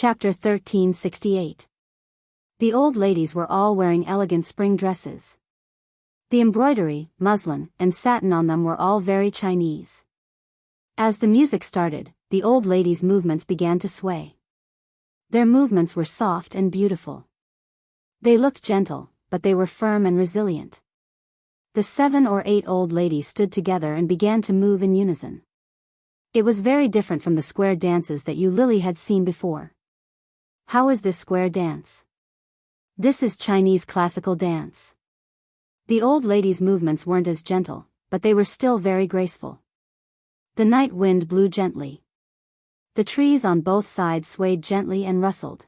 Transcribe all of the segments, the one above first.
Chapter 1368. The old ladies were all wearing elegant spring dresses. The embroidery, muslin, and satin on them were all very Chinese. As the music started, the old ladies' movements began to sway. Their movements were soft and beautiful. They looked gentle, but they were firm and resilient. The 7 or 8 old ladies stood together and began to move in unison. It was very different from the square dances that Lily had seen before. How is this square dance? This is Chinese classical dance. The old ladies' movements weren't as gentle, but they were still very graceful. The night wind blew gently. The trees on both sides swayed gently and rustled.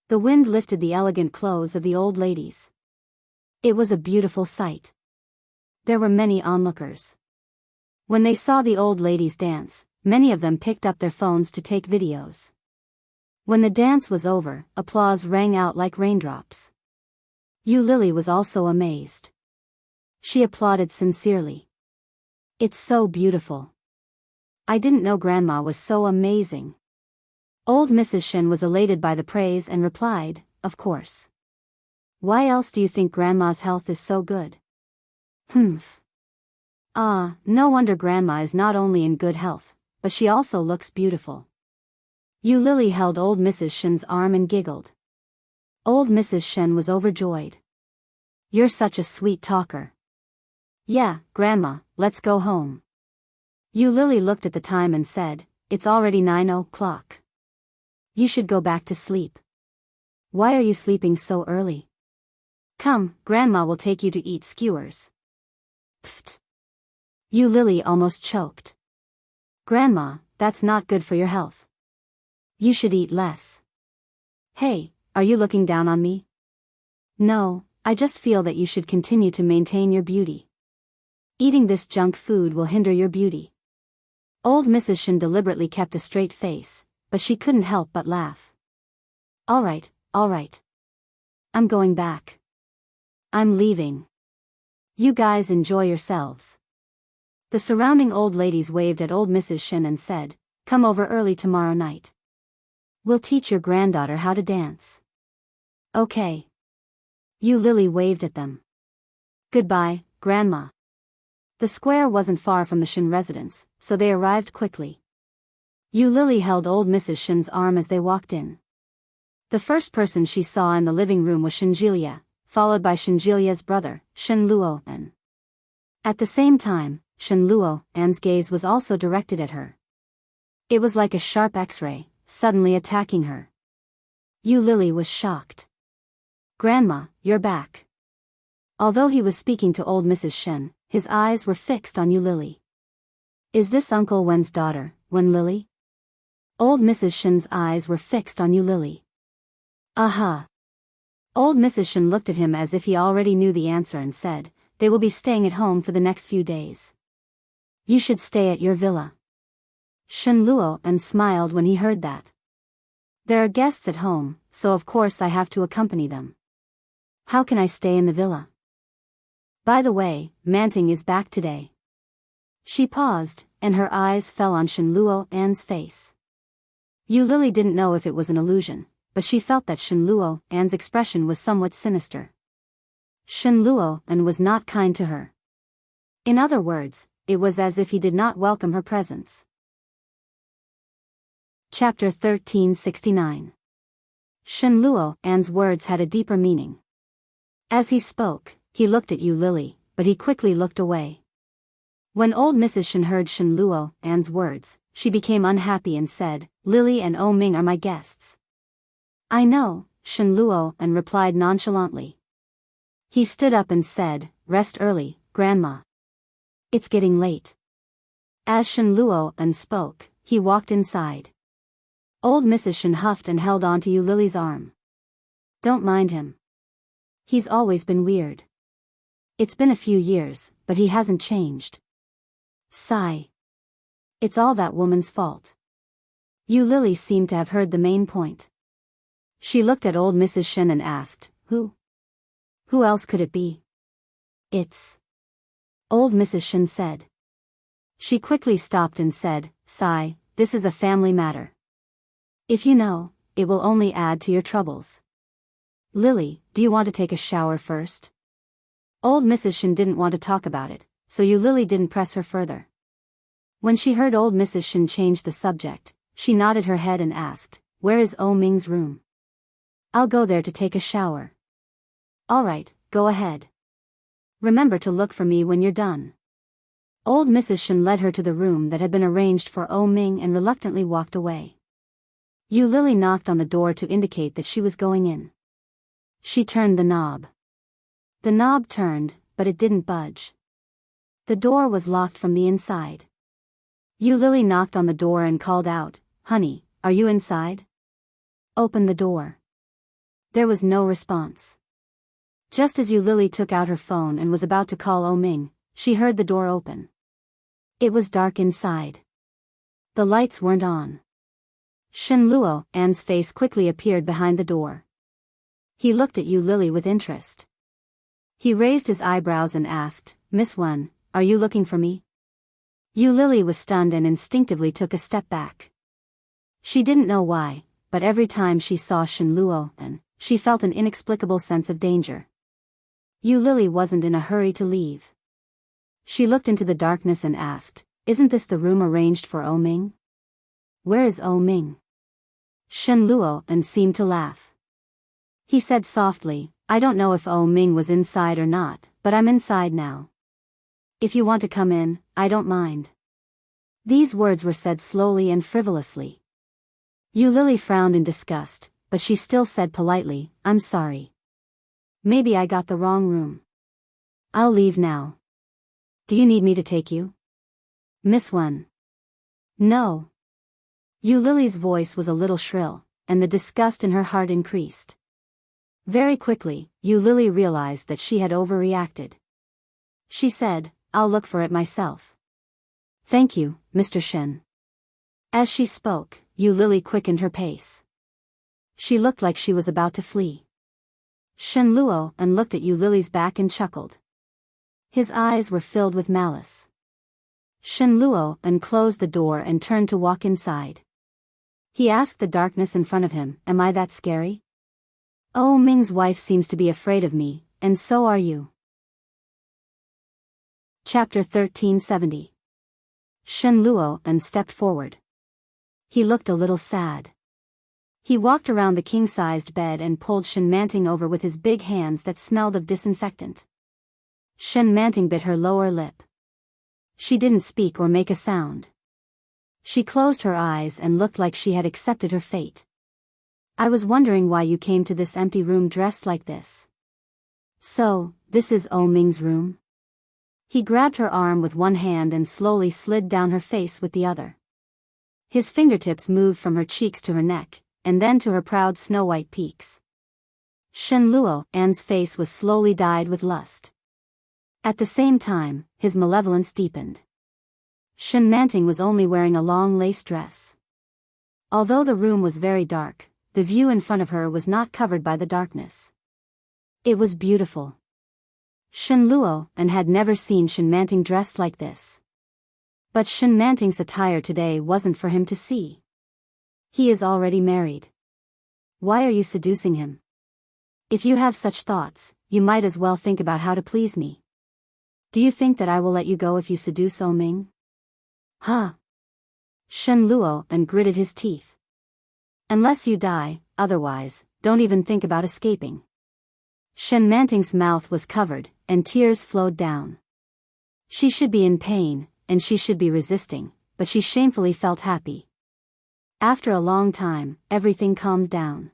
The wind lifted the elegant clothes of the old ladies. It was a beautiful sight. There were many onlookers. When they saw the old ladies dance, many of them picked up their phones to take videos. When the dance was over, applause rang out like raindrops. Lily was also amazed. She applauded sincerely. "It's so beautiful. I didn't know Grandma was so amazing." Old Mrs. Shen was elated by the praise and replied, "Of course. Why else do you think Grandma's health is so good?" "Humph. No wonder Grandma is not only in good health, but she also looks beautiful." Lily held old Mrs. Shen's arm and giggled. Old Mrs. Shen was overjoyed. "You're such a sweet talker." "Yeah, Grandma, let's go home." Lily looked at the time and said, "It's already 9 o'clock. You should go back to sleep." "Why are you sleeping so early?" "Come, Grandma will take you to eat skewers." "Pfft." Lily almost choked. "Grandma, that's not good for your health. You should eat less." "Hey, are you looking down on me?" "No, I just feel that you should continue to maintain your beauty. Eating this junk food will hinder your beauty." Old Mrs. Shen deliberately kept a straight face, but she couldn't help but laugh. All right. I'm going back. I'm leaving. You guys enjoy yourselves." The surrounding old ladies waved at old Mrs. Shen and said, "Come over early tomorrow night. We'll teach your granddaughter how to dance." "Okay." Lily waved at them. "Goodbye, Grandma." The square wasn't far from the Shen residence, so they arrived quickly. Lily held old Mrs. Shen's arm as they walked in. The first person she saw in the living room was Shenjilia, followed by Shenjilia's brother, Shen Luoan. At the same time, Shen Luoan's gaze was also directed at her. It was like a sharp X-ray, suddenly attacking her. Lily was shocked. "Grandma, you're back." Although he was speaking to old Mrs. Shen, his eyes were fixed on Lily. "Is this Uncle Wen's daughter, Wen Lily?" Old Mrs. Shen's eyes were fixed on Lily. "Uh-huh." Old Mrs. Shen looked at him as if he already knew the answer and said, "They will be staying at home for the next few days. You should stay at your villa." Shen Luoan smiled when he heard that. "There are guests at home, so of course I have to accompany them. How can I stay in the villa? By the way, Manting is back today." She paused, and her eyes fell on Shen Luoan's face. Lily didn't know if it was an illusion, but she felt that Shen Luoan's expression was somewhat sinister. Shen Luoan was not kind to her. In other words, it was as if he did not welcome her presence. Chapter 1369. Shen Luoan's words had a deeper meaning. As he spoke, he looked at Lily, but he quickly looked away. When old Mrs. Shen heard Shen Luoan's words, she became unhappy and said, "Lily and O Ming are my guests." "I know," Shen Luoan replied nonchalantly. He stood up and said, "Rest early, Grandma. It's getting late." As Shen Luoan spoke, he walked inside. Old Mrs. Shen huffed and held on to Lily's arm. "Don't mind him. He's always been weird. It's been a few years, but he hasn't changed." Sigh. "It's all that woman's fault." Lily seemed to have heard the main point. She looked at old Mrs. Shen and asked, Who else could it be?" "It's..." old Mrs. Shen said. She quickly stopped and said, "Sigh, this is a family matter. If you know, it will only add to your troubles. Lily, do you want to take a shower first? Old Mrs. Shen didn't want to talk about it, so Lily didn't press her further. When she heard old Mrs. Shen change the subject, she nodded her head and asked, "Where is O Ming's room?" "I'll go there to take a shower." "All right, go ahead. Remember to look for me when you're done." Old Mrs. Shen led her to the room that had been arranged for O Ming and reluctantly walked away. Lily knocked on the door to indicate that she was going in. She turned the knob. The knob turned, but it didn't budge. The door was locked from the inside. Lily knocked on the door and called out, "Honey, are you inside? Open the door." There was no response. Just as Lily took out her phone and was about to call O Ming, she heard the door open. It was dark inside. The lights weren't on. Shen Luo An's face quickly appeared behind the door. He looked at Lily with interest. He raised his eyebrows and asked, "Miss Wen, are you looking for me?" Lily was stunned and instinctively took a step back. She didn't know why, but every time she saw Shen Luo An, she felt an inexplicable sense of danger. Lily wasn't in a hurry to leave. She looked into the darkness and asked, "Isn't this the room arranged for O Ming? Where is O Ming?" Shen Luo An seemed to laugh. He said softly, "I don't know if O Ming was inside or not, but I'm inside now. If you want to come in, I don't mind." These words were said slowly and frivolously. Lily frowned in disgust, but she still said politely, "I'm sorry. Maybe I got the wrong room. I'll leave now. Do you need me to take you, Miss Wen?" "No." Lily's voice was a little shrill, and the disgust in her heart increased. Very quickly, Lily realized that she had overreacted. She said, "I'll look for it myself." "Thank you, Mr. Shen." As she spoke, Lily quickened her pace. She looked like she was about to flee. Shen Luo An looked at Lily's back and chuckled. His eyes were filled with malice. Shen Luo An closed the door and turned to walk inside. He asked the darkness in front of him, "Am I that scary? O Ming's wife seems to be afraid of me, and so are you." Chapter 1370. Shen Luo An stepped forward. He looked a little sad. He walked around the king-sized bed and pulled Shen Manting over with his big hands that smelled of disinfectant. Shen Manting bit her lower lip. She didn't speak or make a sound. She closed her eyes and looked like she had accepted her fate. "I was wondering why you came to this empty room dressed like this. So, this is O Ming's room?" He grabbed her arm with one hand and slowly slid down her face with the other. His fingertips moved from her cheeks to her neck, and then to her proud snow-white peaks. Shen Luo An's face was slowly dyed with lust. At the same time, his malevolence deepened. Shen Manting was only wearing a long lace dress. Although the room was very dark, the view in front of her was not covered by the darkness. It was beautiful. Shen Luo An had never seen Shen Manting dressed like this. But Shen Manting's attire today wasn't for him to see. He is already married. Why are you seducing him? If you have such thoughts, you might as well think about how to please me. Do you think that I will let you go if you seduce O Ming? Huh? Shen Luo An gritted his teeth. Unless you die, otherwise, don't even think about escaping. Shen Manting's mouth was covered, and tears flowed down. She should be in pain, and she should be resisting, but she shamefully felt happy. After a long time, everything calmed down.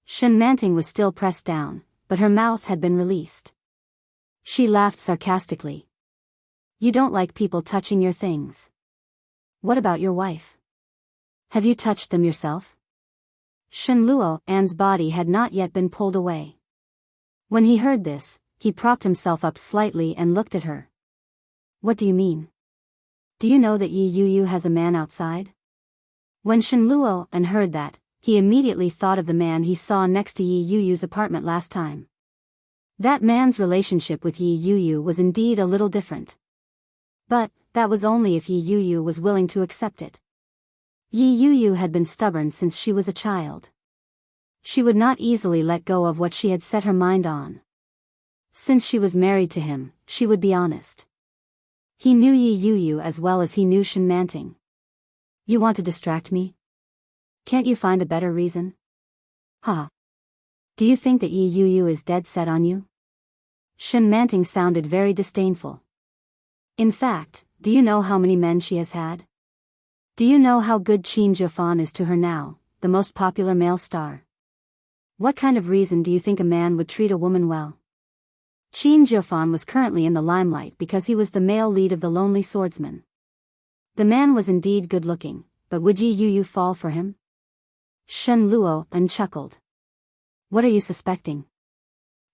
Shen Manting was still pressed down, but her mouth had been released. She laughed sarcastically. "You don't like people touching your things. What about your wife? Have you touched them yourself?" Shen Luo An's body had not yet been pulled away. When he heard this, he propped himself up slightly and looked at her. "What do you mean? Do you know that Yi Yuyu has a man outside?" When Shen Luo An heard that, he immediately thought of the man he saw next to Yi Yuyu's apartment last time. That man's relationship with Yi Yuyu was indeed a little different. But that was only if Yi Yuyu was willing to accept it. Yi Yu had been stubborn since she was a child. She would not easily let go of what she had set her mind on. Since she was married to him, she would be honest. He knew Yi Yu as well as he knew Enchanting. You want to distract me? Can't you find a better reason? Ha. Do you think that Yi Yu is dead set on you? Enchanting sounded very disdainful. In fact, do you know how many men she has had? Do you know how good Qin Jiufan is to her now, the most popular male star? What kind of reason do you think a man would treat a woman well? Qin Jiufan was currently in the limelight because he was the male lead of the Lonely Swordsman. The man was indeed good-looking, but would Yi Yu fall for him? Shen Luo chuckled. What are you suspecting?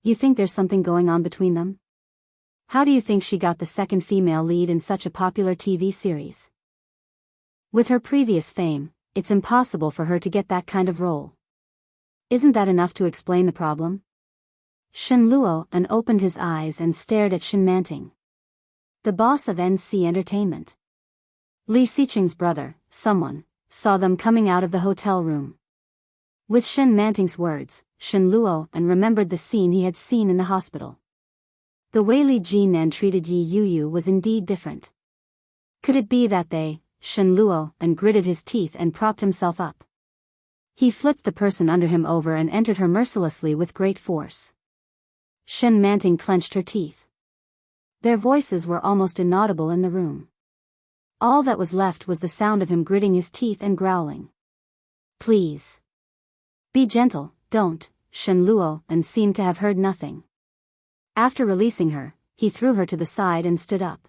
You think there's something going on between them? How do you think she got the second female lead in such a popular TV series? With her previous fame, it's impossible for her to get that kind of role. Isn't that enough to explain the problem? Shen Luo opened his eyes and stared at Enchanting. The boss of NC Entertainment. Li Xiqing's brother, someone, saw them coming out of the hotel room. With Enchanting's words, Shen Luo remembered the scene he had seen in the hospital. The way Li Jinan treated Yi Yu was indeed different. Could it be that they, Shen Luo gritted his teeth and propped himself up. He flipped the person under him over and entered her mercilessly with great force. Enchanting clenched her teeth. Their voices were almost inaudible in the room. All that was left was the sound of him gritting his teeth and growling. Please. Be gentle, don't, Shen Luo seemed to have heard nothing. After releasing her, he threw her to the side and stood up.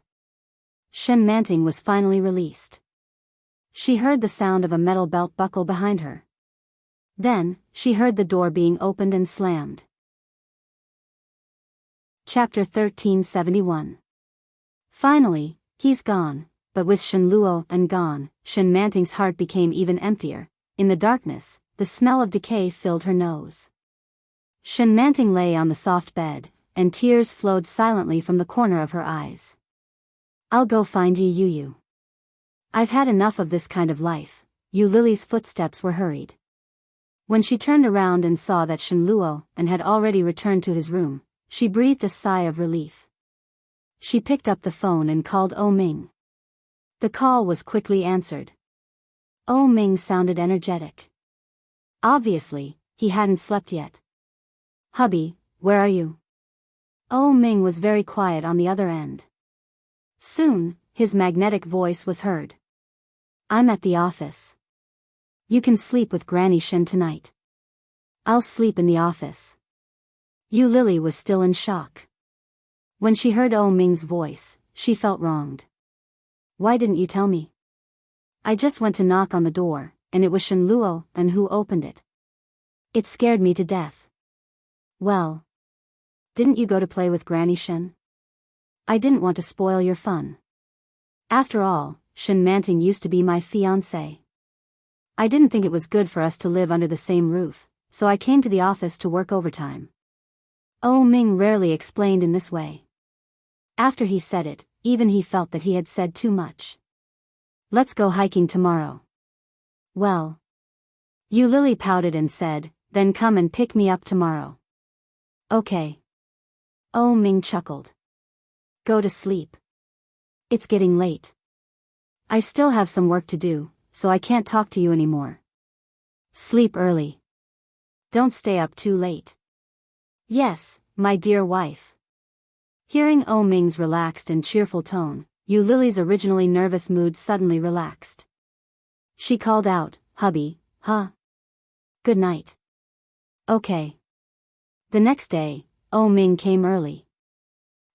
Enchanting was finally released. She heard the sound of a metal belt buckle behind her. Then, she heard the door being opened and slammed. Chapter 1371. Finally, he's gone, but with Shen Luo gone, Enchanting's heart became even emptier. In the darkness, the smell of decay filled her nose. Enchanting lay on the soft bed, and tears flowed silently from the corner of her eyes. I'll go find Yi Yu. I've had enough of this kind of life. Yu Lily's footsteps were hurried. When she turned around and saw that Shen Luo had already returned to his room, she breathed a sigh of relief. She picked up the phone and called Oh Ming. The call was quickly answered. Oh Ming sounded energetic. Obviously, he hadn't slept yet. Hubby, where are you? Oh Ming was very quiet on the other end. Soon, his magnetic voice was heard. I'm at the office. You can sleep with Granny Shen tonight. I'll sleep in the office. Yu Lily was still in shock. When she heard Oh Ming's voice, she felt wronged. Why didn't you tell me? I just went to knock on the door, and it was Shen Luo who opened it. It scared me to death. Well. Didn't you go to play with Granny Shen? I didn't want to spoil your fun. After all, Enchanting used to be my fiancé. I didn't think it was good for us to live under the same roof, so I came to the office to work overtime. Oh Ming rarely explained in this way. After he said it, even he felt that he had said too much. Let's go hiking tomorrow. Well. Yu Lily pouted and said, then come and pick me up tomorrow. Okay. Oh Ming chuckled. Go to sleep. It's getting late. I still have some work to do, so I can't talk to you anymore. Sleep early. Don't stay up too late. Yes, my dear wife. Hearing Oh Ming's relaxed and cheerful tone, Yu Lily's originally nervous mood suddenly relaxed. She called out, hubby, huh? Good night. Okay. The next day, Oh Ming came early.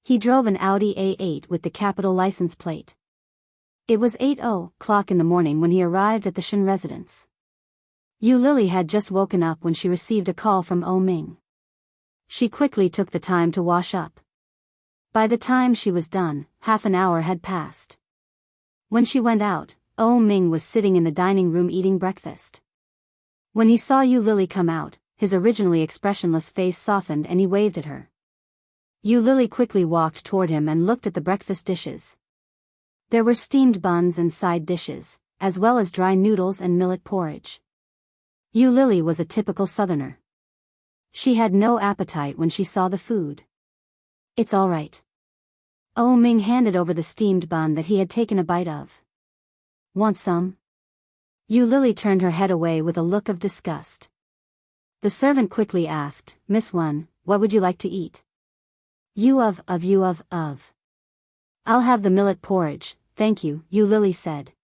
He drove an Audi A8 with the capital license plate. It was 8:00 in the morning when he arrived at the Shen residence. Yu Lily had just woken up when she received a call from Oh Ming. She quickly took the time to wash up. By the time she was done, half an hour had passed. When she went out, Oh Ming was sitting in the dining room eating breakfast. When he saw Yu Lily come out, his originally expressionless face softened and he waved at her. Yu Lily quickly walked toward him and looked at the breakfast dishes. There were steamed buns and side dishes, as well as dry noodles and millet porridge. Yu Lily was a typical southerner. She had no appetite when she saw the food. "It's all right." Oh Ming handed over the steamed bun that he had taken a bite of. "Want some?" Yu Lily turned her head away with a look of disgust. The servant quickly asked, "Miss Wan, what would you like to eat?" You of. "I'll have the millet porridge, thank you," Yu Lily said.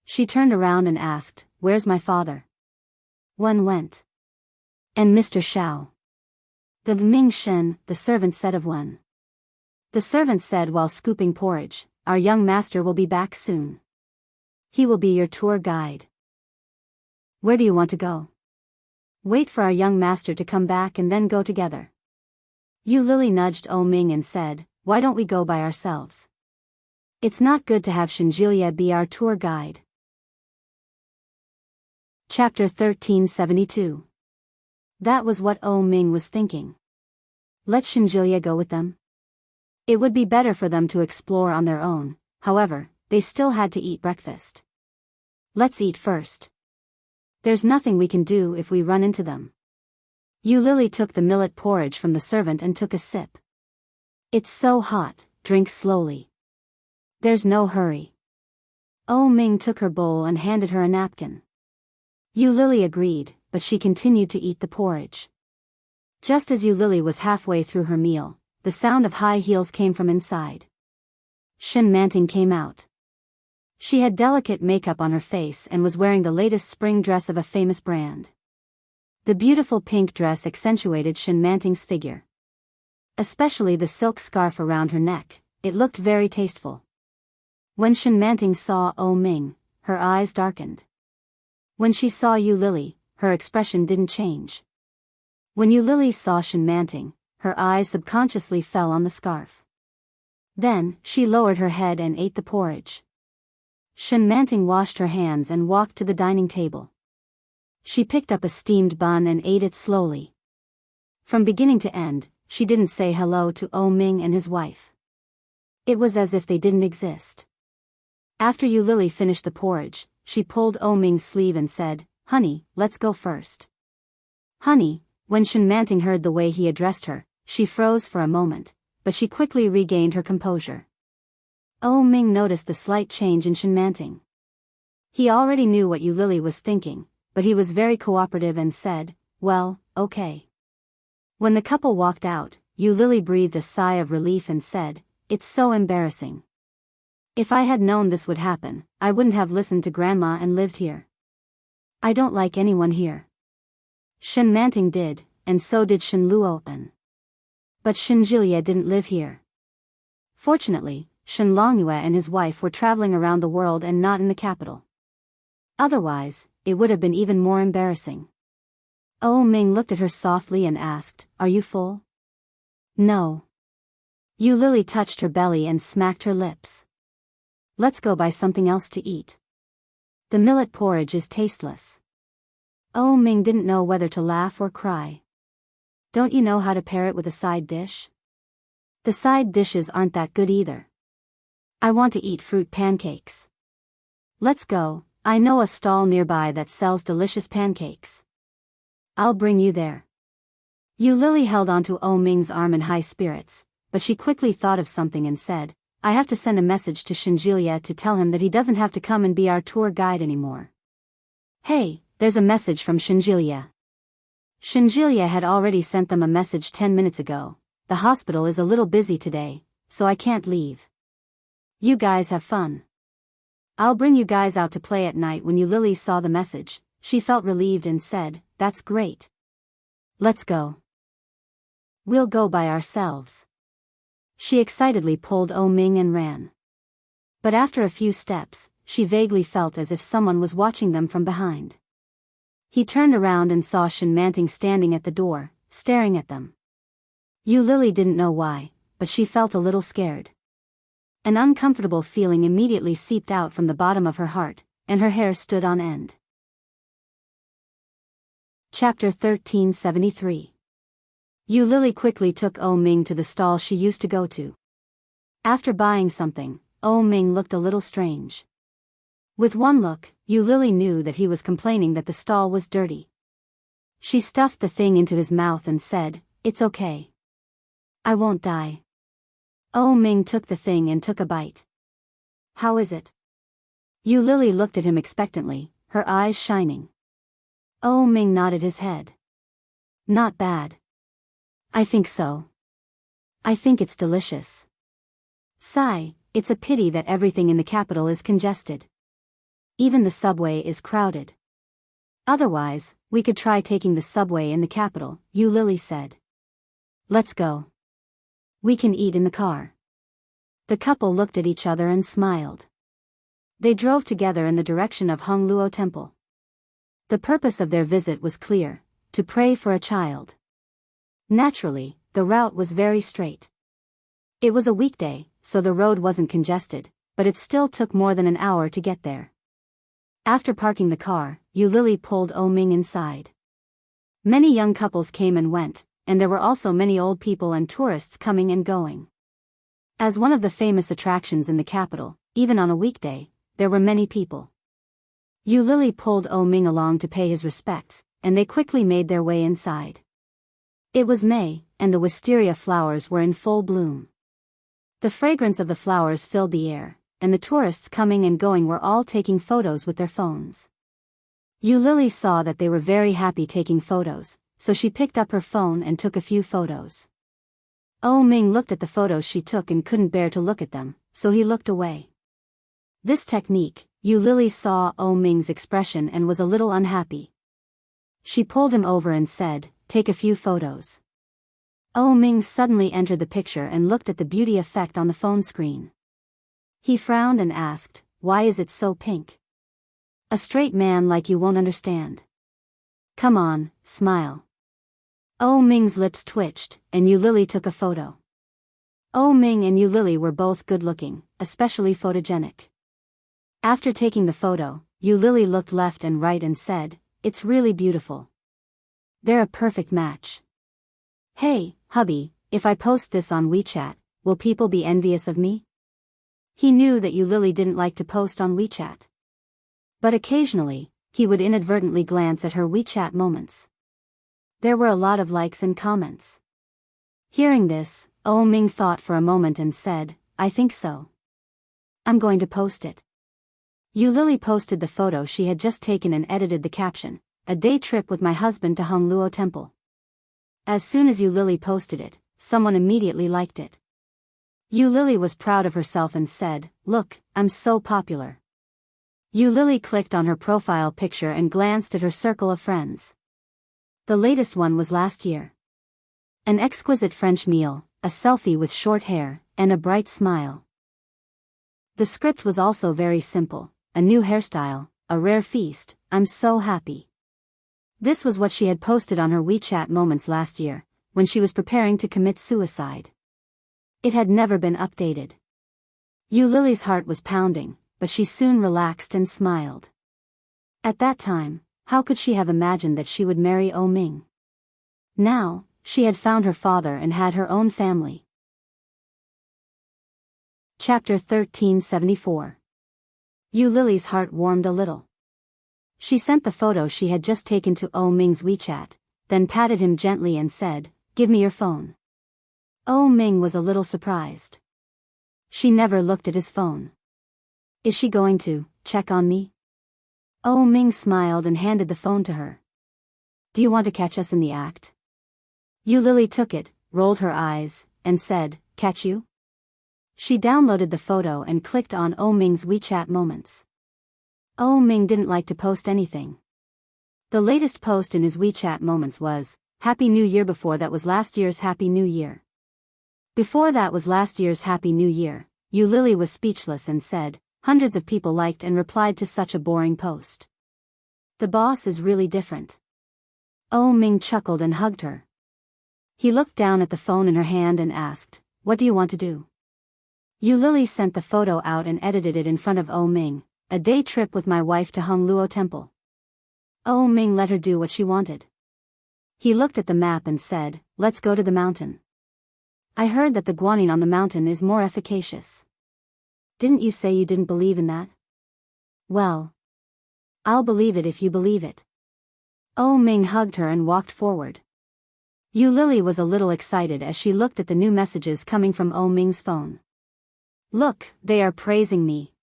She turned around and asked, "Where's my father?" Wan went. "And Mr. Xiao?" "The Ming Shen," the servant said of Wan. The servant said while scooping porridge, "Our young master will be back soon. He will be your tour guide." "Where do you want to go?" "Wait for our young master to come back and then go together." Yu Lily nudged Oh Ming and said, "Why don't we go by ourselves? It's not good to have Shinjilia be our tour guide." Chapter 1372. That was what Oh Ming was thinking. Let Shinjilia go with them? It would be better for them to explore on their own, however, they still had to eat breakfast. "Let's eat first. There's nothing we can do if we run into them." Yu Lily took the millet porridge from the servant and took a sip. "It's so hot, drink slowly. There's no hurry." Oh Ming took her bowl and handed her a napkin. Yu Lily agreed, but she continued to eat the porridge. Just as Yu Lily was halfway through her meal, the sound of high heels came from inside. Shenmanting came out. She had delicate makeup on her face and was wearing the latest spring dress of a famous brand. The beautiful pink dress accentuated Shenmanting's figure. Especially the silk scarf around her neck, it looked very tasteful. When Shenmanting saw Oh Ming, her eyes darkened. When she saw Yu Lily, her expression didn't change. When Yu Lily saw Shenmanting, her eyes subconsciously fell on the scarf. Then, she lowered her head and ate the porridge. Shenmanting washed her hands and walked to the dining table. She picked up a steamed bun and ate it slowly. From beginning to end, she didn't say hello to Oh Ming and his wife. It was as if they didn't exist. After Yu Lily finished the porridge, she pulled Oh Ming's sleeve and said, "Honey, let's go first." "Honey." When Shenmanting heard the way he addressed her, she froze for a moment, but she quickly regained her composure. Oh Ming noticed the slight change in Shenmanting. He already knew what Yu Lily was thinking, but he was very cooperative and said, "Well, okay." When the couple walked out, Yu Lily breathed a sigh of relief and said, "It's so embarrassing. If I had known this would happen, I wouldn't have listened to Grandma and lived here. I don't like anyone here." Shenmanting did, and so did Shenluoan. But Shinjilia didn't live here. Fortunately, Shenlongyue and his wife were traveling around the world and not in the capital. Otherwise, it would have been even more embarrassing. Oh Ming looked at her softly and asked, "Are you full?" "No." Yu Lily touched her belly and smacked her lips. "Let's go buy something else to eat. The millet porridge is tasteless." Oh Ming didn't know whether to laugh or cry. "Don't you know how to pair it with a side dish?" "The side dishes aren't that good either. I want to eat fruit pancakes." "Let's go, I know a stall nearby that sells delicious pancakes. I'll bring you there." Yu Lily held onto Oh Ming's arm in high spirits, but she quickly thought of something and said, "I have to send a message to Shinjilia to tell him that he doesn't have to come and be our tour guide anymore." "Hey, there's a message from Shinjilia." Shinjilia had already sent them a message 10 minutes ago. "The hospital is a little busy today, so I can't leave. You guys have fun. I'll bring you guys out to play at night." When Yu Lily saw the message, she felt relieved and said, "That's great. Let's go." "We'll go by ourselves." She excitedly pulled Oh Ming and ran. But after a few steps, she vaguely felt as if someone was watching them from behind. He turned around and saw Shenmanting standing at the door, staring at them. Yu Lily didn't know why, but she felt a little scared. An uncomfortable feeling immediately seeped out from the bottom of her heart, and her hair stood on end. Chapter 1373. Yu Lily quickly took Oh Ming to the stall she used to go to. After buying something, Oh Ming looked a little strange. With one look, Yu Lily knew that he was complaining that the stall was dirty. She stuffed the thing into his mouth and said, "It's okay. I won't die." Oh Ming took the thing and took a bite. "How is it?" Yu Lily looked at him expectantly, her eyes shining. Oh Ming nodded his head. "Not bad. I think so. I think it's delicious. Sigh, it's a pity that everything in the capital is congested. Even the subway is crowded. Otherwise, we could try taking the subway in the capital," Yu Lily said. "Let's go. We can eat in the car." The couple looked at each other and smiled. They drove together in the direction of Hongluo Temple. The purpose of their visit was clear: to pray for a child. Naturally, the route was very straight. It was a weekday, so the road wasn't congested, but it still took more than an hour to get there. After parking the car, Yu Lily pulled Oh Ming inside. Many young couples came and went, and there were also many old people and tourists coming and going. As one of the famous attractions in the capital, even on a weekday, there were many people. Yu Lily pulled Oh Ming along to pay his respects, and they quickly made their way inside. It was May, and the wisteria flowers were in full bloom. The fragrance of the flowers filled the air, and the tourists coming and going were all taking photos with their phones. Yu Lily saw that they were very happy taking photos, so she picked up her phone and took a few photos. Oh Ming looked at the photos she took and couldn't bear to look at them, so he looked away. This technique, Yu Lily saw Oh Ming's expression and was a little unhappy. She pulled him over and said, "Take a few photos." Oh Ming suddenly entered the picture and looked at the beauty effect on the phone screen. He frowned and asked, "Why is it so pink? A straight man like you won't understand. Come on, smile." Oh Ming's lips twitched, and Yu Lily took a photo. Oh Ming and Yu Lily were both good-looking, especially photogenic. After taking the photo, Yu Lily looked left and right and said, "It's really beautiful. They're a perfect match. Hey, hubby, if I post this on WeChat, will people be envious of me?" He knew that Yu Lily didn't like to post on WeChat. But occasionally, he would inadvertently glance at her WeChat moments. There were a lot of likes and comments. Hearing this, Oh Ming thought for a moment and said, "I think so. I'm going to post it." Yu Lily posted the photo she had just taken and edited the caption, "A day trip with my husband to Hongluo Temple." As soon as Yu Lily posted it, someone immediately liked it. Yu Lily was proud of herself and said, "Look, I'm so popular." Yu Lily clicked on her profile picture and glanced at her circle of friends. The latest one was last year. An exquisite French meal, a selfie with short hair, and a bright smile. The script was also very simple: a new hairstyle, a rare feast, I'm so happy. This was what she had posted on her WeChat moments last year, when she was preparing to commit suicide. It had never been updated. Yu Lily's heart was pounding, but she soon relaxed and smiled. At that time, how could she have imagined that she would marry Oh Ming? Now, she had found her father and had her own family. Chapter 1374. Yu Lily's heart warmed a little. She sent the photo she had just taken to Oh Ming's WeChat, then patted him gently and said, "Give me your phone." Oh Ming was a little surprised. She never looked at his phone. Is she going to check on me? Oh Ming smiled and handed the phone to her. Do you want to catch us in the act? Yu Lily took it, rolled her eyes, and said, "Catch you?" She downloaded the photo and clicked on Oh Ming's WeChat moments. Oh Ming didn't like to post anything. The latest post in his WeChat moments was, "Happy New Year." Before that was last year's Happy New Year. Before that was last year's Happy New Year. Yu Lily was speechless and said, hundreds of people liked and replied to such a boring post. The boss is really different. Oh Ming chuckled and hugged her. He looked down at the phone in her hand and asked, "What do you want to do?" Yu Lily sent the photo out and edited it in front of Oh Ming, "A day trip with my wife to Hongluo Temple." Oh Ming let her do what she wanted. He looked at the map and said, "Let's go to the mountain. I heard that the guanine on the mountain is more efficacious. Didn't you say you didn't believe in that?" Well, I'll believe it if you believe it. Oh Ming hugged her and walked forward. Yu Lily was a little excited as she looked at the new messages coming from Oh Ming's phone. Look, they are praising me.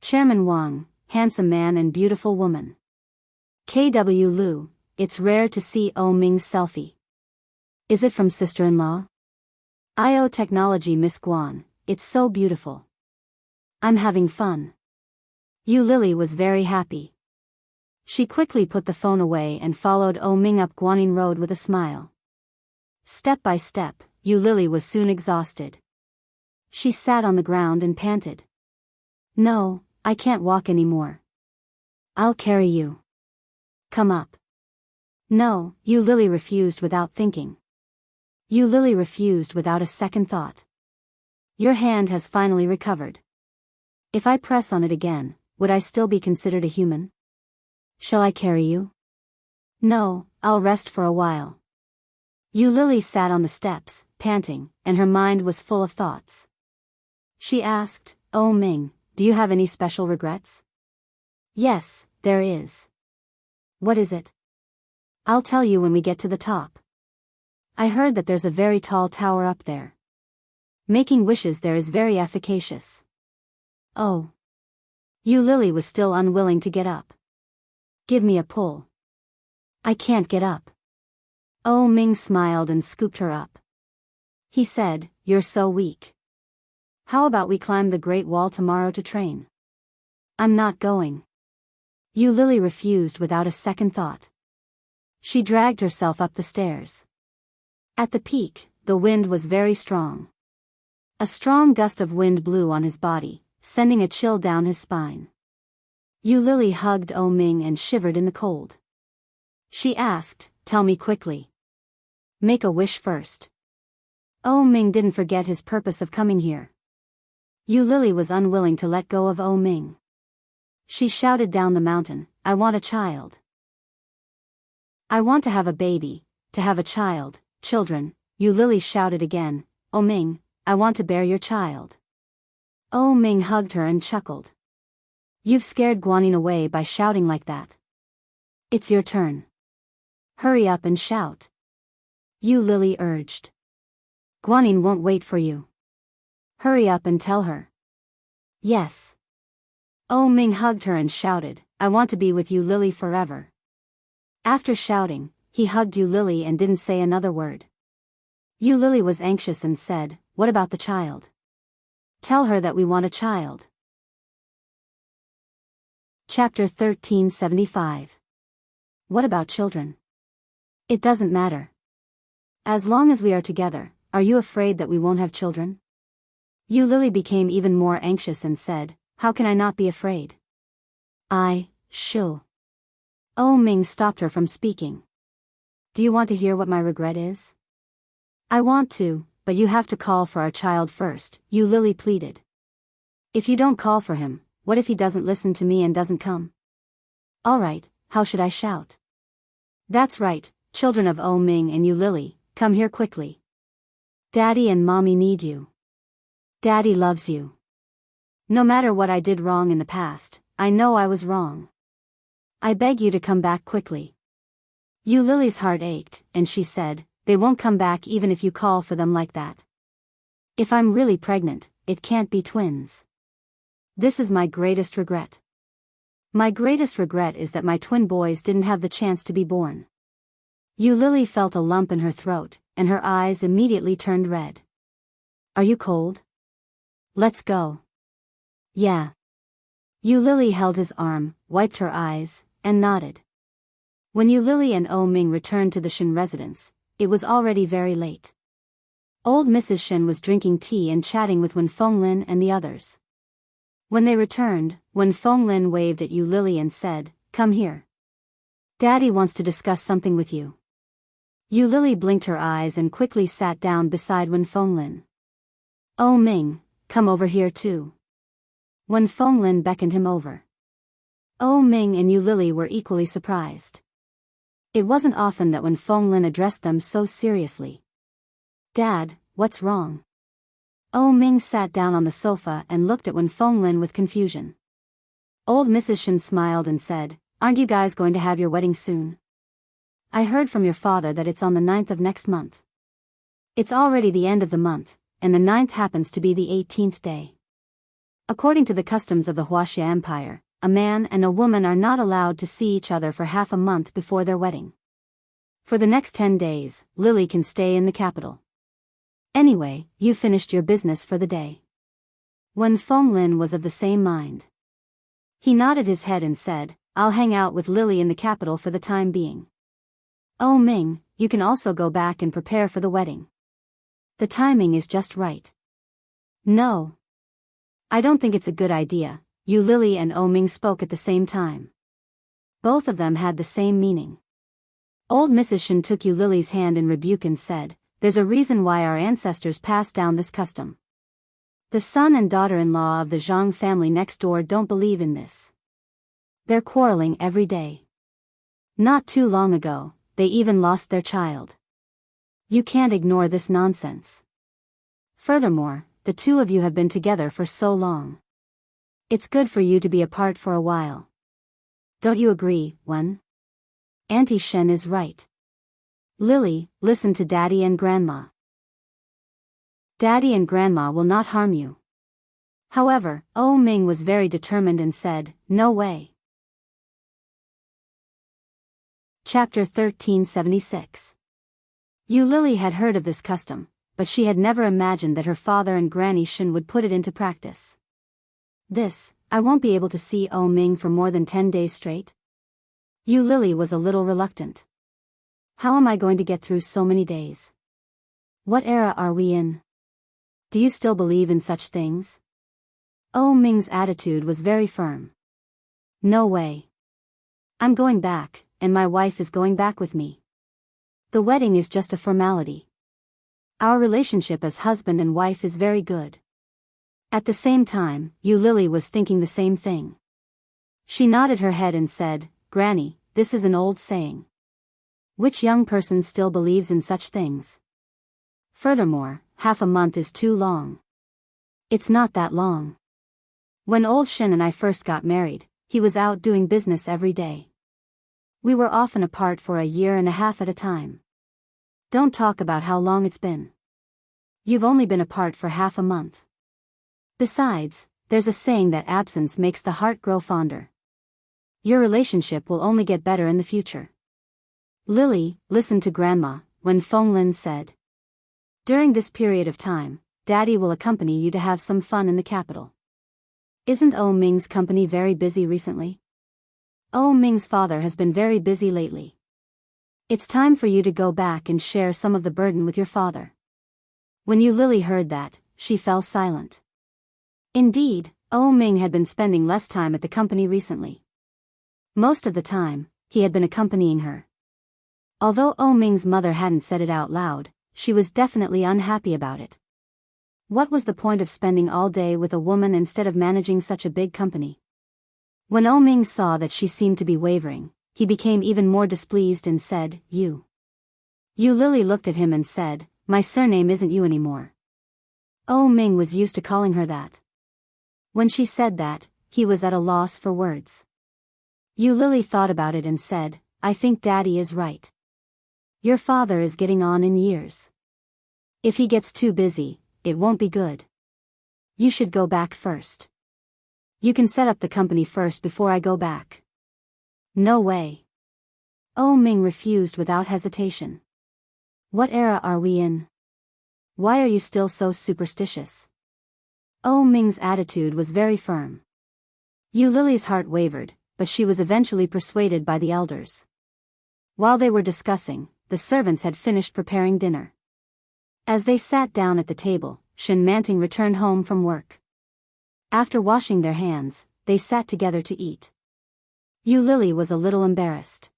Chairman Wang, handsome man and beautiful woman. KW Lu, it's rare to see Oh Ming's selfie. Is it from sister-in-law? IO Technology Miss Guan, it's so beautiful. I'm having fun. Yu Lily was very happy. She quickly put the phone away and followed Oh Ming up Guanin Road with a smile. Step by step, Yu Lily was soon exhausted. She sat on the ground and panted. No, I can't walk anymore. I'll carry you. Come up. No, Yu Lily refused without thinking. Yu Lily refused without a second thought. Your hand has finally recovered. If I press on it again, would I still be considered a human? Shall I carry you? No, I'll rest for a while. Yu Lily sat on the steps, panting, and her mind was full of thoughts. She asked, Oh Ming, do you have any special regrets? Yes, there is. What is it? I'll tell you when we get to the top. I heard that there's a very tall tower up there. Making wishes there is very efficacious. Oh. Yu Lily was still unwilling to get up. Give me a pull. I can't get up. Oh Ming smiled and scooped her up. He said, You're so weak. How about we climb the Great Wall tomorrow to train? I'm not going. Yu Lily refused without a second thought. She dragged herself up the stairs. At the peak, the wind was very strong. A strong gust of wind blew on his body, sending a chill down his spine. Yu Lily hugged Oh Ming and shivered in the cold. She asked, Tell me quickly. Make a wish first. Oh Ming didn't forget his purpose of coming here. Yu Lily was unwilling to let go of Oh Ming. She shouted down the mountain, I want a child. I want to have a baby, to have a child, children. Yu Lily shouted again, Oh Ming, I want to bear your child. Oh Ming hugged her and chuckled. You've scared Guanin away by shouting like that. It's your turn. Hurry up and shout. Yu Lily urged. Guanin won't wait for you. Hurry up and tell her. Yes. Oh Ming hugged her and shouted, I want to be with Yu Lily forever. After shouting, he hugged Yu Lily and didn't say another word. Yu Lily was anxious and said, What about the child? Tell her that we want a child. Chapter 1375. What about children? It doesn't matter. As long as we are together, are you afraid that we won't have children? Yu Lily became even more anxious and said, How can I not be afraid? Shoo. Oh Ming stopped her from speaking. Do you want to hear what my regret is? I want to, but you have to call for our child first, Yu Lily pleaded. If you don't call for him, what if he doesn't listen to me and doesn't come? All right, how should I shout? That's right, children of Oh Ming and Yu Lily, come here quickly. Daddy and Mommy need you. Daddy loves you. No matter what I did wrong in the past, I know I was wrong. I beg you to come back quickly. Yu Lily's heart ached, and she said, They won't come back even if you call for them like that. If I'm really pregnant, it can't be twins. This is my greatest regret. My greatest regret is that my twin boys didn't have the chance to be born. Yu Lily felt a lump in her throat, and her eyes immediately turned red. Are you cold? Let's go. Yeah. Yu Lily held his arm, wiped her eyes, and nodded. When Yu Lily and Oh Ming returned to the Shen residence, it was already very late. Old Mrs. Shen was drinking tea and chatting with Wen Fenglin and the others. When they returned, Wen Fenglin waved at Yu Lily and said, Come here. Daddy wants to discuss something with you. Yu Lily blinked her eyes and quickly sat down beside Wen Fenglin. Oh Ming, come over here too. Wen Fenglin beckoned him over. Oh Ming and Yu Lily were equally surprised. It wasn't often that Wen Fenglin addressed them so seriously. Dad, what's wrong? Oh Ming sat down on the sofa and looked at Wen Fenglin with confusion. Old Mrs. Shen smiled and said, "Aren't you guys going to have your wedding soon? I heard from your father that it's on the 9th of next month. It's already the end of the month, and the 9th happens to be the 18th day. According to the customs of the Huaxia Empire, a man and a woman are not allowed to see each other for half a month before their wedding. For the next 10 days, Lily can stay in the capital. Anyway, you finished your business for the day." Wen Fenglin was of the same mind. He nodded his head and said, "I'll hang out with Lily in the capital for the time being. Oh Ming, you can also go back and prepare for the wedding. The timing is just right." "No. I don't think it's a good idea." Yu Lily and Oh Ming spoke at the same time. Both of them had the same meaning. Old Mrs. Shen took Yu Lily's hand in rebuke and said, "There's a reason why our ancestors passed down this custom. The son and daughter-in-law of the Zhang family next door don't believe in this. They're quarreling every day. Not too long ago, they even lost their child. You can't ignore this nonsense. Furthermore, the two of you have been together for so long. It's good for you to be apart for a while. Don't you agree, Wen? Auntie Shen is right. Lily, listen to Daddy and Grandma. Daddy and Grandma will not harm you." However, Oh Ming was very determined and said, "No way." Chapter 1376. Yu Lily had heard of this custom, but she had never imagined that her father and Granny Shen would put it into practice. I won't be able to see Oh Ming for more than 10 days straight. Yu Lily was a little reluctant. How am I going to get through so many days? What era are we in? Do you still believe in such things? Oh Ming's attitude was very firm. No way. I'm going back, and my wife is going back with me. The wedding is just a formality. Our relationship as husband and wife is very good. At the same time, Yu Lily was thinking the same thing. She nodded her head and said, "Granny, this is an old saying. Which young person still believes in such things? Furthermore, half a month is too long. It's not that long. When old Shen and I first got married, he was out doing business every day. We were often apart for a year and a half at a time. Don't talk about how long it's been. You've only been apart for half a month. Besides, there's a saying that absence makes the heart grow fonder. Your relationship will only get better in the future. Lily, listen to Grandma," Wen Fenglin said. "During this period of time, Daddy will accompany you to have some fun in the capital. Isn't Oh Ming's company very busy recently? Oh Ming's father has been very busy lately. It's time for you to go back and share some of the burden with your father." When Yu Lily heard that, she fell silent. Indeed, Oh Ming had been spending less time at the company recently. Most of the time, he had been accompanying her. Although Oh Ming's mother hadn't said it out loud, she was definitely unhappy about it. What was the point of spending all day with a woman instead of managing such a big company? When Oh Ming saw that she seemed to be wavering, he became even more displeased and said, "You." Yu Lily looked at him and said, "My surname isn't you anymore." Oh Ming was used to calling her that. When she said that, he was at a loss for words. Yu Lily thought about it and said, "I think Daddy is right. Your father is getting on in years. If he gets too busy, it won't be good. You should go back first. You can set up the company first before I go back." "No way." Oh Ming refused without hesitation. "What era are we in? Why are you still so superstitious?" Oh Ming's attitude was very firm. Yu Lily's heart wavered, but she was eventually persuaded by the elders. While they were discussing, the servants had finished preparing dinner. As they sat down at the table, Enchanting returned home from work. After washing their hands, they sat together to eat. Yu Lily was a little embarrassed.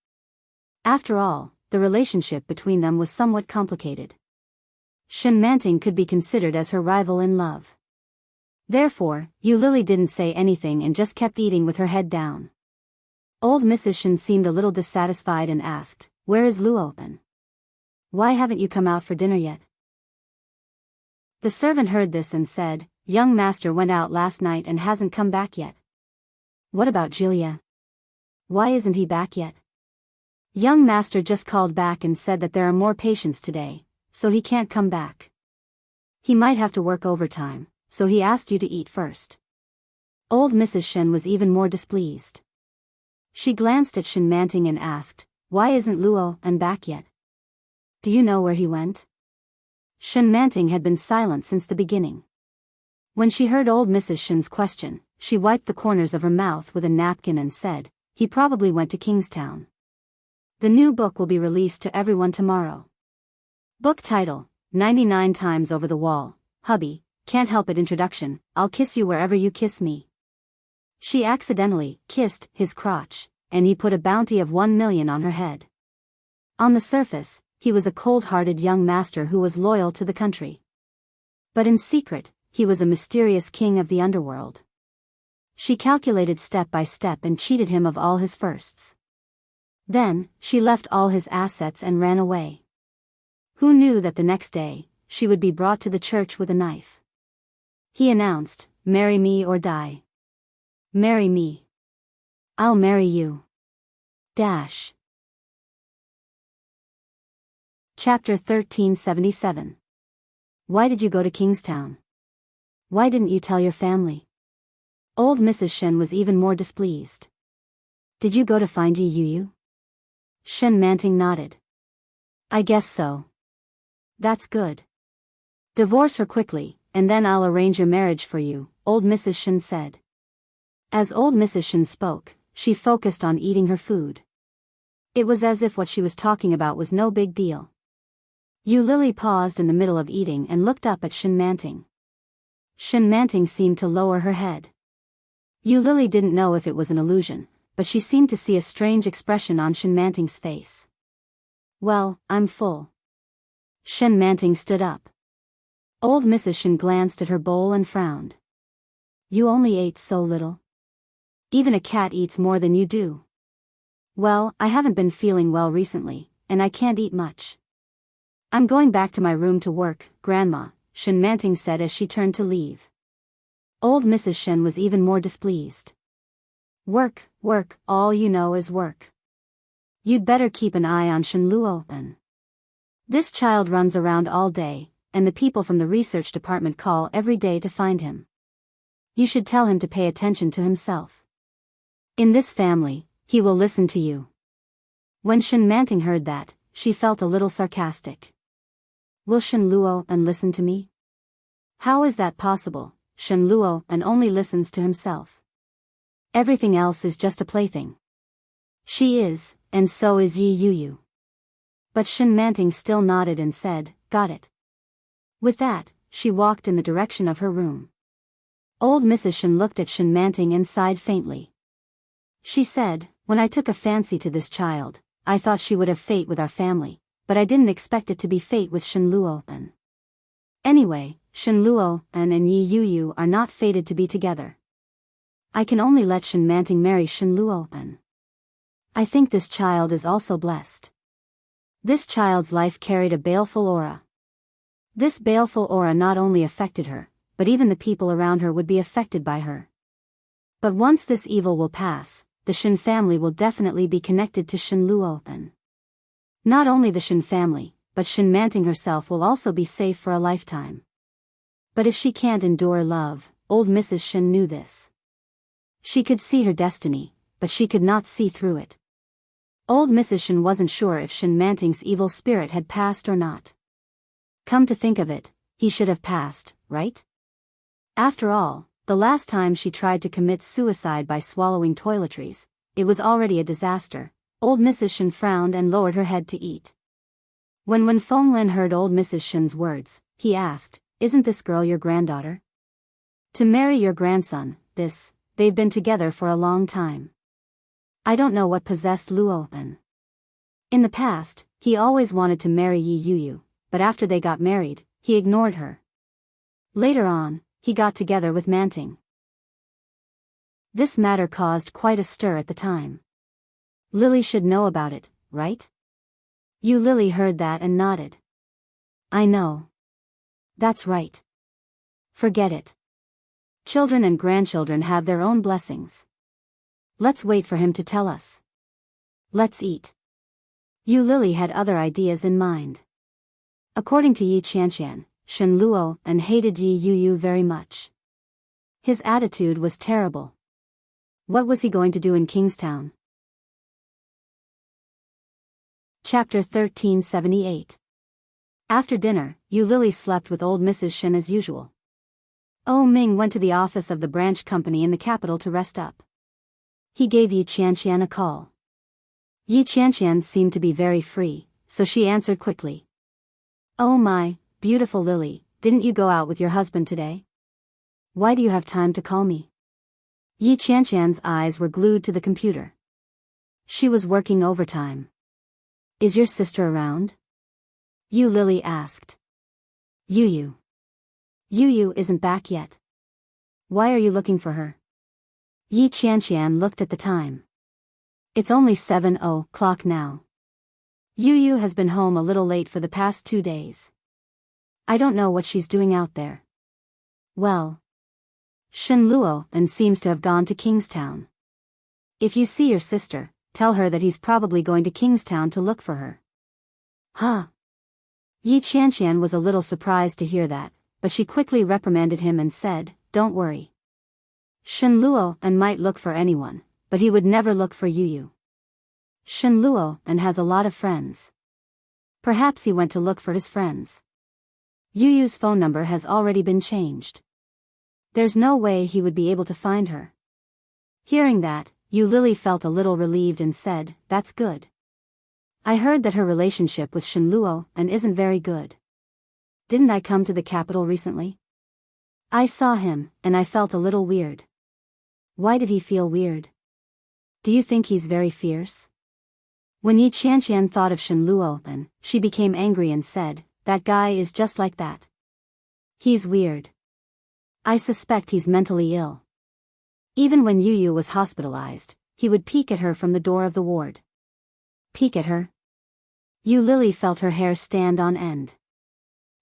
After all, the relationship between them was somewhat complicated. Enchanting could be considered as her rival in love. Therefore, Yu Lily didn't say anything and just kept eating with her head down. Old Mrs. Shen seemed a little dissatisfied and asked, "Where is Luopen? Why haven't you come out for dinner yet?" The servant heard this and said, "Young master went out last night and hasn't come back yet." What about Julia? Why isn't he back yet? Young master just called back and said that there are more patients today, so he can't come back. He might have to work overtime, so he asked you to eat first. Old Mrs. Shen was even more displeased. She glanced at Shenmanting and asked, why isn't Luo and back yet? Do you know where he went? Shenmanting had been silent since the beginning. When she heard old Mrs. Shen's question, she wiped the corners of her mouth with a napkin and said, he probably went to Kingstown. The new book will be released to everyone tomorrow. Book title, 99 Times Over the Wall, Hubby, Can't Help It Introduction, I'll kiss you wherever you kiss me. She accidentally kissed his crotch, and he put a bounty of 1 million on her head. On the surface, he was a cold-hearted young master who was loyal to the country. But in secret, he was a mysterious king of the underworld. She calculated step by step and cheated him of all his firsts. Then, she left all his assets and ran away. Who knew that the next day, she would be brought to the church with a knife? He announced, marry me or die. Marry me. I'll marry you. Dash. Chapter 1377. Why did you go to Kingstown? Why didn't you tell your family? Old Mrs. Shen was even more displeased. Did you go to find Yi Yu? Shenmanting nodded. I guess so. That's good. Divorce her quickly, and then I'll arrange your marriage for you, old Mrs. Shen said. As old Mrs. Shen spoke, she focused on eating her food. It was as if what she was talking about was no big deal. Yu Lily paused in the middle of eating and looked up at Shenmanting. Shenmanting seemed to lower her head. Yu Lily didn't know if it was an illusion, but she seemed to see a strange expression on Shenmanting's face. Well, I'm full. Shenmanting stood up. Old Mrs. Shen glanced at her bowl and frowned. You only ate so little. Even a cat eats more than you do. Well, I haven't been feeling well recently, and I can't eat much. I'm going back to my room to work, Grandma, Shenmanting said as she turned to leave. Old Mrs. Shen was even more displeased. Work, work, all you know is work. You'd better keep an eye on Shen Luo. This child runs around all day, and the people from the research department call every day to find him. You should tell him to pay attention to himself. In this family, he will listen to you. When Shenmanting heard that, she felt a little sarcastic. Will Shen Luo listen to me? How is that possible? Shen Luo only listens to himself. Everything else is just a plaything. She is, and so is Yi Yu. But Shenmanting still nodded and said, got it. With that, she walked in the direction of her room. Old Mrs. Shen looked at Shenmanting and sighed faintly. She said, when I took a fancy to this child, I thought she would have fate with our family, but I didn't expect it to be fate with Shen Luo. Anyway, Shen Luo and Yi Yu are not fated to be together. I can only let Shenmanting marry Shen Luo. I think this child is also blessed. This child's life carried a baleful aura. This baleful aura not only affected her, but even the people around her would be affected by her. But once this evil will pass, the Shen family will definitely be connected to Shen Luo. Not only the Shen family, but Shenmanting herself will also be safe for a lifetime. But if she can't endure love, old Mrs. Shen knew this. She could see her destiny, but she could not see through it. Old Mrs. Shen wasn't sure if Shenmanting's evil spirit had passed or not. Come to think of it, he should have passed, right? After all, the last time she tried to commit suicide by swallowing toiletries, it was already a disaster. Old Mrs. Shen frowned and lowered her head to eat. When Feng-Lin heard old Mrs. Shen's words, he asked, isn't this girl your granddaughter? To marry your grandson, they've been together for a long time. I don't know what possessed Luo. In the past, he always wanted to marry Yi Yu, but after they got married, he ignored her. Later on, he got together with Manting. This matter caused quite a stir at the time. Lily should know about it, right? Yu Lily heard that and nodded. I know. That's right. Forget it. Children and grandchildren have their own blessings. Let's wait for him to tell us. Let's eat. Yu Lily had other ideas in mind. According to Yi Qianqian, Shen Luo and hated Yi Yu very much. His attitude was terrible. What was he going to do in Kingstown? Chapter 1378. After dinner, Yu Lily slept with old Mrs. Shen as usual. O Ming went to the office of the branch company in the capital to rest up. He gave Yi Qianqian a call. Yi Qianqian seemed to be very free, so she answered quickly. Oh my, beautiful Lily, didn't you go out with your husband today? Why do you have time to call me? Yi Qianqian's eyes were glued to the computer. She was working overtime. Is your sister around? Yu Lily asked. Yu isn't back yet. Why are you looking for her? Yi Qianqian looked at the time. It's only 7:00 now. Yu has been home a little late for the past 2 days. I don't know what she's doing out there. Well, Shen Luo and seems to have gone to Kingstown. If you see your sister, tell her that he's probably going to Kingstown to look for her. Huh? Yi Qianqian was a little surprised to hear that, but she quickly reprimanded him and said, Don't worry. Shen Luo and might look for anyone, but he would never look for Yu. Shen Luo and has a lot of friends. Perhaps he went to look for his friends. Yu's phone number has already been changed. There's no way he would be able to find her. Hearing that, Yu Lily felt a little relieved and said, That's good. I heard that her relationship with Shen Luo and isn't very good. Didn't I come to the capital recently? I saw him, and I felt a little weird. Why did he feel weird? Do you think he's very fierce? When Yi Qianqian thought of Shen Luo and she became angry and said, That guy is just like that. He's weird. I suspect he's mentally ill. Even when Yu was hospitalized, he would peek at her from the door of the ward. Peek at her? Yu Lily felt her hair stand on end.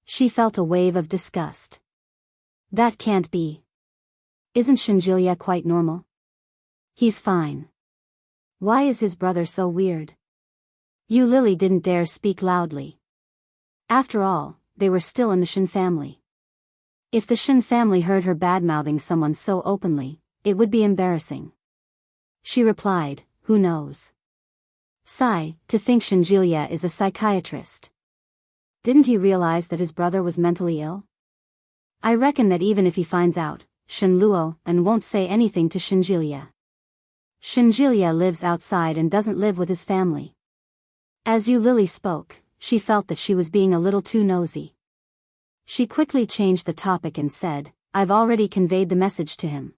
She felt a wave of disgust. That can't be. Isn't Shenjilia quite normal? He's fine. Why is his brother so weird? Yu Lily didn't dare speak loudly. After all, they were still in the Shen family. If the Shen family heard her badmouthing someone so openly, it would be embarrassing. She replied, Who knows? Sigh, to think Shenjilia is a psychiatrist. Didn't he realize that his brother was mentally ill? I reckon that even if he finds out, Shen Luo and won't say anything to Shenjilia. Shenjilia lives outside and doesn't live with his family. As Yu Lily spoke, she felt that she was being a little too nosy. She quickly changed the topic and said, I've already conveyed the message to him.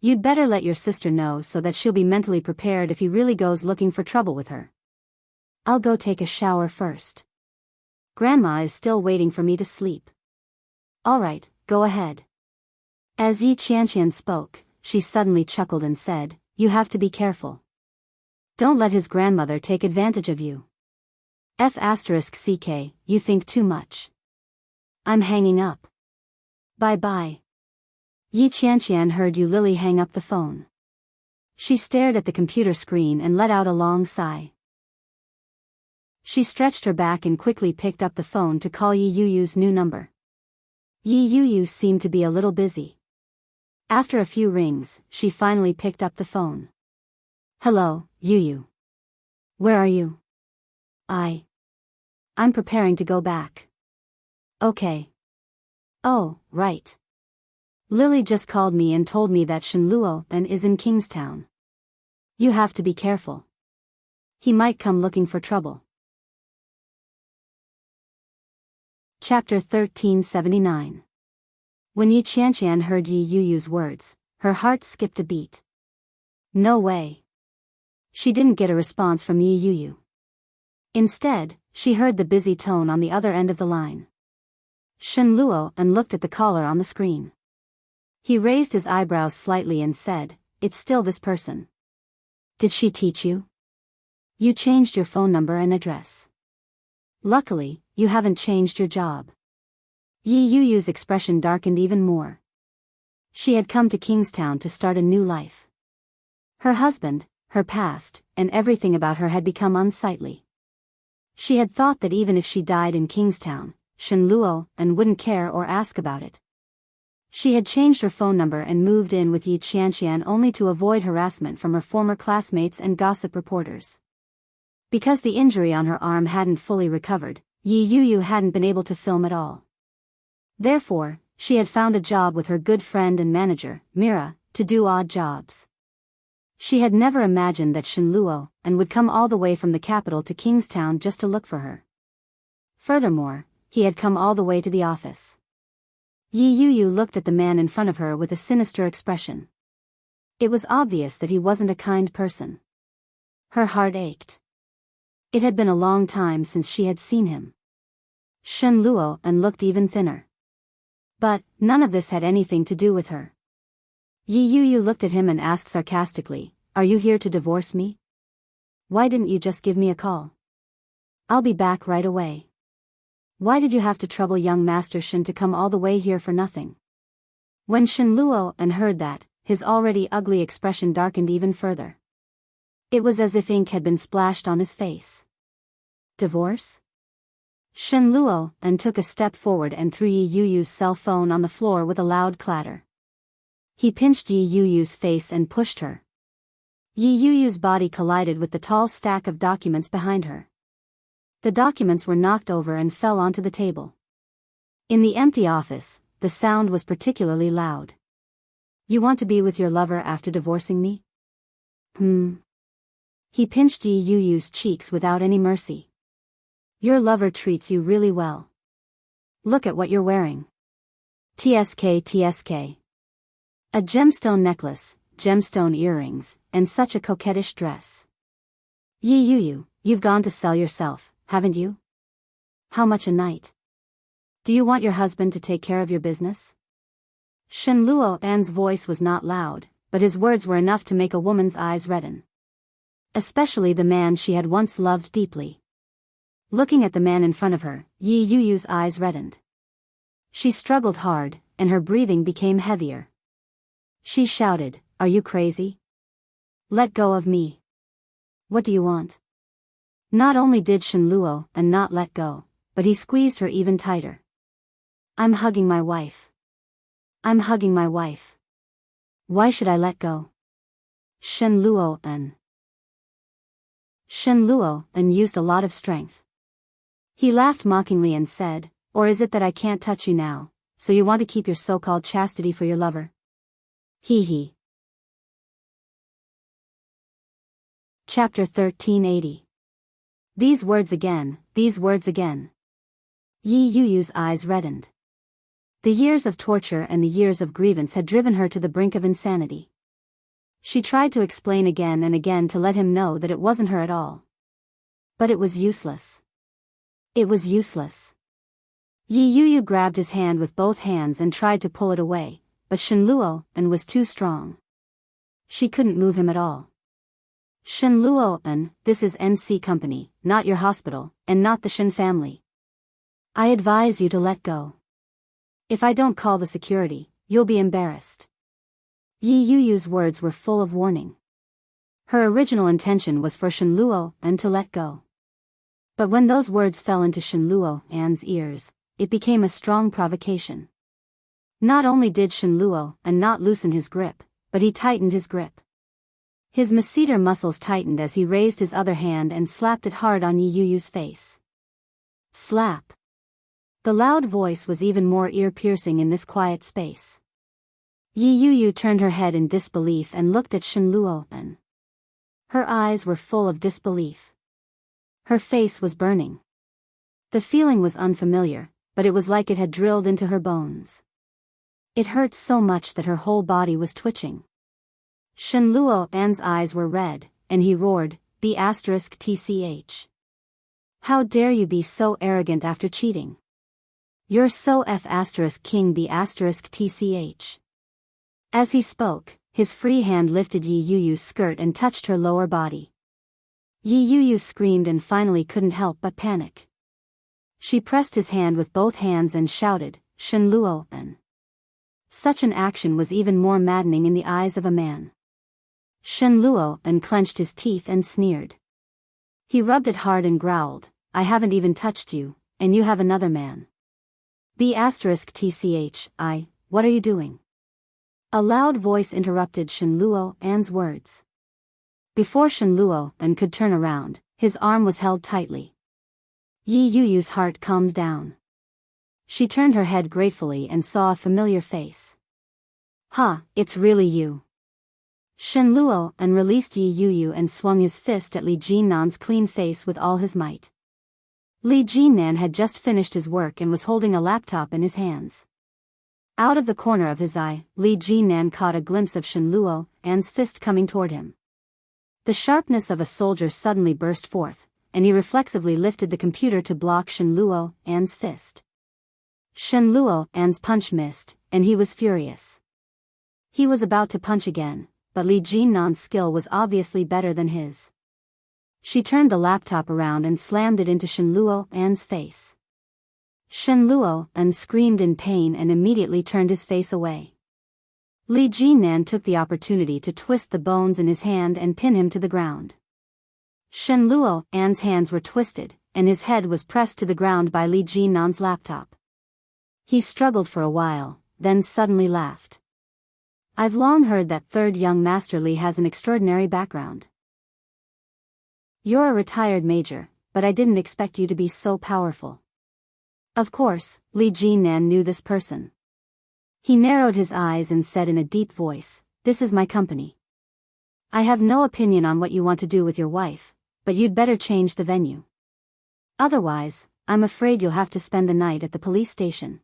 You'd better let your sister know so that she'll be mentally prepared if he really goes looking for trouble with her. I'll go take a shower first. Grandma is still waiting for me to sleep. All right, go ahead. As Yi Qianqian spoke, she suddenly chuckled and said, You have to be careful. Don't let his grandmother take advantage of you. F***ck, you think too much. I'm hanging up. Bye-bye. Yi Qianqian heard Yu Lily hang up the phone. She stared at the computer screen and let out a long sigh. She stretched her back and quickly picked up the phone to call Yi Yu's new number. Yi Yu seemed to be a little busy. After a few rings, she finally picked up the phone. Hello, Yu. Where are you? I'm preparing to go back. Okay. Oh, right. Lily just called me and told me that Shen Luo and is in Kingstown. You have to be careful. He might come looking for trouble. Chapter 1379. When Yi Qianqian heard Yi Yu's words, her heart skipped a beat. No way. She didn't get a response from Yi Yu. Instead, she heard the busy tone on the other end of the line. Shen Luo and looked at the caller on the screen. He raised his eyebrows slightly and said, It's still this person. Did she teach you? You changed your phone number and address. Luckily, you haven't changed your job. Yi Yu's expression darkened even more. She had come to Kingstown to start a new life. Her husband, her past, and everything about her had become unsightly. She had thought that even if she died in Kingstown, Shen Luo and wouldn't care or ask about it. She had changed her phone number and moved in with Yi Qianqian only to avoid harassment from her former classmates and gossip reporters. Because the injury on her arm hadn't fully recovered, Yi Yuyu hadn't been able to film at all. Therefore, she had found a job with her good friend and manager, Mira, to do odd jobs. She had never imagined that Shen Luo and would come all the way from the capital to Kingstown just to look for her. Furthermore, he had come all the way to the office. Yi Yuyu looked at the man in front of her with a sinister expression. It was obvious that he wasn't a kind person. Her heart ached. It had been a long time since she had seen him. Shen Luo and looked even thinner. But none of this had anything to do with her. Yi Yuyu looked at him and asked sarcastically, "Are you here to divorce me? Why didn't you just give me a call? I'll be back right away. Why did you have to trouble young Master Shen to come all the way here for nothing?" When Shen Luo and heard that, his already ugly expression darkened even further. It was as if ink had been splashed on his face. Divorce? Shen Luo and took a step forward and threw Yi Yuyu's cell phone on the floor with a loud clatter. He pinched Yi Yuyu's face and pushed her. Yi Yuyu's body collided with the tall stack of documents behind her. The documents were knocked over and fell onto the table. In the empty office, the sound was particularly loud. "You want to be with your lover after divorcing me?" He pinched Yi Yuyu's cheeks without any mercy. "Your lover treats you really well. Look at what you're wearing. TSK. A gemstone necklace, gemstone earrings, and such a coquettish dress. Yi Yuyu, you've gone to sell yourself, haven't you? How much a night? Do you want your husband to take care of your business?" Shen Luo An's voice was not loud, but his words were enough to make a woman's eyes redden. Especially the man she had once loved deeply. Looking at the man in front of her, Yi Yuyu's eyes reddened. She struggled hard, and her breathing became heavier. She shouted, "Are you crazy? Let go of me. What do you want?" Not only did Shen Luo and not let go, but he squeezed her even tighter. "I'm hugging my wife. I'm hugging my wife. Why should I let go?" Shen Luo used a lot of strength. He laughed mockingly and said, "Or is it that I can't touch you now, so you want to keep your so-called chastity for your lover? Hee hee." Chapter 1380. These words again. Yi Yuyu's eyes reddened. The years of torture and the years of grievance had driven her to the brink of insanity. She tried to explain again and again to let him know that it wasn't her at all. But it was useless. It was useless. Yi Yuyu grabbed his hand with both hands and tried to pull it away, but Shen Luo was too strong. She couldn't move him at all. "Shen Luo, this is NC Company, not your hospital, and not the Shen family. I advise you to let go. If I don't call the security, you'll be embarrassed." Yi Yuyu's words were full of warning. Her original intention was for Shen Luo to let go. But when those words fell into Shen Luo An's ears, it became a strong provocation. Not only did Shen Luo not loosen his grip, but he tightened his grip. His masseter muscles tightened as he raised his other hand and slapped it hard on Yi Yuyu's face. Slap. The loud voice was even more ear-piercing in this quiet space. Yi Yuyu turned her head in disbelief and looked at Shen Luo. Her eyes were full of disbelief. Her face was burning. The feeling was unfamiliar, but it was like it had drilled into her bones. It hurt so much that her whole body was twitching. Shen Luo An's eyes were red, and he roared, B*TCH. "How dare you be so arrogant after cheating? You're so F*King B*TCH. As he spoke, his free hand lifted Yi Yuyu's skirt and touched her lower body. Yi Yuyu screamed and finally couldn't help but panic. She pressed his hand with both hands and shouted, "Shen Luo." Such an action was even more maddening in the eyes of a man. Shen Luo unclenched his teeth and sneered. He rubbed it hard and growled, I haven't even touched you, and you have another man. B*tchi, what are you doing? A loud voice interrupted Shen Luo An's words. Before Shen Luo An could turn around, his arm was held tightly. Yi Yuyu's heart calmed down. She turned her head gratefully and saw a familiar face. Ha, it's really you. Shen Luo An released Yi Yuyu and swung his fist at Li Jinnan's clean face with all his might. Li Jinnan had just finished his work and was holding a laptop in his hands. Out of the corner of his eye, Li Jinnan caught a glimpse of Shen Luo An's fist coming toward him. The sharpness of a soldier suddenly burst forth, and he reflexively lifted the computer to block Shen Luo An's fist. Shen Luo An's punch missed, and he was furious. He was about to punch again, but Li Jinnan's skill was obviously better than his. She turned the laptop around and slammed it into Shen Luo An's face. Shen Luo An screamed in pain and immediately turned his face away. Li Jinnan took the opportunity to twist the bones in his hand and pin him to the ground. Shen Luo An's hands were twisted, and his head was pressed to the ground by Li Jinnan's laptop. He struggled for a while, then suddenly laughed. I've long heard that third young Master Li has an extraordinary background. You're a retired major, but I didn't expect you to be so powerful. Of course, Li Jinnan knew this person. He narrowed his eyes and said in a deep voice, this is my company. I have no opinion on what you want to do with your wife, but you'd better change the venue. Otherwise, I'm afraid you'll have to spend the night at the police station.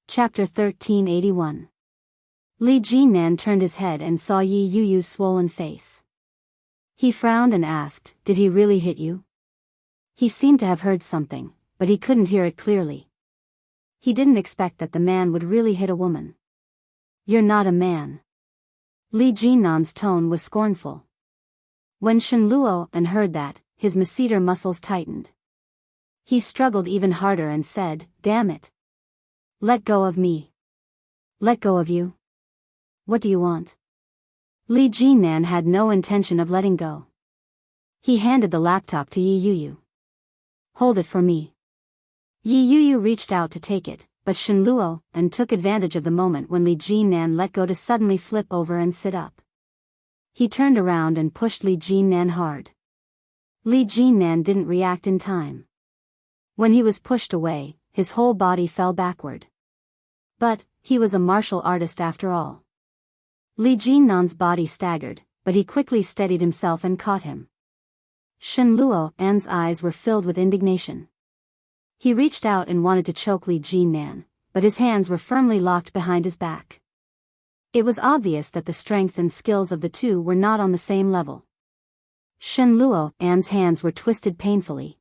Chapter 1381. Li Jinnan turned his head and saw Yi Yuyu's swollen face. He frowned and asked, did he really hit you? He seemed to have heard something, but he couldn't hear it clearly. He didn't expect that the man would really hit a woman. You're not a man. Li Jinnan's tone was scornful. When Shen Luo An heard that, his masseter muscles tightened. He struggled even harder and said, damn it. Let go of me. Let go of you? What do you want? Li Jinnan had no intention of letting go. He handed the laptop to Yi Yuyu. Hold it for me. Yi Yuyu reached out to take it, but Shen Luo An took advantage of the moment when Li Jinnan let go to suddenly flip over and sit up. He turned around and pushed Li Jinnan hard. Li Jinnan didn't react in time. When he was pushed away, his whole body fell backward. But he was a martial artist after all. Li Jinnan's body staggered, but he quickly steadied himself and caught him. Shen Luo An's eyes were filled with indignation. He reached out and wanted to choke Li Jinnan, but his hands were firmly locked behind his back. It was obvious that the strength and skills of the two were not on the same level. Shen Luo An's hands were twisted painfully.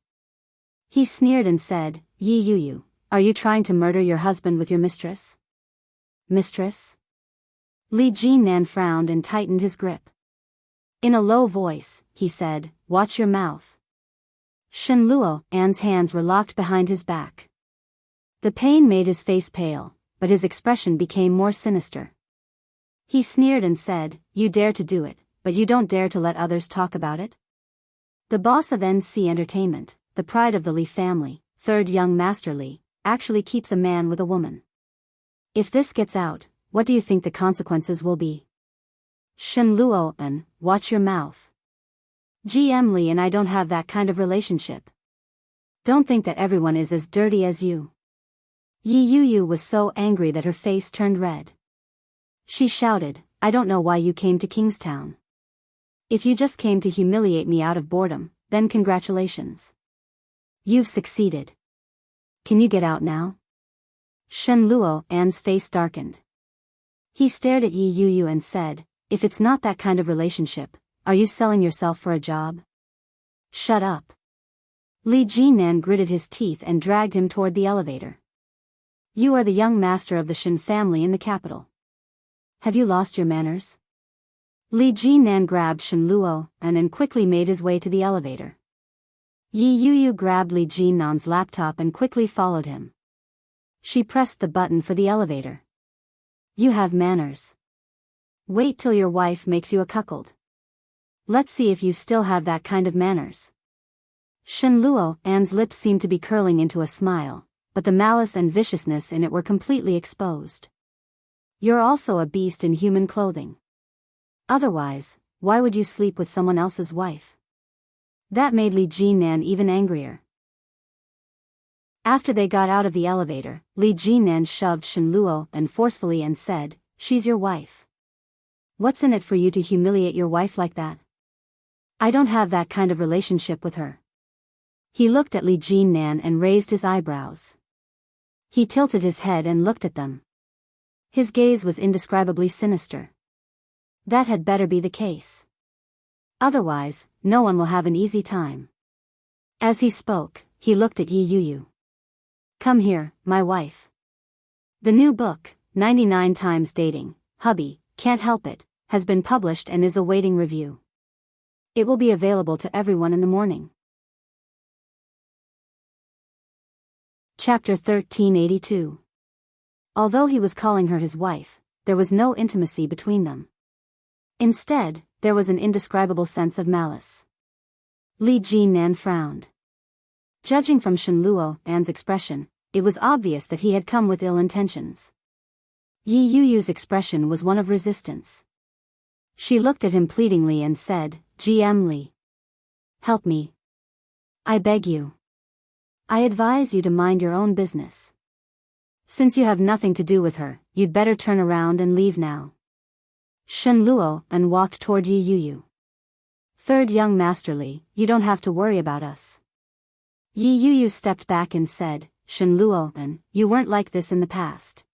He sneered and said, Yi Yuyu, are you trying to murder your husband with your mistress? Mistress? Li Jinnan frowned and tightened his grip. In a low voice, he said, watch your mouth. Shen Luo An's hands were locked behind his back. The pain made his face pale, but his expression became more sinister. He sneered and said, you dare to do it, but you don't dare to let others talk about it? The boss of NC Entertainment, the pride of the Li family, third young Master Li, actually keeps a man with a woman. If this gets out, what do you think the consequences will be? Shen Luo An, watch your mouth. GM Li and I don't have that kind of relationship. Don't think that everyone is as dirty as you. Yi Yuyu was so angry that her face turned red. She shouted, I don't know why you came to Kingstown. If you just came to humiliate me out of boredom, then congratulations. You've succeeded. Can you get out now? Shen Luo An's face darkened. He stared at Yi Yuyu and said, if it's not that kind of relationship, are you selling yourself for a job? Shut up. Li Jinnan gritted his teeth and dragged him toward the elevator. You are the young master of the Shen family in the capital. Have you lost your manners? Li Jinnan grabbed Shen Luo An and quickly made his way to the elevator. Yi Yuyu grabbed Li Jinnan's laptop and quickly followed him. She pressed the button for the elevator. You have manners. Wait till your wife makes you a cuckold. Let's see if you still have that kind of manners. Shen Luo's lips seemed to be curling into a smile, but the malice and viciousness in it were completely exposed. You're also a beast in human clothing. Otherwise, why would you sleep with someone else's wife? That made Li Jinnan even angrier. After they got out of the elevator, Li Jinnan shoved Shen Luo forcefully and said, "She's your wife. What's in it for you to humiliate your wife like that? I don't have that kind of relationship with her." He looked at Li Jinnan and raised his eyebrows. He tilted his head and looked at them. His gaze was indescribably sinister. That had better be the case. Otherwise, no one will have an easy time. As he spoke, he looked at Yi Yuyu. "Come here, my wife." The new book, 99 Times Dating, Hubby, Can't Help It, has been published and is awaiting review. It will be available to everyone in the morning. Chapter 1382. Although he was calling her his wife, there was no intimacy between them. Instead, there was an indescribable sense of malice. Li Jinnan frowned. Judging from Shen Luo's expression, it was obvious that he had come with ill intentions. Yi Yuyu's expression was one of resistance. She looked at him pleadingly and said, "GM Li. Help me. I beg you. I advise you to mind your own business. Since you have nothing to do with her, you'd better turn around and leave now." Shen Luo walked toward Yi Yuyu. "Third young Master Li, you don't have to worry about us." Yi Yuyu stepped back and said, "Shen Luo, you weren't like this in the past.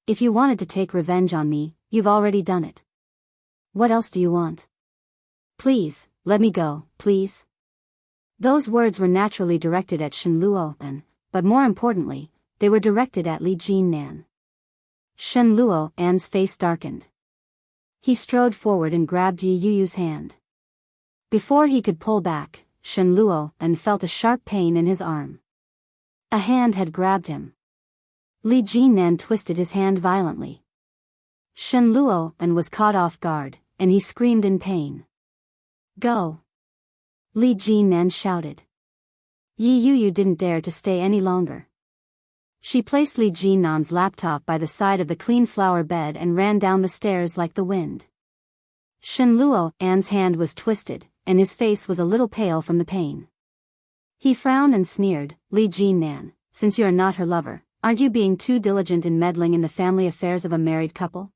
If you wanted to take revenge on me, you've already done it. What else do you want? Please, let me go, please." Those words were naturally directed at Shen Luo, but more importantly, they were directed at Li Jinnan. Shen Luo's face darkened. He strode forward and grabbed Yi Yuyu's hand. Before he could pull back, Shen Luo felt a sharp pain in his arm. A hand had grabbed him. Li Jinnan twisted his hand violently. Shen Luo was caught off guard, and he screamed in pain. "Go!" Li Jinnan shouted. Yi Yuyu didn't dare to stay any longer. She placed Li Jinnan's laptop by the side of the clean flower bed and ran down the stairs like the wind. Shen Luo's hand was twisted, and his face was a little pale from the pain. He frowned and sneered, "Li Jinnan, since you are not her lover, aren't you being too diligent in meddling in the family affairs of a married couple?"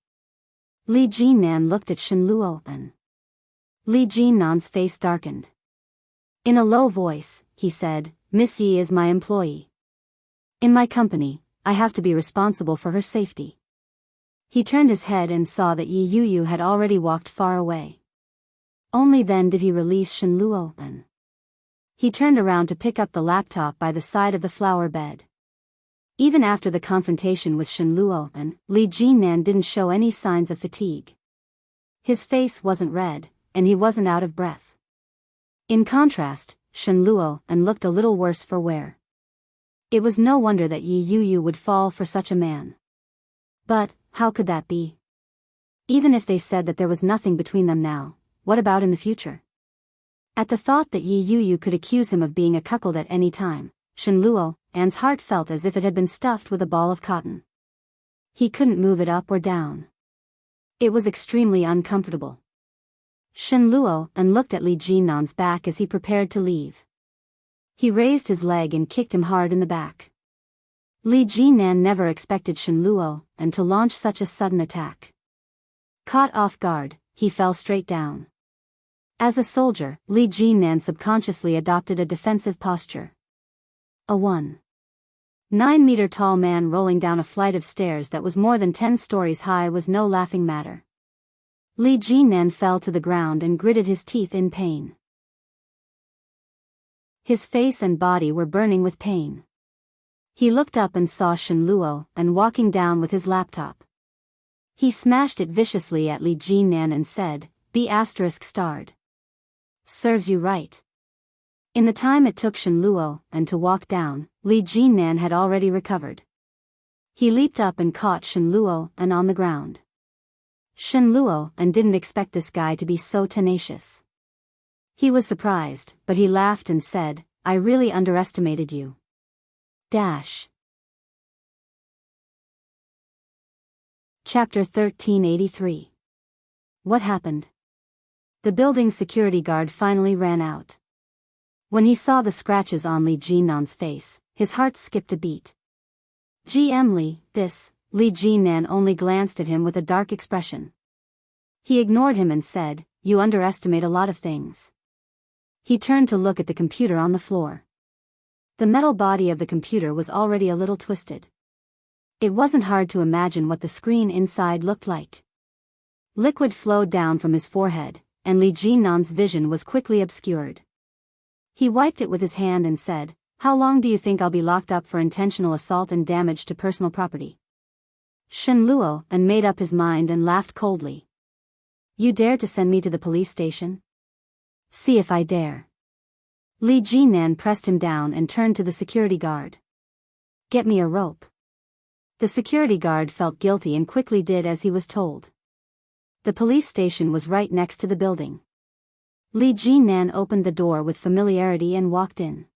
Li Jinnan looked at Shen Luo. Li Jinnan's face darkened. In a low voice, he said, "Miss Yi is my employee. In my company, I have to be responsible for her safety." He turned his head and saw that Yi Yuyu had already walked far away. Only then did he release Shen Luo. He turned around to pick up the laptop by the side of the flower bed. Even after the confrontation with Shen Luo, Li Jinnan didn't show any signs of fatigue. His face wasn't red, and he wasn't out of breath. In contrast, Shen Luo looked a little worse for wear. It was no wonder that Yi Yuyu would fall for such a man. But, how could that be? Even if they said that there was nothing between them now, what about in the future? At the thought that Yi Yuyu could accuse him of being a cuckold at any time, Shen Luo's heart felt as if it had been stuffed with a ball of cotton. He couldn't move it up or down. It was extremely uncomfortable. Shen Luo looked at Li Jinnan's back as he prepared to leave. He raised his leg and kicked him hard in the back. Li Jinnan never expected Shen Luo to launch such a sudden attack. Caught off guard, he fell straight down. As a soldier, Li Jinnan subconsciously adopted a defensive posture. A 1.9-meter tall man rolling down a flight of stairs that was more than 10 stories high was no laughing matter. Li Jinnan fell to the ground and gritted his teeth in pain. His face and body were burning with pain. He looked up and saw Shen Luo walking down with his laptop. He smashed it viciously at Li Jinnan and said, "B*****. Serves you right." In the time it took Shen Luo to walk down, Li Jinnan had already recovered. He leaped up and caught Shen Luo on the ground. Shen Luo and didn't expect this guy to be so tenacious. He was surprised, but he laughed and said, I really underestimated you. Dash. Chapter 1383. What happened? The building's security guard finally ran out. When he saw the scratches on Li Jinnan's face, his heart skipped a beat. GM Li, this. Li Jinnan only glanced at him with a dark expression. He ignored him and said, You underestimate a lot of things. He turned to look at the computer on the floor. The metal body of the computer was already a little twisted. It wasn't hard to imagine what the screen inside looked like. Liquid flowed down from his forehead, and Li Jinnan's vision was quickly obscured. He wiped it with his hand and said, How long do you think I'll be locked up for intentional assault and damage to personal property? Shen Luo and made up his mind and laughed coldly. You dare to send me to the police station? See if I dare. Li Jinnan pressed him down and turned to the security guard. Get me a rope. The security guard felt guilty and quickly did as he was told. The police station was right next to the building. Li Jinnan opened the door with familiarity and walked in.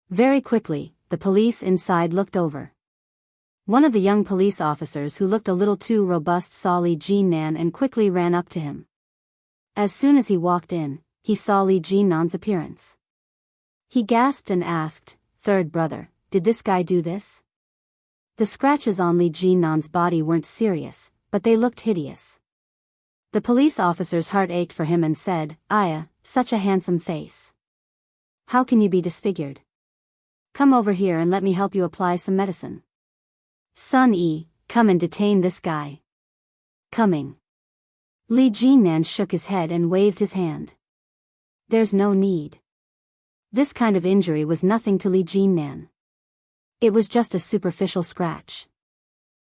Very quickly, the police inside looked over. One of the young police officers who looked a little too robust saw Li Jinnan and quickly ran up to him. As soon as he walked in, he saw Li Jinnan's appearance. He gasped and asked, Third brother, did this guy do this? The scratches on Li Jinnan's body weren't serious, but they looked hideous. The police officer's heart ached for him and said, Aya, such a handsome face. How can you be disfigured? Come over here and let me help you apply some medicine. Sun Yi, come and detain this guy. Coming. Li Jinnan shook his head and waved his hand. There's no need. This kind of injury was nothing to Li Jinnan. It was just a superficial scratch.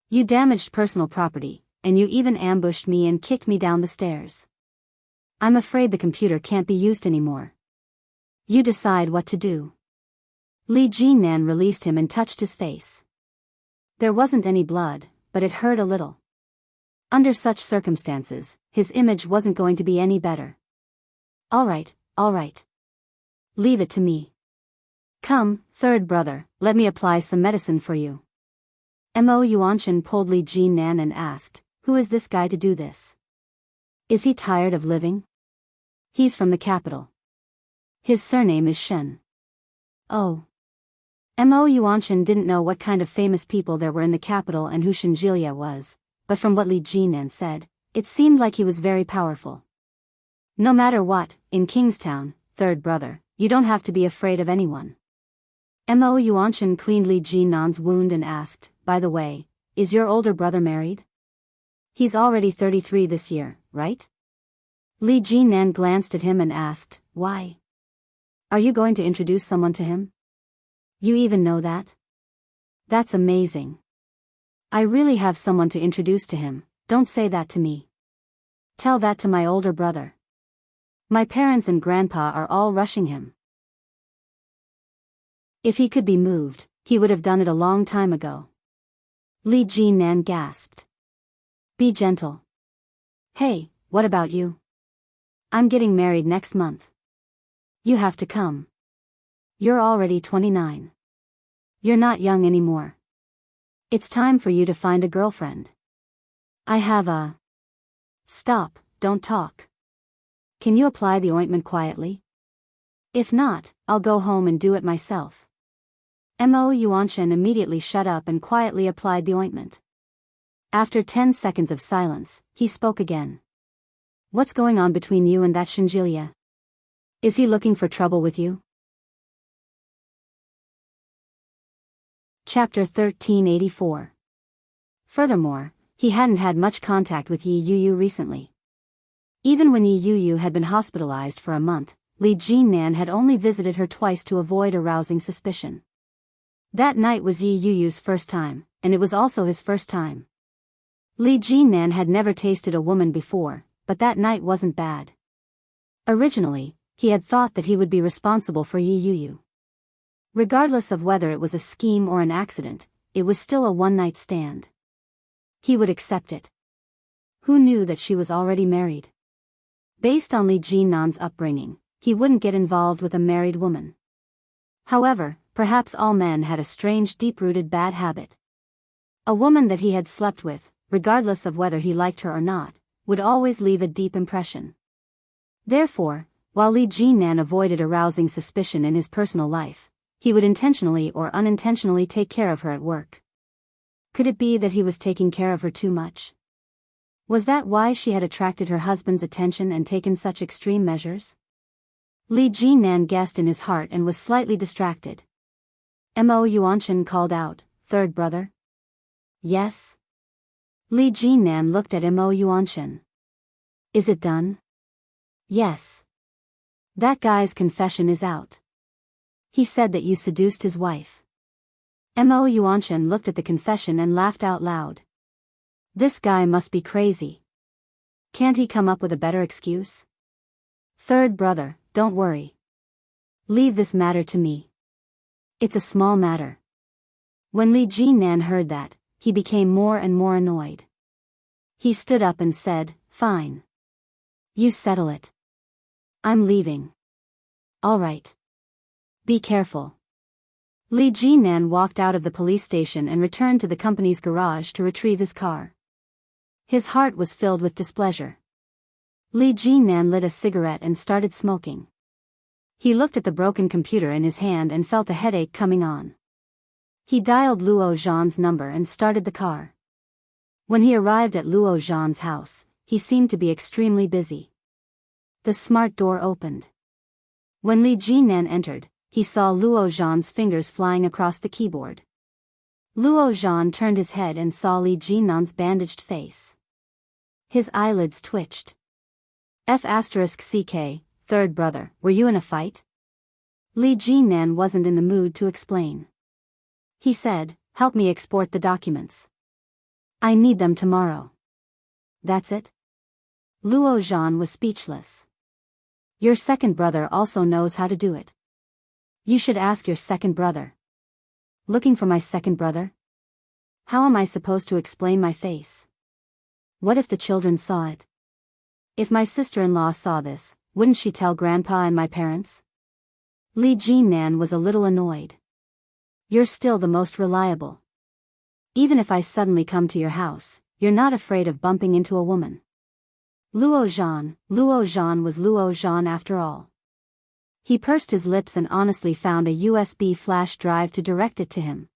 You damaged personal property, and you even ambushed me and kicked me down the stairs. I'm afraid the computer can't be used anymore. You decide what to do. Li Jinnan released him and touched his face. There wasn't any blood, but it hurt a little. Under such circumstances, his image wasn't going to be any better. All right. Leave it to me. Come, third brother, let me apply some medicine for you. Mo Yuanshan pulled Li Jinnan and asked, Who is this guy to do this? Is he tired of living? He's from the capital. His surname is Shen. Oh. Mo Yuanshan didn't know what kind of famous people there were in the capital and who Shenjilia was, but from what Li Jinnan said, it seemed like he was very powerful. No matter what, in Kingstown, third brother, you don't have to be afraid of anyone. Mo Yuanshan cleaned Li Jinnan's wound and asked, By the way, is your older brother married? He's already 33 this year, right? Li Jinnan glanced at him and asked, Why? Are you going to introduce someone to him? You even know that? That's amazing. I really have someone to introduce to him, don't say that to me. Tell that to my older brother. My parents and grandpa are all rushing him. If he could be moved, he would have done it a long time ago. Li Jinnan gasped. Be gentle. Hey, what about you? I'm getting married next month. You have to come. You're already 29. You're not young anymore. It's time for you to find a girlfriend. I have a... Stop, don't talk. Can you apply the ointment quietly? If not, I'll go home and do it myself. Mo Yuanshan immediately shut up and quietly applied the ointment. After 10 seconds of silence, he spoke again. What's going on between you and that Shenjilia? Is he looking for trouble with you? Chapter 1384. Furthermore, he hadn't had much contact with Yi Yuyu recently. Even when Yi Yuyu had been hospitalized for a month, Li Jinnan had only visited her twice to avoid arousing suspicion. That night was Yi Yuyu's first time, and it was also his first time. Li Jinnan had never tasted a woman before, but that night wasn't bad. Originally, he had thought that he would be responsible for Yi Yuyu. Regardless of whether it was a scheme or an accident, it was still a one-night stand. He would accept it. Who knew that she was already married? Based on Li Jinnan's upbringing, he wouldn't get involved with a married woman. However, perhaps all men had a strange deep-rooted bad habit. A woman that he had slept with, regardless of whether he liked her or not, would always leave a deep impression. Therefore, while Li Jinnan avoided arousing suspicion in his personal life, he would intentionally or unintentionally take care of her at work. Could it be that he was taking care of her too much? Was that why she had attracted her husband's attention and taken such extreme measures? Li Jinnan guessed in his heart and was slightly distracted. Mo Yuanshan called out, "Third brother?" "Yes." Li Jinnan looked at Mo Yuanshan. "Is it done?" "Yes. That guy's confession is out. He said that you seduced his wife." Mo Yuanshan looked at the confession and laughed out loud. This guy must be crazy. Can't he come up with a better excuse? "Third brother, don't worry. Leave this matter to me. It's a small matter." When Li Jinnan heard that, he became more and more annoyed. He stood up and said, "Fine. You settle it. I'm leaving." "All right. Be careful." Li Jinnan walked out of the police station and returned to the company's garage to retrieve his car. His heart was filled with displeasure. Li Jinnan lit a cigarette and started smoking. He looked at the broken computer in his hand and felt a headache coming on. He dialed Luo Zhan's number and started the car. When he arrived at Luo Zhan's house, he seemed to be extremely busy. The smart door opened. When Li Jinnan entered, he saw Luo Zhan's fingers flying across the keyboard. Luo Zhan turned his head and saw Li Jinnan's bandaged face. His eyelids twitched. "F***ck, third brother, were you in a fight?" Li Jinnan wasn't in the mood to explain. He said, "Help me export the documents. I need them tomorrow." "That's it?" Luo Zhan was speechless. "Your second brother also knows how to do it. You should ask your second brother." "Looking for my second brother? How am I supposed to explain my face? What if the children saw it? If my sister-in-law saw this, wouldn't she tell Grandpa and my parents?" Li Jinnan was a little annoyed. "You're still the most reliable. Even if I suddenly come to your house, you're not afraid of bumping into a woman." Luo Zhan was Luo Zhan after all. He pursed his lips and honestly found a USB flash drive to direct it to him.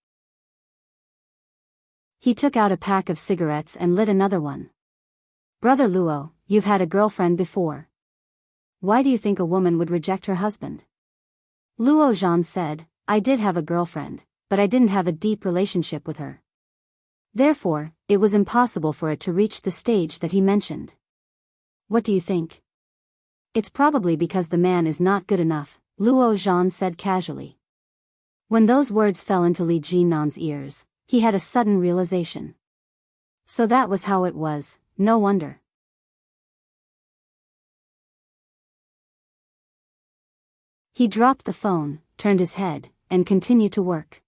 He took out a pack of cigarettes and lit another one. "Brother Luo, you've had a girlfriend before. Why do you think a woman would reject her husband?" Luo Zhan said, "I did have a girlfriend, but I didn't have a deep relationship with her. Therefore, it was impossible for it to reach the stage that he mentioned." "What do you think?" "It's probably because the man is not good enough," Luo Zhan said casually. When those words fell into Li Jinnan's ears, he had a sudden realization. So that was how it was, no wonder. He dropped the phone, turned his head, and continued to work.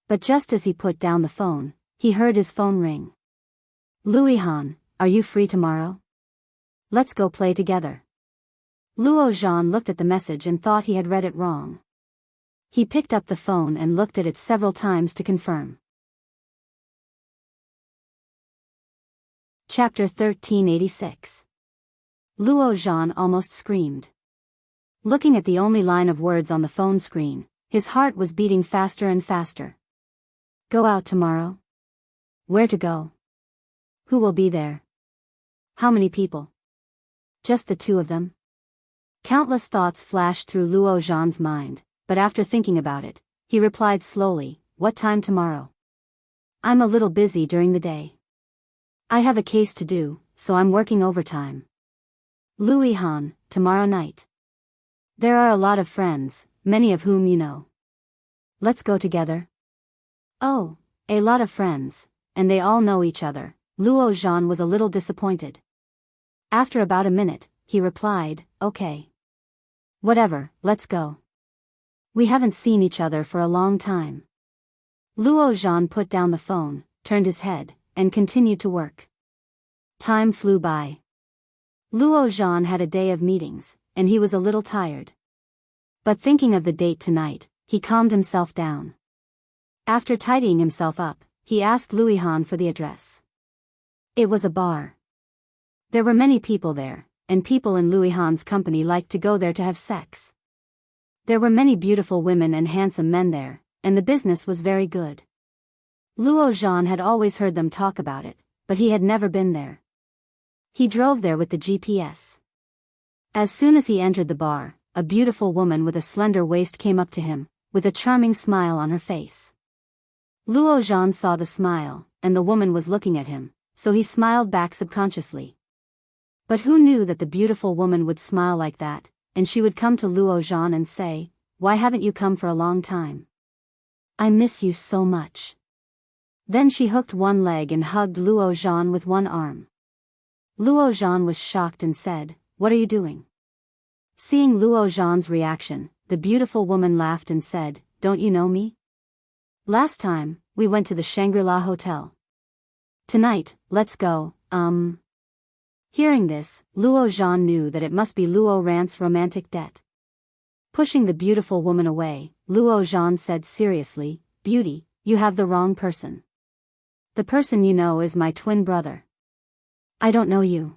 But just as he put down the phone, he heard his phone ring. "Louis Han, are you free tomorrow? Let's go play together." Luo Zhan looked at the message and thought he had read it wrong. He picked up the phone and looked at it several times to confirm. Chapter 1386. Luo Zhan almost screamed. Looking at the only line of words on the phone screen, his heart was beating faster and faster. "Go out tomorrow? Where to go? Who will be there? How many people? Just the two of them?" Countless thoughts flashed through Luo Zhan's mind, but after thinking about it, he replied slowly, "What time tomorrow? I'm a little busy during the day. I have a case to do, so I'm working overtime." "Louis Han, tomorrow night. There are a lot of friends, many of whom you know. Let's go together." "Oh, a lot of friends, and they all know each other." Luo Zhan was a little disappointed. After about a minute, he replied, "Okay. Whatever, let's go. We haven't seen each other for a long time." Luo Zhan put down the phone, turned his head, and continued to work. Time flew by. Luo Zhan had a day of meetings, and he was a little tired. But thinking of the date tonight, he calmed himself down. After tidying himself up, he asked Louis Han for the address. It was a bar. There were many people there, and people in Louis Han's company liked to go there to have sex. There were many beautiful women and handsome men there, and the business was very good. Luo Zhan had always heard them talk about it, but he had never been there. He drove there with the GPS. As soon as he entered the bar, a beautiful woman with a slender waist came up to him, with a charming smile on her face. Luo Zhan saw the smile, and the woman was looking at him, so he smiled back subconsciously. But who knew that the beautiful woman would smile like that, and she would come to Luo Zhan and say, "Why haven't you come for a long time? I miss you so much." Then she hooked one leg and hugged Luo Zhan with one arm. Luo Zhan was shocked and said, "What are you doing?" Seeing Luo Zhan's reaction, the beautiful woman laughed and said, "Don't you know me? Last time, we went to the Shangri-La Hotel. Tonight, let's go, Hearing this, Luo Zhan knew that it must be Luo Rant's romantic debt. Pushing the beautiful woman away, Luo Zhan said seriously, "Beauty, you have the wrong person. The person you know is my twin brother. I don't know you."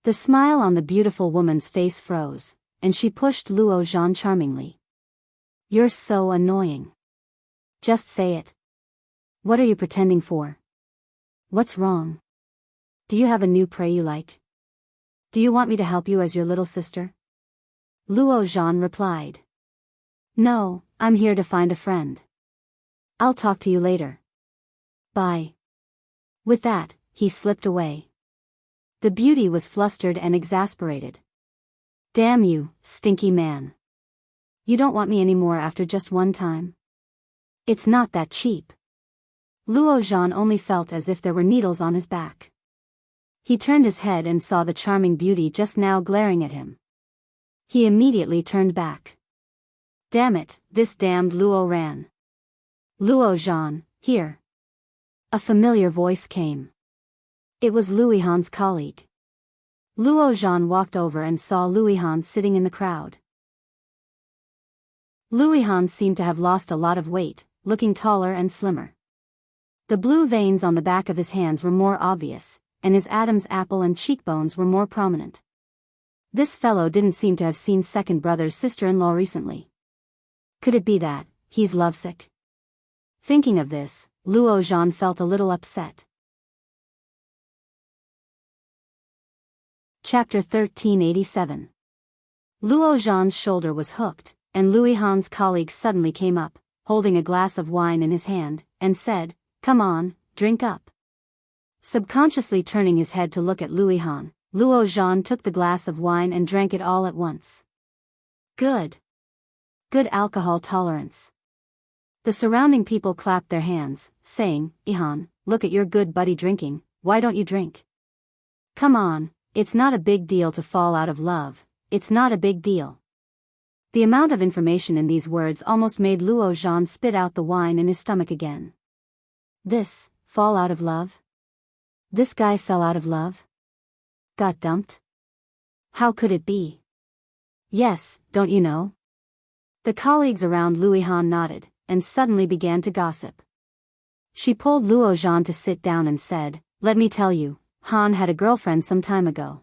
The smile on the beautiful woman's face froze, and she pushed Luo Zhan charmingly. "You're so annoying. Just say it. What are you pretending for? What's wrong? Do you have a new prey you like? Do you want me to help you as your little sister?" Luo Zhan replied. "No, I'm here to find a friend. I'll talk to you later. Bye." With that, he slipped away. The beauty was flustered and exasperated. "Damn you, stinky man. You don't want me anymore after just one time? It's not that cheap." Luo Zhan only felt as if there were needles on his back. He turned his head and saw the charming beauty just now glaring at him. He immediately turned back. "Damn it, this damned Luo Ran. Luo Zhan, here." A familiar voice came. It was Louis Han's colleague. Luo Zhan walked over and saw Louis Han sitting in the crowd. Louis Han seemed to have lost a lot of weight, looking taller and slimmer. The blue veins on the back of his hands were more obvious, and his Adam's apple and cheekbones were more prominent. This fellow didn't seem to have seen second brother's sister-in-law recently. Could it be that he's lovesick? Thinking of this, Luo Zhan felt a little upset. Chapter 1387. Luo Zhan's shoulder was hooked, and Louis Han's colleague suddenly came up, holding a glass of wine in his hand, and said, "Come on, drink up." Subconsciously turning his head to look at Louis Han, Luo Zhan took the glass of wine and drank it all at once. Good. Good alcohol tolerance. The surrounding people clapped their hands, saying, "Ihan, look at your good buddy drinking, why don't you drink? Come on, it's not a big deal to fall out of love, it's not a big deal." The amount of information in these words almost made Luo Zhan spit out the wine in his stomach again. This, fall out of love? This guy fell out of love? Got dumped? How could it be? Yes, don't you know? The colleagues around Louis Han nodded, and suddenly began to gossip. She pulled Luo Zhan to sit down and said, "Let me tell you, Han had a girlfriend some time ago.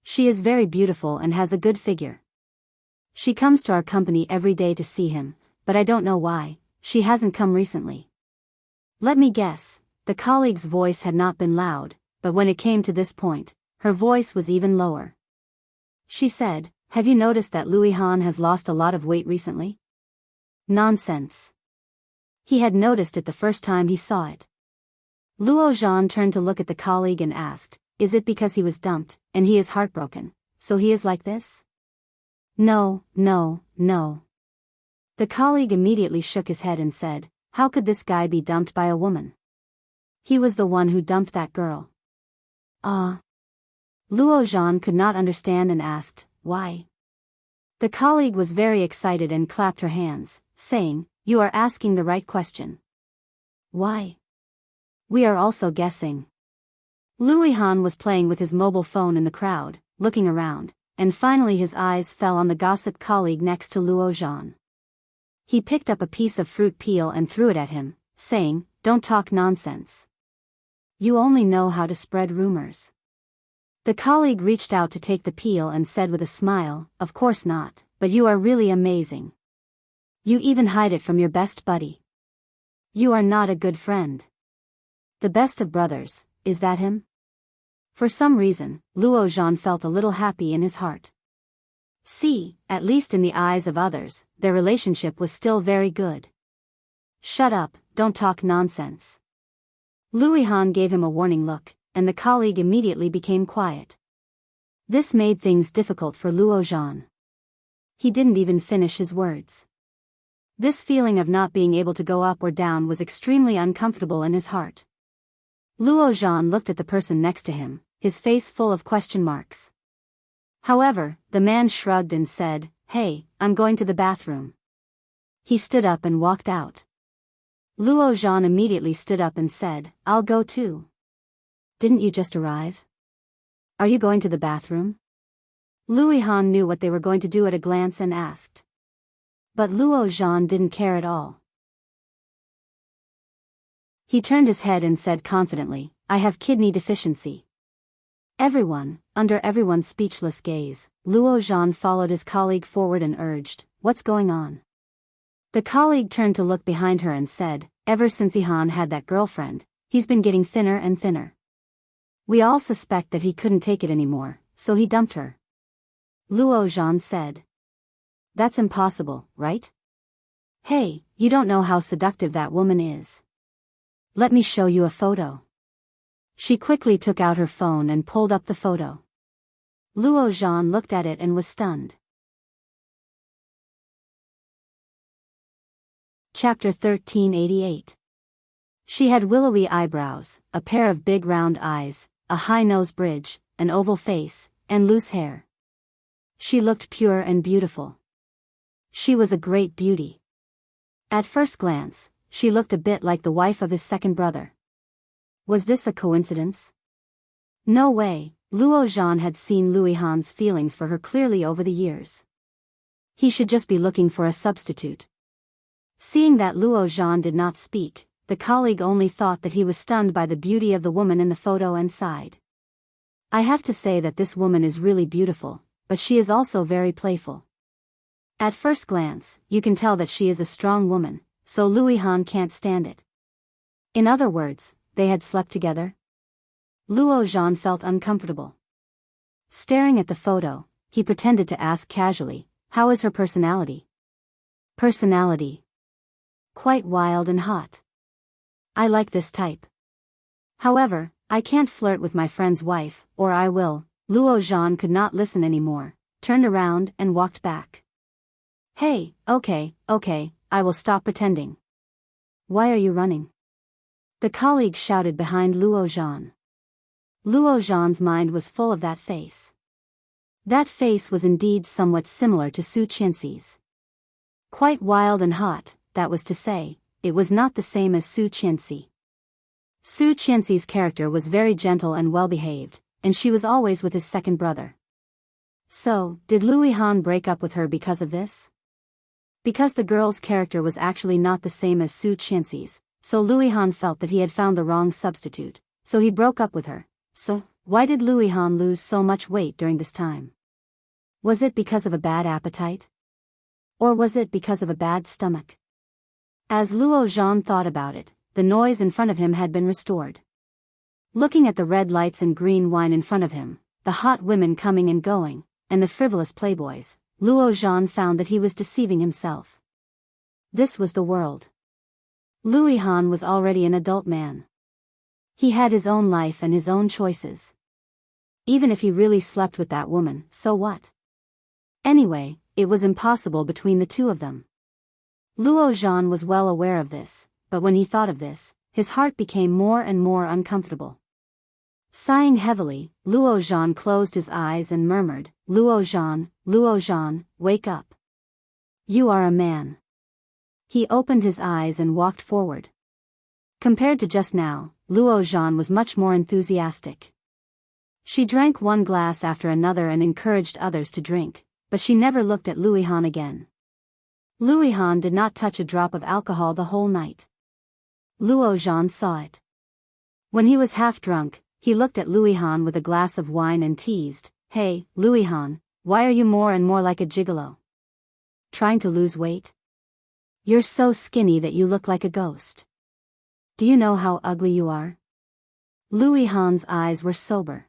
She is very beautiful and has a good figure. She comes to our company every day to see him, but I don't know why, she hasn't come recently." Let me guess. The colleague's voice had not been loud, but when it came to this point, her voice was even lower. She said, "Have you noticed that Louis Han has lost a lot of weight recently?" Nonsense. He had noticed it the first time he saw it. Luo Zhan turned to look at the colleague and asked, "Is it because he was dumped, and he is heartbroken, so he is like this?" No, no, no. The colleague immediately shook his head and said, "How could this guy be dumped by a woman? He was the one who dumped that girl." Ah. Luo Zhan could not understand and asked, "Why?" The colleague was very excited and clapped her hands, saying, "You are asking the right question. Why? We are also guessing. Louis Han was playing with his mobile phone in the crowd, looking around, and finally his eyes fell on the gossip colleague next to Luo Zhan. He picked up a piece of fruit peel and threw it at him, saying, "Don't talk nonsense. You only know how to spread rumors." The colleague reached out to take the peel and said with a smile, "Of course not, but you are really amazing. You even hide it from your best buddy. You are not a good friend. The best of brothers, is that him?" For some reason, Luo Zhan felt a little happy in his heart. See, at least in the eyes of others, their relationship was still very good. "Shut up, don't talk nonsense." Louis Han gave him a warning look, and the colleague immediately became quiet. This made things difficult for Luo Zhan. He didn't even finish his words. This feeling of not being able to go up or down was extremely uncomfortable in his heart. Luo Zhan looked at the person next to him, his face full of question marks. However, the man shrugged and said, "Hey, I'm going to the bathroom." He stood up and walked out. Luo Zhan immediately stood up and said, "I'll go too." "Didn't you just arrive? Are you going to the bathroom?" Louis Han knew what they were going to do at a glance and asked. But Luo Zhan didn't care at all. He turned his head and said confidently, "I have kidney deficiency." Under everyone's speechless gaze, Luo Zhan followed his colleague forward and urged, "What's going on?" The colleague turned to look behind her and said, "Ever since Han had that girlfriend, he's been getting thinner and thinner. We all suspect that he couldn't take it anymore, so he dumped her." Luo Zhan said. "That's impossible, right? Hey, you don't know how seductive that woman is. Let me show you a photo." She quickly took out her phone and pulled up the photo. Luo Zhan looked at it and was stunned. Chapter 1388. She had willowy eyebrows, a pair of big round eyes, a high nose bridge, an oval face, and loose hair. She looked pure and beautiful. She was a great beauty. At first glance, she looked a bit like the wife of his second brother. Was this a coincidence? No way. Luo Zhan had seen Louis Han's feelings for her clearly over the years. He should just be looking for a substitute. Seeing that Luo Zhan did not speak, the colleague only thought that he was stunned by the beauty of the woman in the photo and sighed. "I have to say that this woman is really beautiful, but she is also very playful. At first glance, you can tell that she is a strong woman, so Louis Han can't stand it." In other words, they had slept together? Luo Zhan felt uncomfortable. Staring at the photo, he pretended to ask casually, "How is her personality?" "Personality? Quite wild and hot. I like this type. However, I can't flirt with my friend's wife, or I will." Luo Zhan could not listen anymore, turned around and walked back. "Hey, okay, I will stop pretending." "Why are you running?" The colleague shouted behind Luo Zhan. Luo Zhan's mind was full of that face. That face was indeed somewhat similar to Su Qianxi's. Quite wild and hot, that was to say, it was not the same as Su Qianxi. Su Qianxi's character was very gentle and well-behaved, and she was always with his second brother. So, did Louis Han break up with her because of this? Because the girl's character was actually not the same as Su Qianxi's, so Louis Han felt that he had found the wrong substitute, so he broke up with her. So, why did Louis Han lose so much weight during this time? Was it because of a bad appetite? Or was it because of a bad stomach? As Luo Zhan thought about it, the noise in front of him had been restored. Looking at the red lights and green wine in front of him, the hot women coming and going, and the frivolous playboys, Luo Zhan found that he was deceiving himself. This was the world. Louis Han was already an adult man. He had his own life and his own choices. Even if he really slept with that woman, so what? Anyway, it was impossible between the two of them. Luo Zhan was well aware of this, but when he thought of this, his heart became more and more uncomfortable. Sighing heavily, Luo Zhan closed his eyes and murmured, Luo Zhan, wake up. You are a man." He opened his eyes and walked forward. Compared to just now, Luo Zhan was much more enthusiastic. She drank one glass after another and encouraged others to drink, but she never looked at Luihan again. Luihan did not touch a drop of alcohol the whole night. Luo Zhan saw it. When he was half drunk, he looked at Luihan with a glass of wine and teased, "Hey, Luihan, why are you more and more like a gigolo? Trying to lose weight? You're so skinny that you look like a ghost. Do you know how ugly you are?" Luihan's eyes were sober.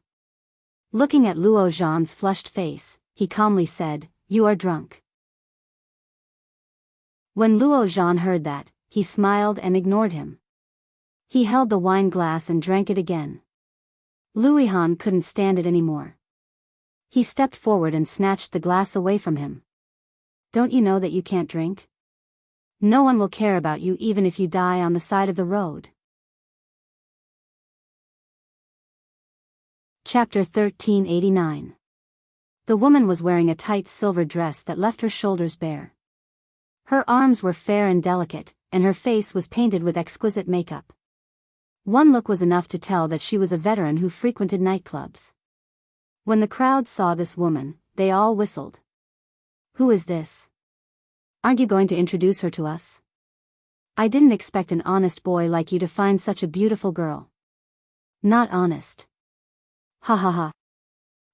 Looking at Luo Zhan's flushed face, he calmly said, "You are drunk." When Luo Zhan heard that, he smiled and ignored him. He held the wine glass and drank it again. Luihan couldn't stand it anymore. He stepped forward and snatched the glass away from him. "Don't you know that you can't drink? No one will care about you even if you die on the side of the road." Chapter 1389. The woman was wearing a tight silver dress that left her shoulders bare. Her arms were fair and delicate, and her face was painted with exquisite makeup. One look was enough to tell that she was a veteran who frequented nightclubs. When the crowd saw this woman, they all whistled. "Who is this? Aren't you going to introduce her to us? I didn't expect an honest boy like you to find such a beautiful girl." "Not honest. Ha ha ha."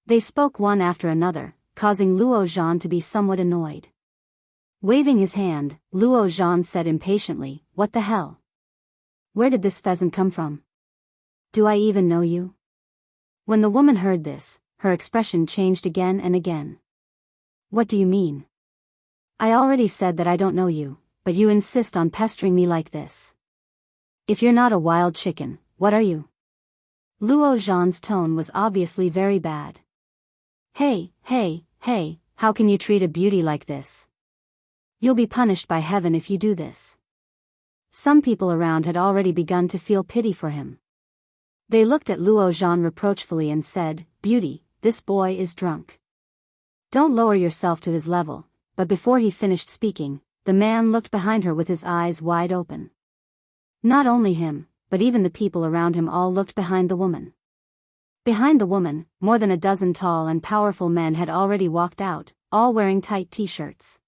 They spoke one after another, causing Luo Zhan to be somewhat annoyed. Waving his hand, Luo Zhan said impatiently, "What the hell? Where did this pheasant come from? Do I even know you?" When the woman heard this, her expression changed again and again. "What do you mean? I already said that I don't know you, but you insist on pestering me like this. If you're not a wild chicken, what are you?" Luo Zhan's tone was obviously very bad. Hey, how can you treat a beauty like this? You'll be punished by heaven if you do this." Some people around had already begun to feel pity for him. They looked at Luo Zhan reproachfully and said, "Beauty, this boy is drunk. Don't lower yourself to his level." But before he finished speaking, the man looked behind her with his eyes wide open. Not only him, but even the people around him all looked behind the woman. Behind the woman, more than a dozen tall and powerful men had already walked out, all wearing tight t-shirts.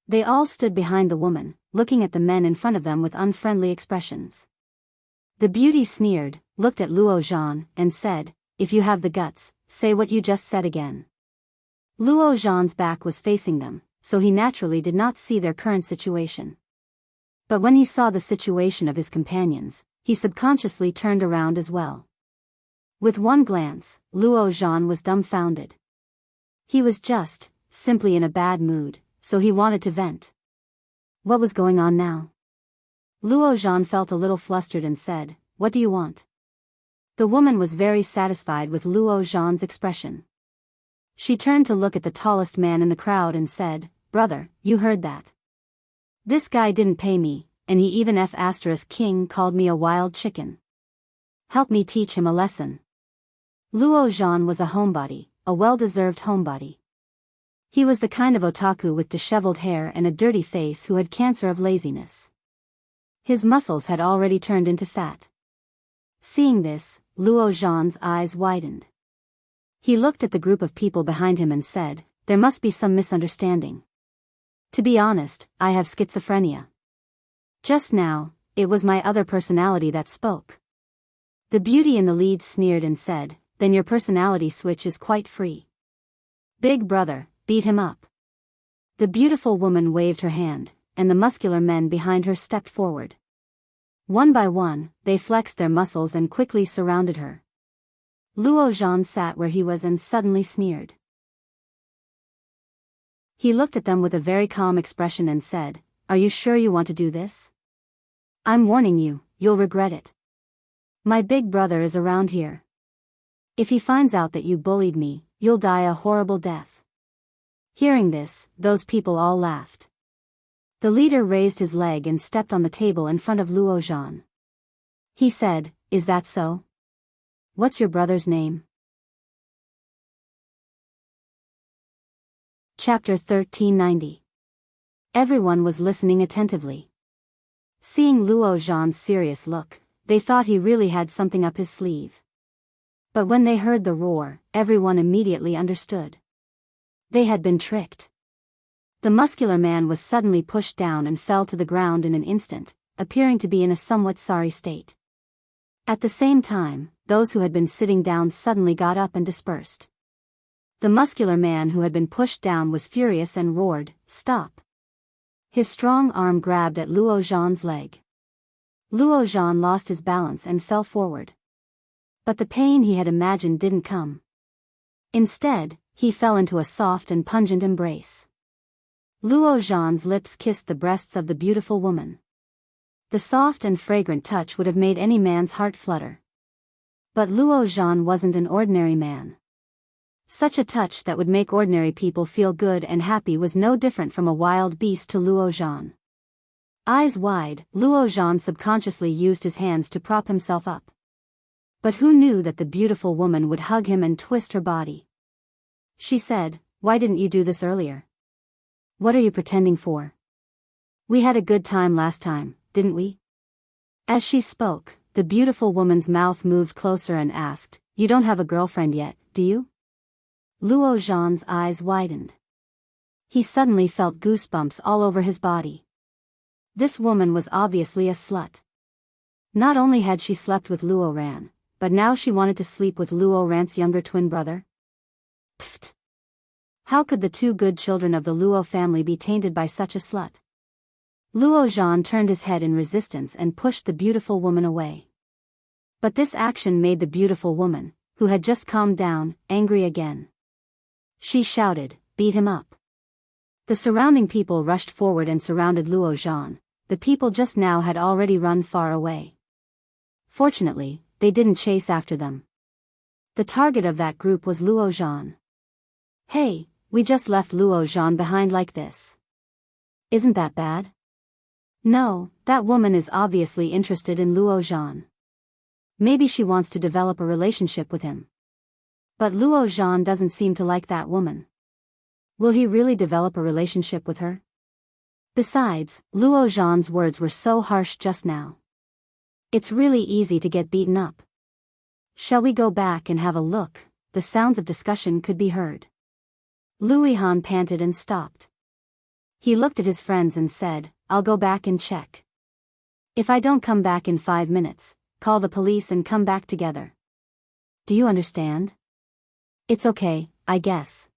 They all stood behind the woman, looking at the men in front of them with unfriendly expressions. The beauty sneered, looked at Luo Zhan, and said, "If you have the guts, say what you just said again." Luo Zhan's back was facing them, so he naturally did not see their current situation. But when he saw the situation of his companions, he subconsciously turned around as well. With one glance, Luo Zhan was dumbfounded. He was just, simply in a bad mood, so he wanted to vent. What was going on now? Luo Zhan felt a little flustered and said, "What do you want?" The woman was very satisfied with Luo Zhan's expression. She turned to look at the tallest man in the crowd and said, "Brother, you heard that? This guy didn't pay me, and he even King called me a wild chicken. Help me teach him a lesson." Luo Zhan was a homebody, a well-deserved homebody. He was the kind of otaku with disheveled hair and a dirty face who had cancer of laziness. His muscles had already turned into fat. Seeing this, Luo Zhan's eyes widened. He looked at the group of people behind him and said, "There must be some misunderstanding. To be honest, I have schizophrenia. Just now, it was my other personality that spoke." The beauty in the lead sneered and said, "Then your personality switch is quite free. Big brother, beat him up." The beautiful woman waved her hand, and the muscular men behind her stepped forward. One by one, they flexed their muscles and quickly surrounded her. Luo Zhan sat where he was and suddenly sneered. He looked at them with a very calm expression and said, "Are you sure you want to do this? I'm warning you, you'll regret it. My big brother is around here. If he finds out that you bullied me, you'll die a horrible death." Hearing this, those people all laughed. The leader raised his leg and stepped on the table in front of Luo Zhan. He said, "Is that so? What's your brother's name?" Chapter 1390. Everyone was listening attentively. Seeing Luo Zhan's serious look, they thought he really had something up his sleeve. But when they heard the roar, everyone immediately understood. They had been tricked. The muscular man was suddenly pushed down and fell to the ground in an instant, appearing to be in a somewhat sorry state. At the same time, those who had been sitting down suddenly got up and dispersed. The muscular man who had been pushed down was furious and roared, "Stop!" His strong arm grabbed at Luo Zhan's leg. Luo Zhan lost his balance and fell forward. But the pain he had imagined didn't come. Instead, he fell into a soft and pungent embrace. Luo Zhan's lips kissed the breasts of the beautiful woman. The soft and fragrant touch would have made any man's heart flutter. But Luo Zhan wasn't an ordinary man. Such a touch that would make ordinary people feel good and happy was no different from a wild beast to Luo Zhan. Eyes wide, Luo Zhan subconsciously used his hands to prop himself up. But who knew that the beautiful woman would hug him and twist her body? She said, "Why didn't you do this earlier? What are you pretending for? We had a good time last time, didn't we?" As she spoke, the beautiful woman's mouth moved closer and asked, "You don't have a girlfriend yet, do you?" Luo Zhan's eyes widened. He suddenly felt goosebumps all over his body. This woman was obviously a slut. Not only had she slept with Luo Ran, but now she wanted to sleep with Luo Ran's younger twin brother. Pfft! How could the two good children of the Luo family be tainted by such a slut? Luo Zhan turned his head in resistance and pushed the beautiful woman away. But this action made the beautiful woman, who had just calmed down, angry again. She shouted, "Beat him up!" The surrounding people rushed forward and surrounded Luo Zhan. The people just now had already run far away. Fortunately, they didn't chase after them. The target of that group was Luo Zhan. "Hey, we just left Luo Zhan behind like this. Isn't that bad?" "No, that woman is obviously interested in Luo Zhan. Maybe she wants to develop a relationship with him. But Luo Zhan doesn't seem to like that woman. Will he really develop a relationship with her?" Besides, Luo Zhan's words were so harsh just now. "It's really easy to get beaten up. Shall we go back and have a look?" The sounds of discussion could be heard. Louis Han panted and stopped. He looked at his friends and said, "I'll go back and check. If I don't come back in 5 minutes, call the police and come back together. Do you understand?" "It's okay, I guess.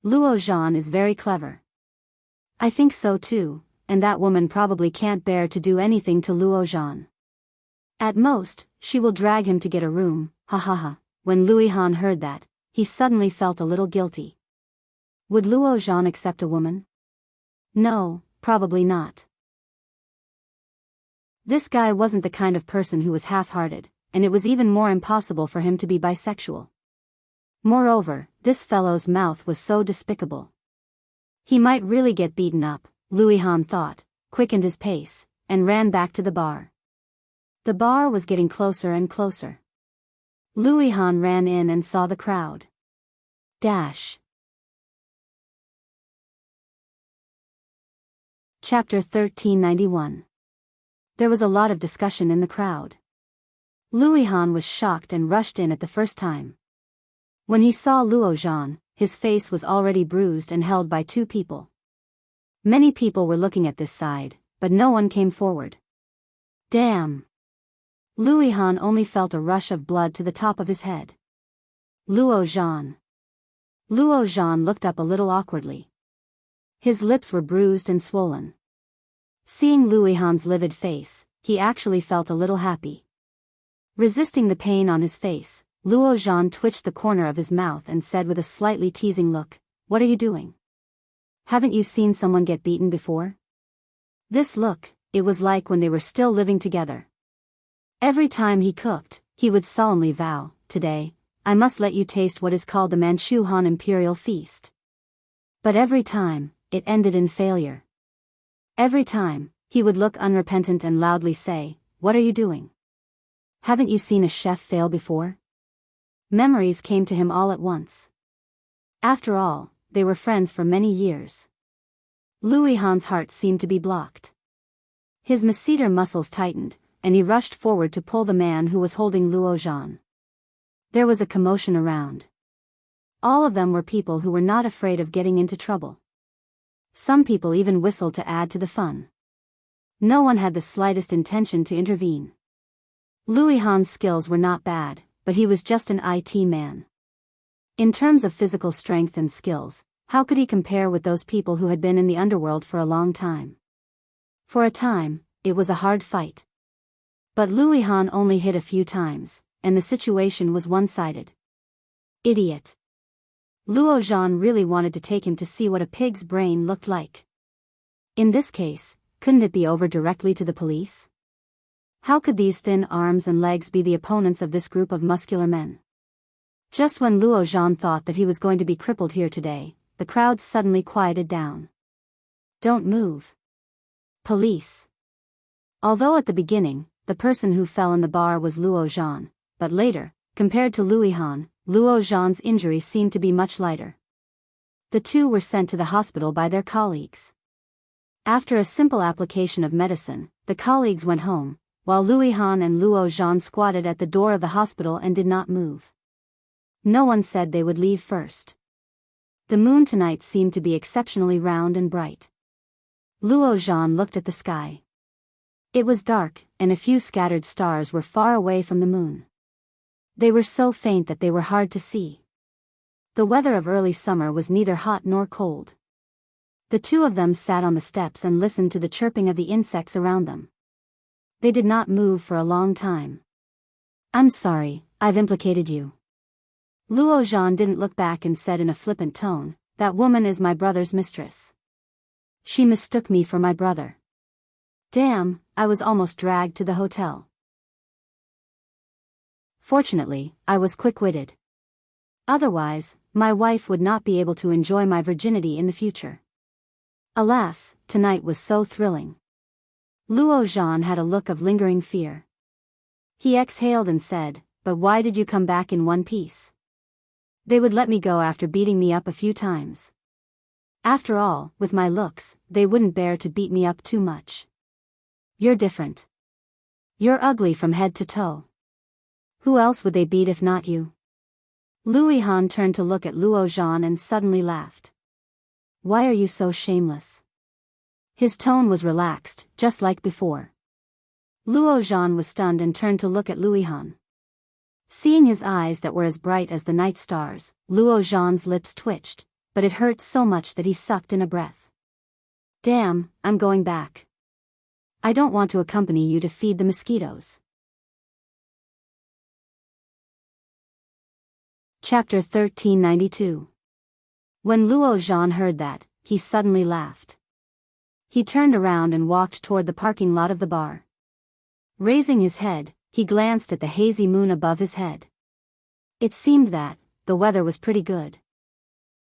Luo Zhan is very clever." "I think so too, and that woman probably can't bear to do anything to Luo Zhan. At most, she will drag him to get a room, ha ha ha." When Louis Han heard that, he suddenly felt a little guilty. Would Luo Zhan accept a woman? No, probably not. This guy wasn't the kind of person who was half-hearted, and it was even more impossible for him to be bisexual. Moreover, this fellow's mouth was so despicable. He might really get beaten up, Louis Han thought, quickened his pace, and ran back to the bar. The bar was getting closer and closer. Louis Han ran in and saw the crowd. Dash. Chapter 1391. There was a lot of discussion in the crowd. Louis Han was shocked and rushed in at the first time. When he saw Luo Zhan, his face was already bruised and held by 2 people. Many people were looking at this side, but no one came forward. Damn! Louis Han only felt a rush of blood to the top of his head. Luo Zhan. Luo Zhan looked up a little awkwardly. His lips were bruised and swollen. Seeing Louis Han's livid face, he actually felt a little happy. Resisting the pain on his face, Luo Zhan twitched the corner of his mouth and said with a slightly teasing look, "What are you doing? Haven't you seen someone get beaten before?" This look, it was like when they were still living together. Every time he cooked, he would solemnly vow, "Today, I must let you taste what is called the Manchu Han Imperial Feast." But every time, it ended in failure. Every time, he would look unrepentant and loudly say, "What are you doing? Haven't you seen a chef fail before?" Memories came to him all at once. After all, they were friends for many years. Louis Han's heart seemed to be blocked. His masseter muscles tightened, and he rushed forward to pull the man who was holding Luo Zhan. There was a commotion around. All of them were people who were not afraid of getting into trouble. Some people even whistled to add to the fun. No one had the slightest intention to intervene. Luo Zhan's skills were not bad, but he was just an IT man. In terms of physical strength and skills, how could he compare with those people who had been in the underworld for a long time? For a time, it was a hard fight. But Luo Zhan only hit a few times, and the situation was one-sided. Idiot. Luo Zhan really wanted to take him to see what a pig's brain looked like. In this case, couldn't it be over directly to the police? How could these thin arms and legs be the opponents of this group of muscular men? Just when Luo Zhan thought that he was going to be crippled here today, the crowd suddenly quieted down. Don't move. Police. Although at the beginning, the person who fell in the bar was Luo Zhan, but later, compared to Luo Zhan, Luo Zhan's injury seemed to be much lighter. The two were sent to the hospital by their colleagues. After a simple application of medicine, the colleagues went home, while Luo Zhan and Luo Zhan squatted at the door of the hospital and did not move. No one said they would leave first. The moon tonight seemed to be exceptionally round and bright. Luo Zhan looked at the sky. It was dark, and a few scattered stars were far away from the moon. They were so faint that they were hard to see. The weather of early summer was neither hot nor cold. The two of them sat on the steps and listened to the chirping of the insects around them. They did not move for a long time. I'm sorry, I've implicated you. Luo Zhan didn't look back and said in a flippant tone, that woman is my brother's mistress. She mistook me for my brother. Damn, I was almost dragged to the hotel. Fortunately, I was quick-witted. Otherwise, my wife would not be able to enjoy my virginity in the future. Alas, tonight was so thrilling. Luo Zhan had a look of lingering fear. He exhaled and said, but why did you come back in one piece? They would let me go after beating me up a few times. After all, with my looks, they wouldn't bear to beat me up too much. You're different. You're ugly from head to toe. Who else would they beat if not you? Luo Zhan turned to look at Luo Zhan and suddenly laughed. Why are you so shameless? His tone was relaxed, just like before. Luo Zhan was stunned and turned to look at Luo Zhan. Seeing his eyes that were as bright as the night stars, Luo Zhan's lips twitched, but it hurt so much that he sucked in a breath. Damn, I'm going back. I don't want to accompany you to feed the mosquitoes. Chapter 1392. When Luo Zhan heard that, he suddenly laughed. He turned around and walked toward the parking lot of the bar. Raising his head, he glanced at the hazy moon above his head. It seemed that the weather was pretty good.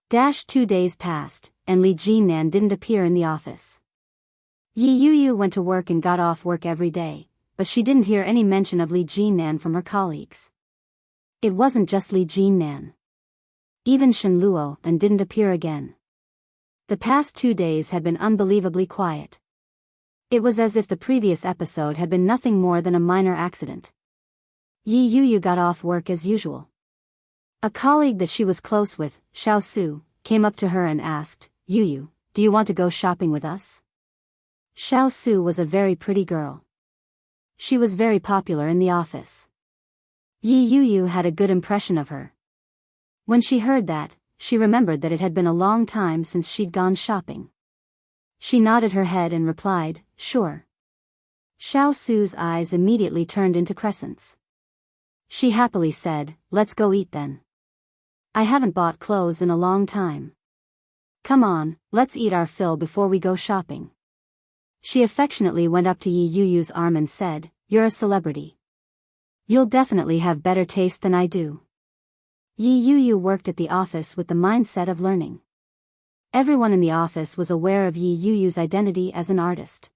2 days passed, and Li Jinnan didn't appear in the office. Yi Yuyu went to work and got off work every day, but she didn't hear any mention of Li Jinnan from her colleagues. It wasn't just Li Jinnan. Even Shen Luo and didn't appear again. The past 2 days had been unbelievably quiet. It was as if the previous episode had been nothing more than a minor accident. Yi Yuyu got off work as usual. A colleague that she was close with, Xiao Su, came up to her and asked, Yuyu, do you want to go shopping with us? Xiao Su was a very pretty girl. She was very popular in the office. Yi Yuyu had a good impression of her. When she heard that, she remembered that it had been a long time since she'd gone shopping. She nodded her head and replied, sure. Xiao Su's eyes immediately turned into crescents. She happily said, let's go eat then. I haven't bought clothes in a long time. Come on, let's eat our fill before we go shopping. She affectionately went up to Yi Yuyu's arm and said, you're a celebrity. You'll definitely have better taste than I do. Yi Yuyu worked at the office with the mindset of learning. Everyone in the office was aware of Yi Yuyu's identity as an artist.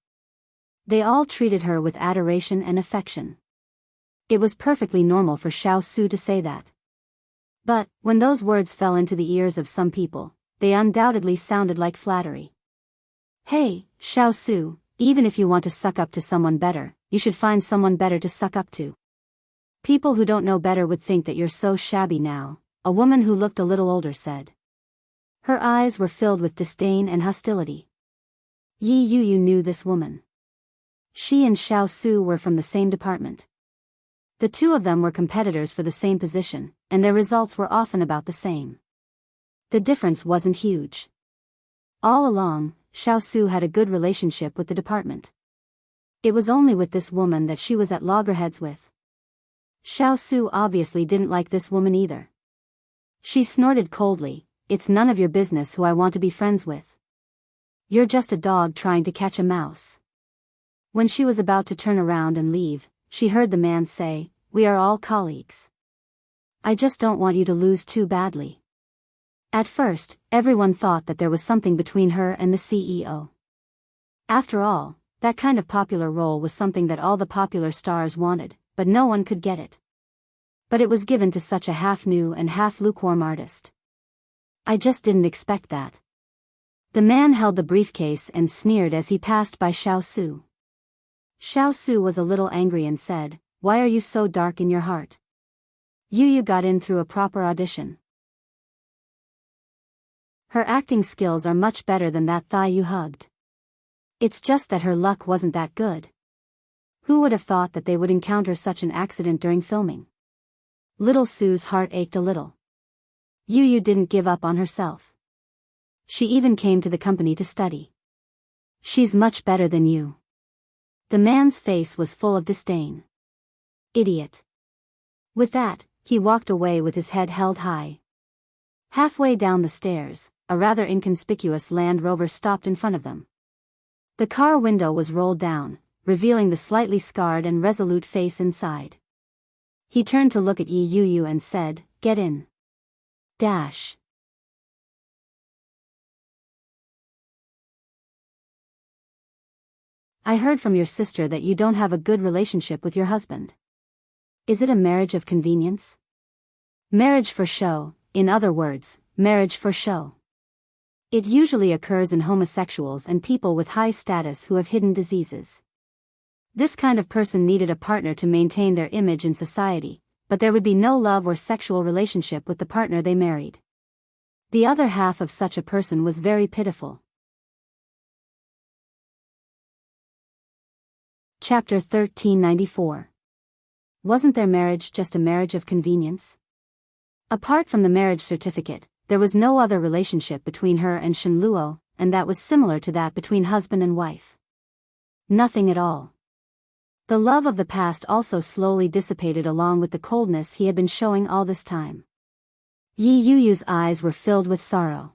They all treated her with adoration and affection. It was perfectly normal for Xiao Su to say that. But, when those words fell into the ears of some people, they undoubtedly sounded like flattery. Hey, Xiao Su, even if you want to suck up to someone better, you should find someone better to suck up to. People who don't know better would think that you're so shabby now, a woman who looked a little older said. Her eyes were filled with disdain and hostility. Yi Yu knew this woman. She and Xiao Su were from the same department. The two of them were competitors for the same position, and their results were often about the same. The difference wasn't huge. All along, Xiao Su had a good relationship with the department. It was only with this woman that she was at loggerheads with. Xiao Su obviously didn't like this woman either. She snorted coldly, "It's none of your business who I want to be friends with. You're just a dog trying to catch a mouse." When she was about to turn around and leave, she heard the man say, "We are all colleagues. I just don't want you to lose too badly." At first, everyone thought that there was something between her and the CEO. After all, that kind of popular role was something that all the popular stars wanted, but no one could get it. But it was given to such a half-new and half-lukewarm artist. "I just didn't expect that." The man held the briefcase and sneered as he passed by Xiao Su. Xiao Su was a little angry and said, "Why are you so dark in your heart? You got in through a proper audition. Her acting skills are much better than that thigh you hugged. It's just that her luck wasn't that good." Who would have thought that they would encounter such an accident during filming? Little Sue's heart ached a little. Yu didn't give up on herself. She even came to the company to study. "She's much better than you." The man's face was full of disdain. "Idiot." With that, he walked away with his head held high. Halfway down the stairs, a rather inconspicuous Land Rover stopped in front of them. The car window was rolled down, revealing the slightly scarred and resolute face inside. He turned to look at Yi Yu and said, "Get in." Dash. "I heard from your sister that you don't have a good relationship with your husband. Is it a marriage of convenience?" Marriage for show, in other words, marriage for show. It usually occurs in homosexuals and people with high status who have hidden diseases. This kind of person needed a partner to maintain their image in society, but there would be no love or sexual relationship with the partner they married. The other half of such a person was very pitiful. Chapter 1394. Wasn't their marriage just a marriage of convenience? Apart from the marriage certificate, there was no other relationship between her and Shen Luo, and that was similar to that between husband and wife. Nothing at all. The love of the past also slowly dissipated along with the coldness he had been showing all this time. Yi Yu's eyes were filled with sorrow.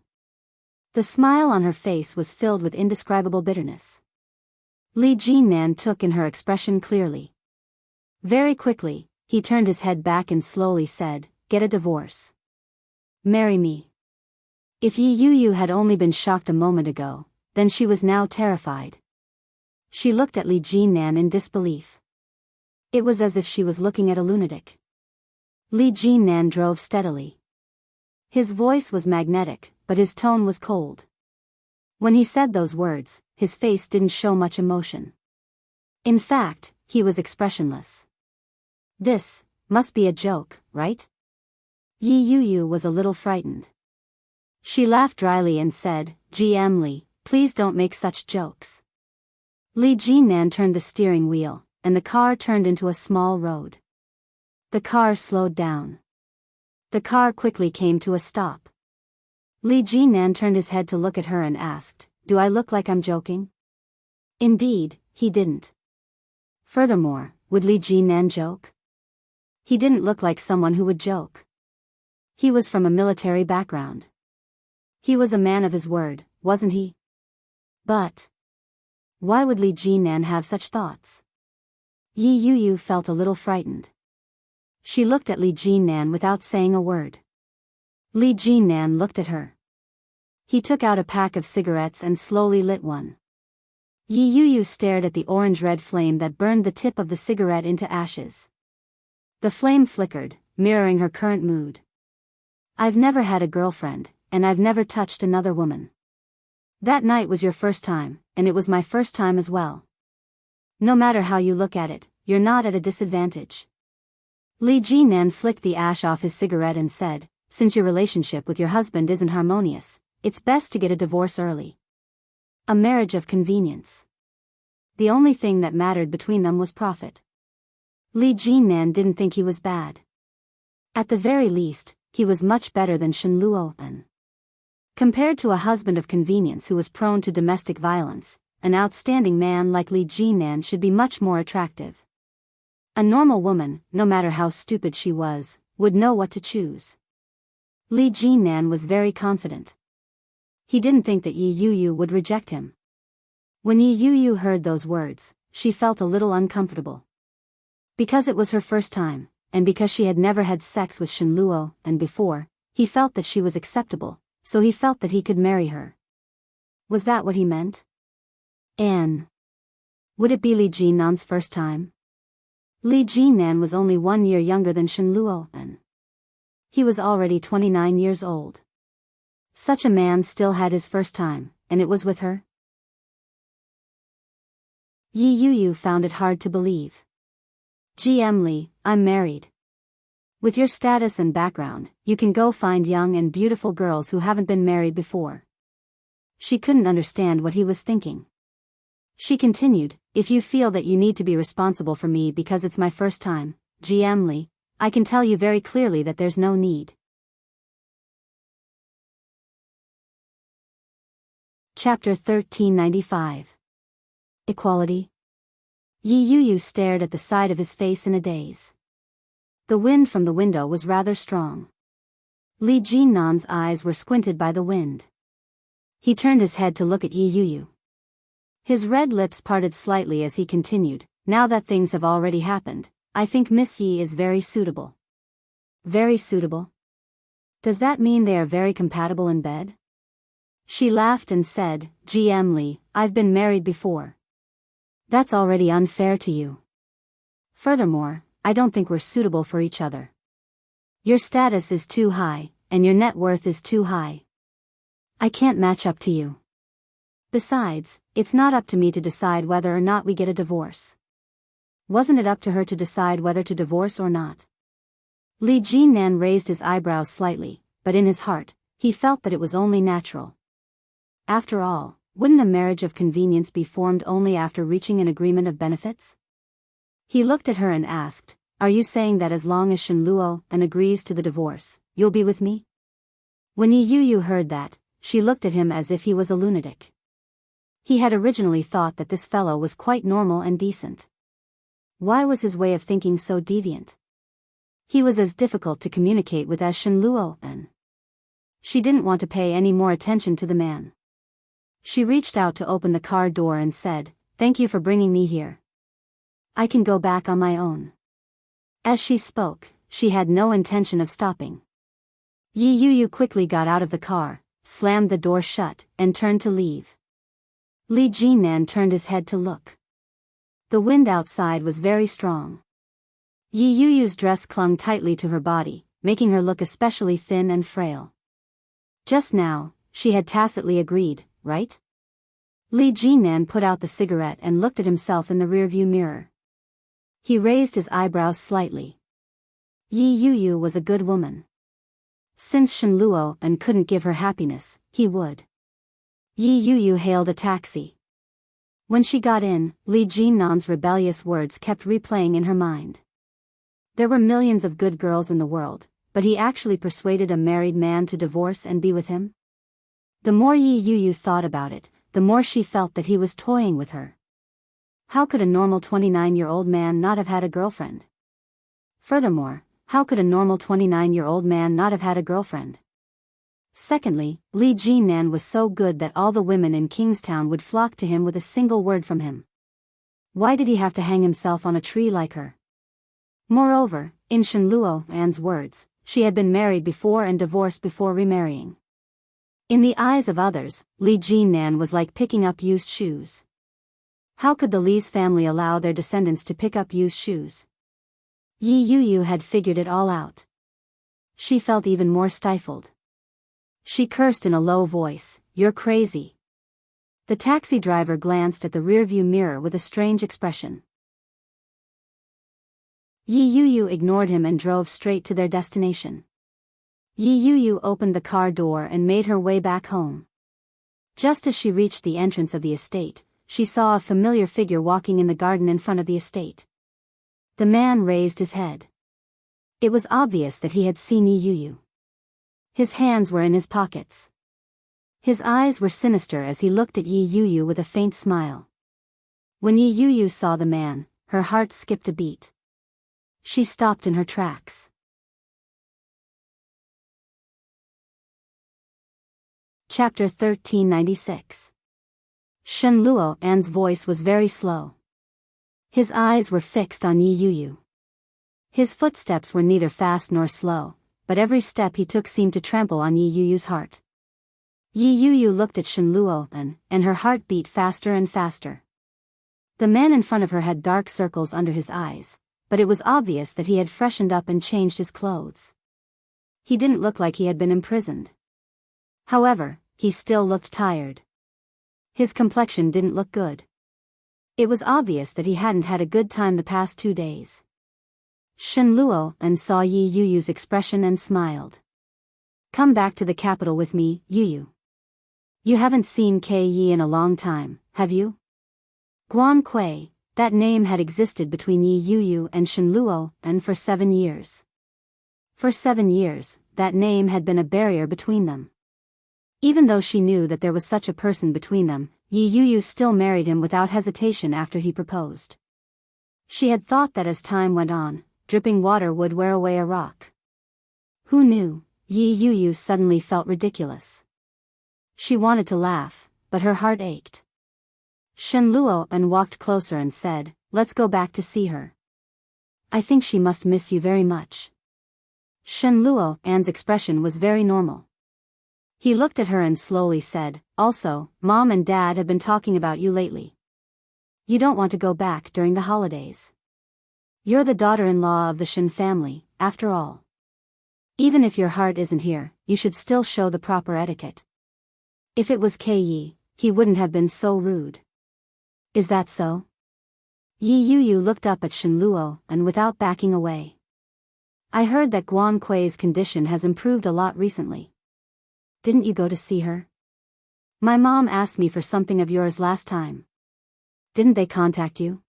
The smile on her face was filled with indescribable bitterness. Li Jinnan took in her expression clearly. Very quickly, he turned his head back and slowly said, "Get a divorce. Marry me." If Yi Yu had only been shocked a moment ago, then she was now terrified. She looked at Li Jinnan in disbelief. It was as if she was looking at a lunatic. Li Jinnan drove steadily. His voice was magnetic, but his tone was cold. When he said those words, his face didn't show much emotion. In fact, he was expressionless. "This must be a joke, right?" Yi Yu was a little frightened. She laughed dryly and said, "GM Li, please don't make such jokes." Li Jinnan turned the steering wheel, and the car turned into a small road. The car slowed down. The car quickly came to a stop. Li Jinnan turned his head to look at her and asked, "Do I look like I'm joking?" Indeed, he didn't. Furthermore, would Li Jinnan joke? He didn't look like someone who would joke. He was from a military background. He was a man of his word, wasn't he? But why would Li Jinnan have such thoughts? Yi Yu felt a little frightened. She looked at Li Jinnan without saying a word. Li Jinnan looked at her. He took out a pack of cigarettes and slowly lit one. Yi Yu stared at the orange-red flame that burned the tip of the cigarette into ashes. The flame flickered, mirroring her current mood. "I've never had a girlfriend, and I've never touched another woman. That night was your first time, and it was my first time as well." No matter how you look at it, you're not at a disadvantage. Li Jinan flicked the ash off his cigarette and said, since your relationship with your husband isn't harmonious, it's best to get a divorce early. A marriage of convenience. The only thing that mattered between them was profit. Li Jinan didn't think he was bad. At the very least, he was much better than Shen Luo'an. Compared to a husband of convenience who was prone to domestic violence, an outstanding man like Li Jinan should be much more attractive. A normal woman, no matter how stupid she was, would know what to choose. Li Jinan was very confident. He didn't think that Yi Yuyu would reject him. When Yi Yuyu heard those words, she felt a little uncomfortable. Because it was her first time, and because she had never had sex with Shen Luo, and before, he felt that she was acceptable, so he felt that he could marry her. Was that what he meant? And would it be Li Jinan's first time? Li Jinan was only 1 year younger than Shen Luo'an. He was already 29 years old. Such a man still had his first time, and it was with her? Yi Yuyu found it hard to believe. GM Li, I'm married. With your status and background, you can go find young and beautiful girls who haven't been married before. She couldn't understand what he was thinking. She continued, if you feel that you need to be responsible for me because it's my first time, GM Li, I can tell you very clearly that there's no need. Chapter 1395. Equality. Yi Yuyu stared at the side of his face in a daze. The wind from the window was rather strong. Li Jinan's eyes were squinted by the wind. He turned his head to look at Yi Yuyu. His red lips parted slightly as he continued, now that things have already happened, I think Miss Yi is very suitable. Very suitable? Does that mean they are very compatible in bed? She laughed and said, GM Li, I've been married before. That's already unfair to you. Furthermore, I don't think we're suitable for each other. Your status is too high, and your net worth is too high. I can't match up to you. Besides, it's not up to me to decide whether or not we get a divorce. Wasn't it up to her to decide whether to divorce or not? Li Jinan raised his eyebrows slightly, but in his heart, he felt that it was only natural. After all, wouldn't a marriage of convenience be formed only after reaching an agreement of benefits? He looked at her and asked, are you saying that as long as Shen Luo'an agrees to the divorce, you'll be with me? When Yi Yuyu heard that, she looked at him as if he was a lunatic. He had originally thought that this fellow was quite normal and decent. Why was his way of thinking so deviant? He was as difficult to communicate with as Shen Luo'an. She didn't want to pay any more attention to the man. She reached out to open the car door and said, thank you for bringing me here. I can go back on my own. As she spoke, she had no intention of stopping. Yi Yuyu quickly got out of the car, slammed the door shut, and turned to leave. Li Jinan turned his head to look. The wind outside was very strong. Yi Yuyu's dress clung tightly to her body, making her look especially thin and frail. Just now, she had tacitly agreed, right? Li Jinan put out the cigarette and looked at himself in the rearview mirror. He raised his eyebrows slightly. Yi Yuyu was a good woman. Since Shen Luo'an couldn't give her happiness, he would. Yi Yuyu hailed a taxi. When she got in, Li Jinan's rebellious words kept replaying in her mind. There were millions of good girls in the world, but he actually persuaded a married man to divorce and be with him? The more Yi Yuyu thought about it, the more she felt that he was toying with her. How could a normal 29-year-old man not have had a girlfriend? Furthermore, how could a normal 29-year-old man not have had a girlfriend? Secondly, Li Jinan was so good that all the women in Kingstown would flock to him with a single word from him. Why did he have to hang himself on a tree like her? Moreover, in Shen Luo'an's words, she had been married before and divorced before remarrying. In the eyes of others, Li Jinan was like picking up used shoes. How could the Li's family allow their descendants to pick up used shoes? Yi Yuyu had figured it all out. She felt even more stifled. She cursed in a low voice, "You're crazy. The taxi driver glanced at the rearview mirror with a strange expression. Yi Yu ignored him and drove straight to their destination. Yi Yu opened the car door and made her way back home. Just as she reached the entrance of the estate, she saw a familiar figure walking in the garden in front of the estate. The man raised his head. It was obvious that he had seen Yi Yu. His hands were in his pockets. His eyes were sinister as he looked at Yi Yu with a faint smile. When Yi Yu saw the man, her heart skipped a beat. She stopped in her tracks. Chapter 1396. Shen Luo's voice was very slow. His eyes were fixed on Yi Yu. His footsteps were neither fast nor slow, but every step he took seemed to trample on Yi Yu's heart. Yi Yu looked at Shen Luo and her heart beat faster and faster. The man in front of her had dark circles under his eyes, but it was obvious that he had freshened up and changed his clothes. He didn't look like he had been imprisoned. However, he still looked tired. His complexion didn't look good. It was obvious that he hadn't had a good time the past 2 days. Shen Luo saw Yi Yu's expression and smiled. Come back to the capital with me, Yu. You haven't seen Yi in a long time, have you? Guan Kui, that name had existed between Yi Yu and Shen Luo for 7 years. For 7 years, that name had been a barrier between them. Even though she knew that there was such a person between them, Yi Yu still married him without hesitation after he proposed. She had thought that as time went on, dripping water would wear away a rock. Who knew? Yi Yu suddenly felt ridiculous. She wanted to laugh, but her heart ached. Shen Luo walked closer and said, "Let's go back to see her. I think she must miss you very much." Shen Luo's expression was very normal. He looked at her and slowly said, "Also, Mom and Dad have been talking about you lately. You don't want to go back during the holidays. You're the daughter-in-law of the Shen family, after all. Even if your heart isn't here, you should still show the proper etiquette. If it was Yi, he wouldn't have been so rude. Is that so?" Yi Yu looked up at Shen Luo without backing away. "I heard that Guan Kui's condition has improved a lot recently. Didn't you go to see her? My mom asked me for something of yours last time. Didn't they contact you?"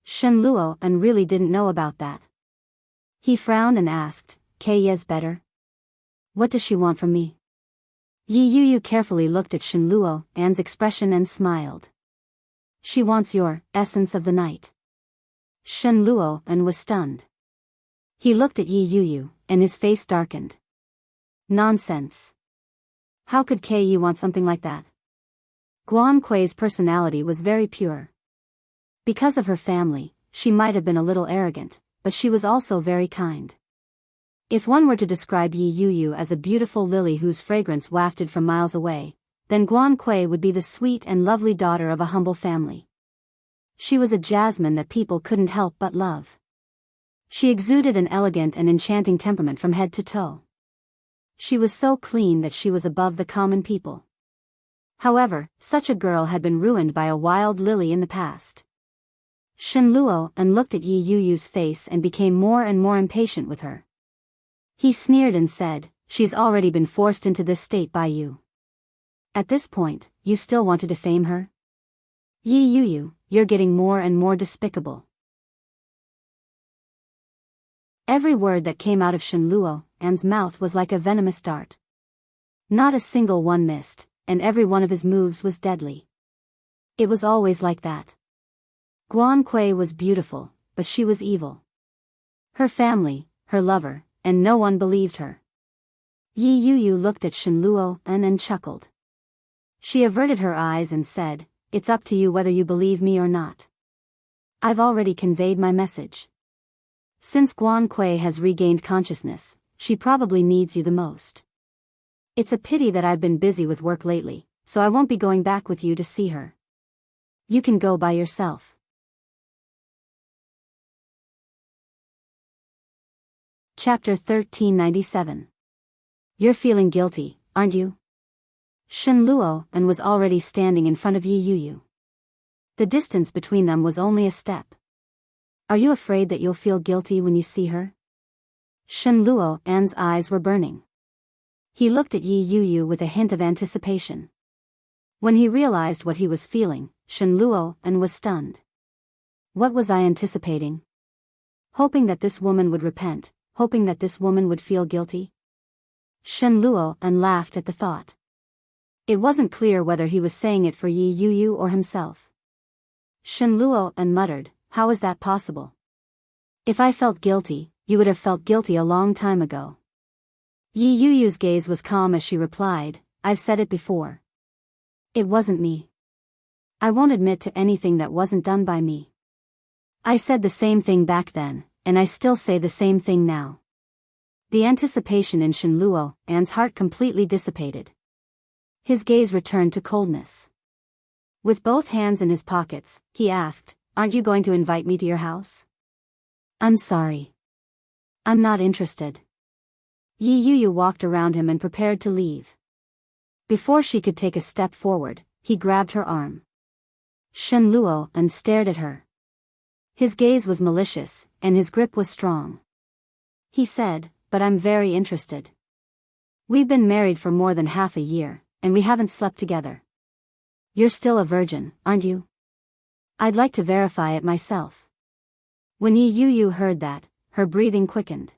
Shen Luo really didn't know about that. He frowned and asked, "Yi is better? What does she want from me?" Yi Yu carefully looked at Shen Luo's expression and smiled. "She wants your essence of the night." Shen Luo was stunned. He looked at Yi Yu and his face darkened. Nonsense. How could Yi want something like that? Guan Kui's personality was very pure. Because of her family, she might have been a little arrogant, but she was also very kind. If one were to describe Yi Yu as a beautiful lily whose fragrance wafted from miles away, then Guan Kui would be the sweet and lovely daughter of a humble family. She was a jasmine that people couldn't help but love. She exuded an elegant and enchanting temperament from head to toe. She was so clean that she was above the common people. However, such a girl had been ruined by a wild lily in the past. Shen Luo looked at Yi Yu's face and became more and more impatient with her. He sneered and said, "She's already been forced into this state by you. At this point, you still want to defame her? Yi Yu, you're getting more and more despicable." Every word that came out of Shen Luo's mouth was like a venomous dart. Not a single one missed, and every one of his moves was deadly. It was always like that. Guan Kui was beautiful, but she was evil. Her family, her lover, and no one believed her. Yi Yu looked at Shen Luo and chuckled. She averted her eyes and said, "It's up to you whether you believe me or not. I've already conveyed my message. Since Guan Kui has regained consciousness, she probably needs you the most. It's a pity that I've been busy with work lately, so I won't be going back with you to see her. You can go by yourself." Chapter 1397. You're feeling guilty, aren't you? Shen Luo and was already standing in front of Yi Yuyu. The distance between them was only a step. Are you afraid that you'll feel guilty when you see her? Shen Luo An's eyes were burning. He looked at Yi Yuyu with a hint of anticipation. When he realized what he was feeling, Shen Luo An was stunned. What was I anticipating? Hoping that this woman would repent, hoping that this woman would feel guilty? Shen Luo An laughed at the thought. It wasn't clear whether he was saying it for Yi Yuyu or himself. Shen Luo An muttered, how is that possible? If I felt guilty, you would have felt guilty a long time ago. Yi Yuyu's gaze was calm as she replied, I've said it before. It wasn't me. I won't admit to anything that wasn't done by me. I said the same thing back then, and I still say the same thing now. The anticipation in Shen Luo An's heart completely dissipated. His gaze returned to coldness. With both hands in his pockets, he asked, aren't you going to invite me to your house? I'm sorry. I'm not interested. Yi Yuyu walked around him and prepared to leave. Before she could take a step forward, he grabbed her arm. Shen Luo An stared at her. His gaze was malicious, and his grip was strong. He said, but I'm very interested. We've been married for more than half a year, and we haven't slept together. You're still a virgin, aren't you? I'd like to verify it myself. When Yi Yuyu heard that, her breathing quickened.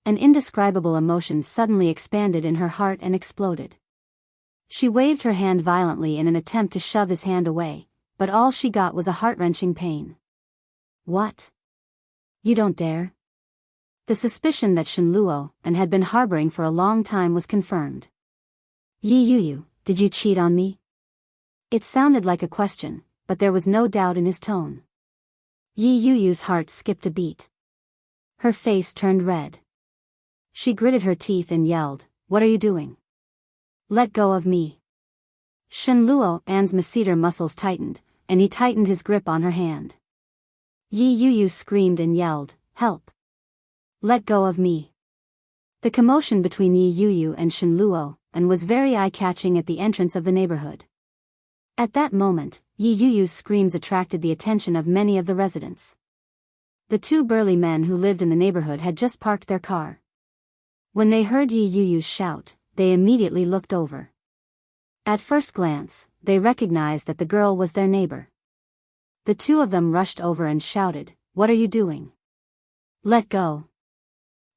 An indescribable emotion suddenly expanded in her heart and exploded. She waved her hand violently in an attempt to shove his hand away, but all she got was a heart-wrenching pain. What? You don't dare? The suspicion that Shen Luo An had been harboring for a long time was confirmed. Yi Yuyu, did you cheat on me? It sounded like a question, but there was no doubt in his tone. Yi Yuyu's heart skipped a beat. Her face turned red. She gritted her teeth and yelled, what are you doing? Let go of me. Shen Luo An's masseter muscles tightened, and he tightened his grip on her hand. Yi Yuyu screamed and yelled, help. Let go of me. The commotion between Yi Yuyu and Shen Luo An was very eye-catching at the entrance of the neighborhood. At that moment, Yi Yuyu's screams attracted the attention of many of the residents. The two burly men who lived in the neighborhood had just parked their car. When they heard Yi Yuyu's shout, they immediately looked over. At first glance, they recognized that the girl was their neighbor. The two of them rushed over and shouted, what are you doing? Let go.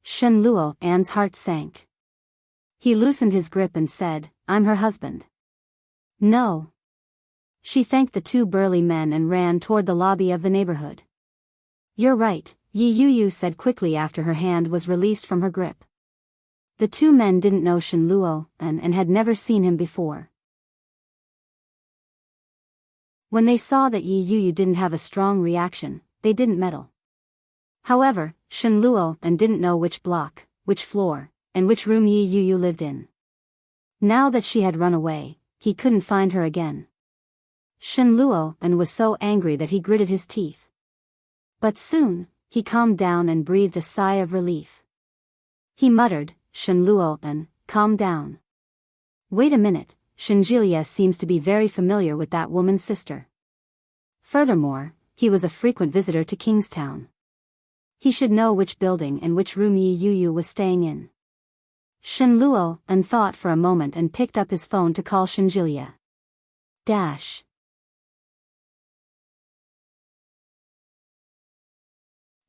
Shen Luo An's heart sank. He loosened his grip and said, I'm her husband. No. She thanked the two burly men and ran toward the lobby of the neighborhood. You're right, Yi Yuyu said quickly after her hand was released from her grip. The two men didn't know Shen Luo An and had never seen him before. When they saw that Yi Yuyu didn't have a strong reaction, they didn't meddle. However, Shen Luo An didn't know which block, which floor, and which room Yi Yuyu lived in. Now that she had run away, he couldn't find her again. Shen Luo An was so angry that he gritted his teeth. But soon, he calmed down and breathed a sigh of relief. He muttered, Shen Luo An, calm down. Wait a minute, Shenjilia seems to be very familiar with that woman's sister. Furthermore, he was a frequent visitor to Kingstown. He should know which building and which room Yi Yuyu was staying in. Shen Luo An thought for a moment and picked up his phone to call Shenjilia.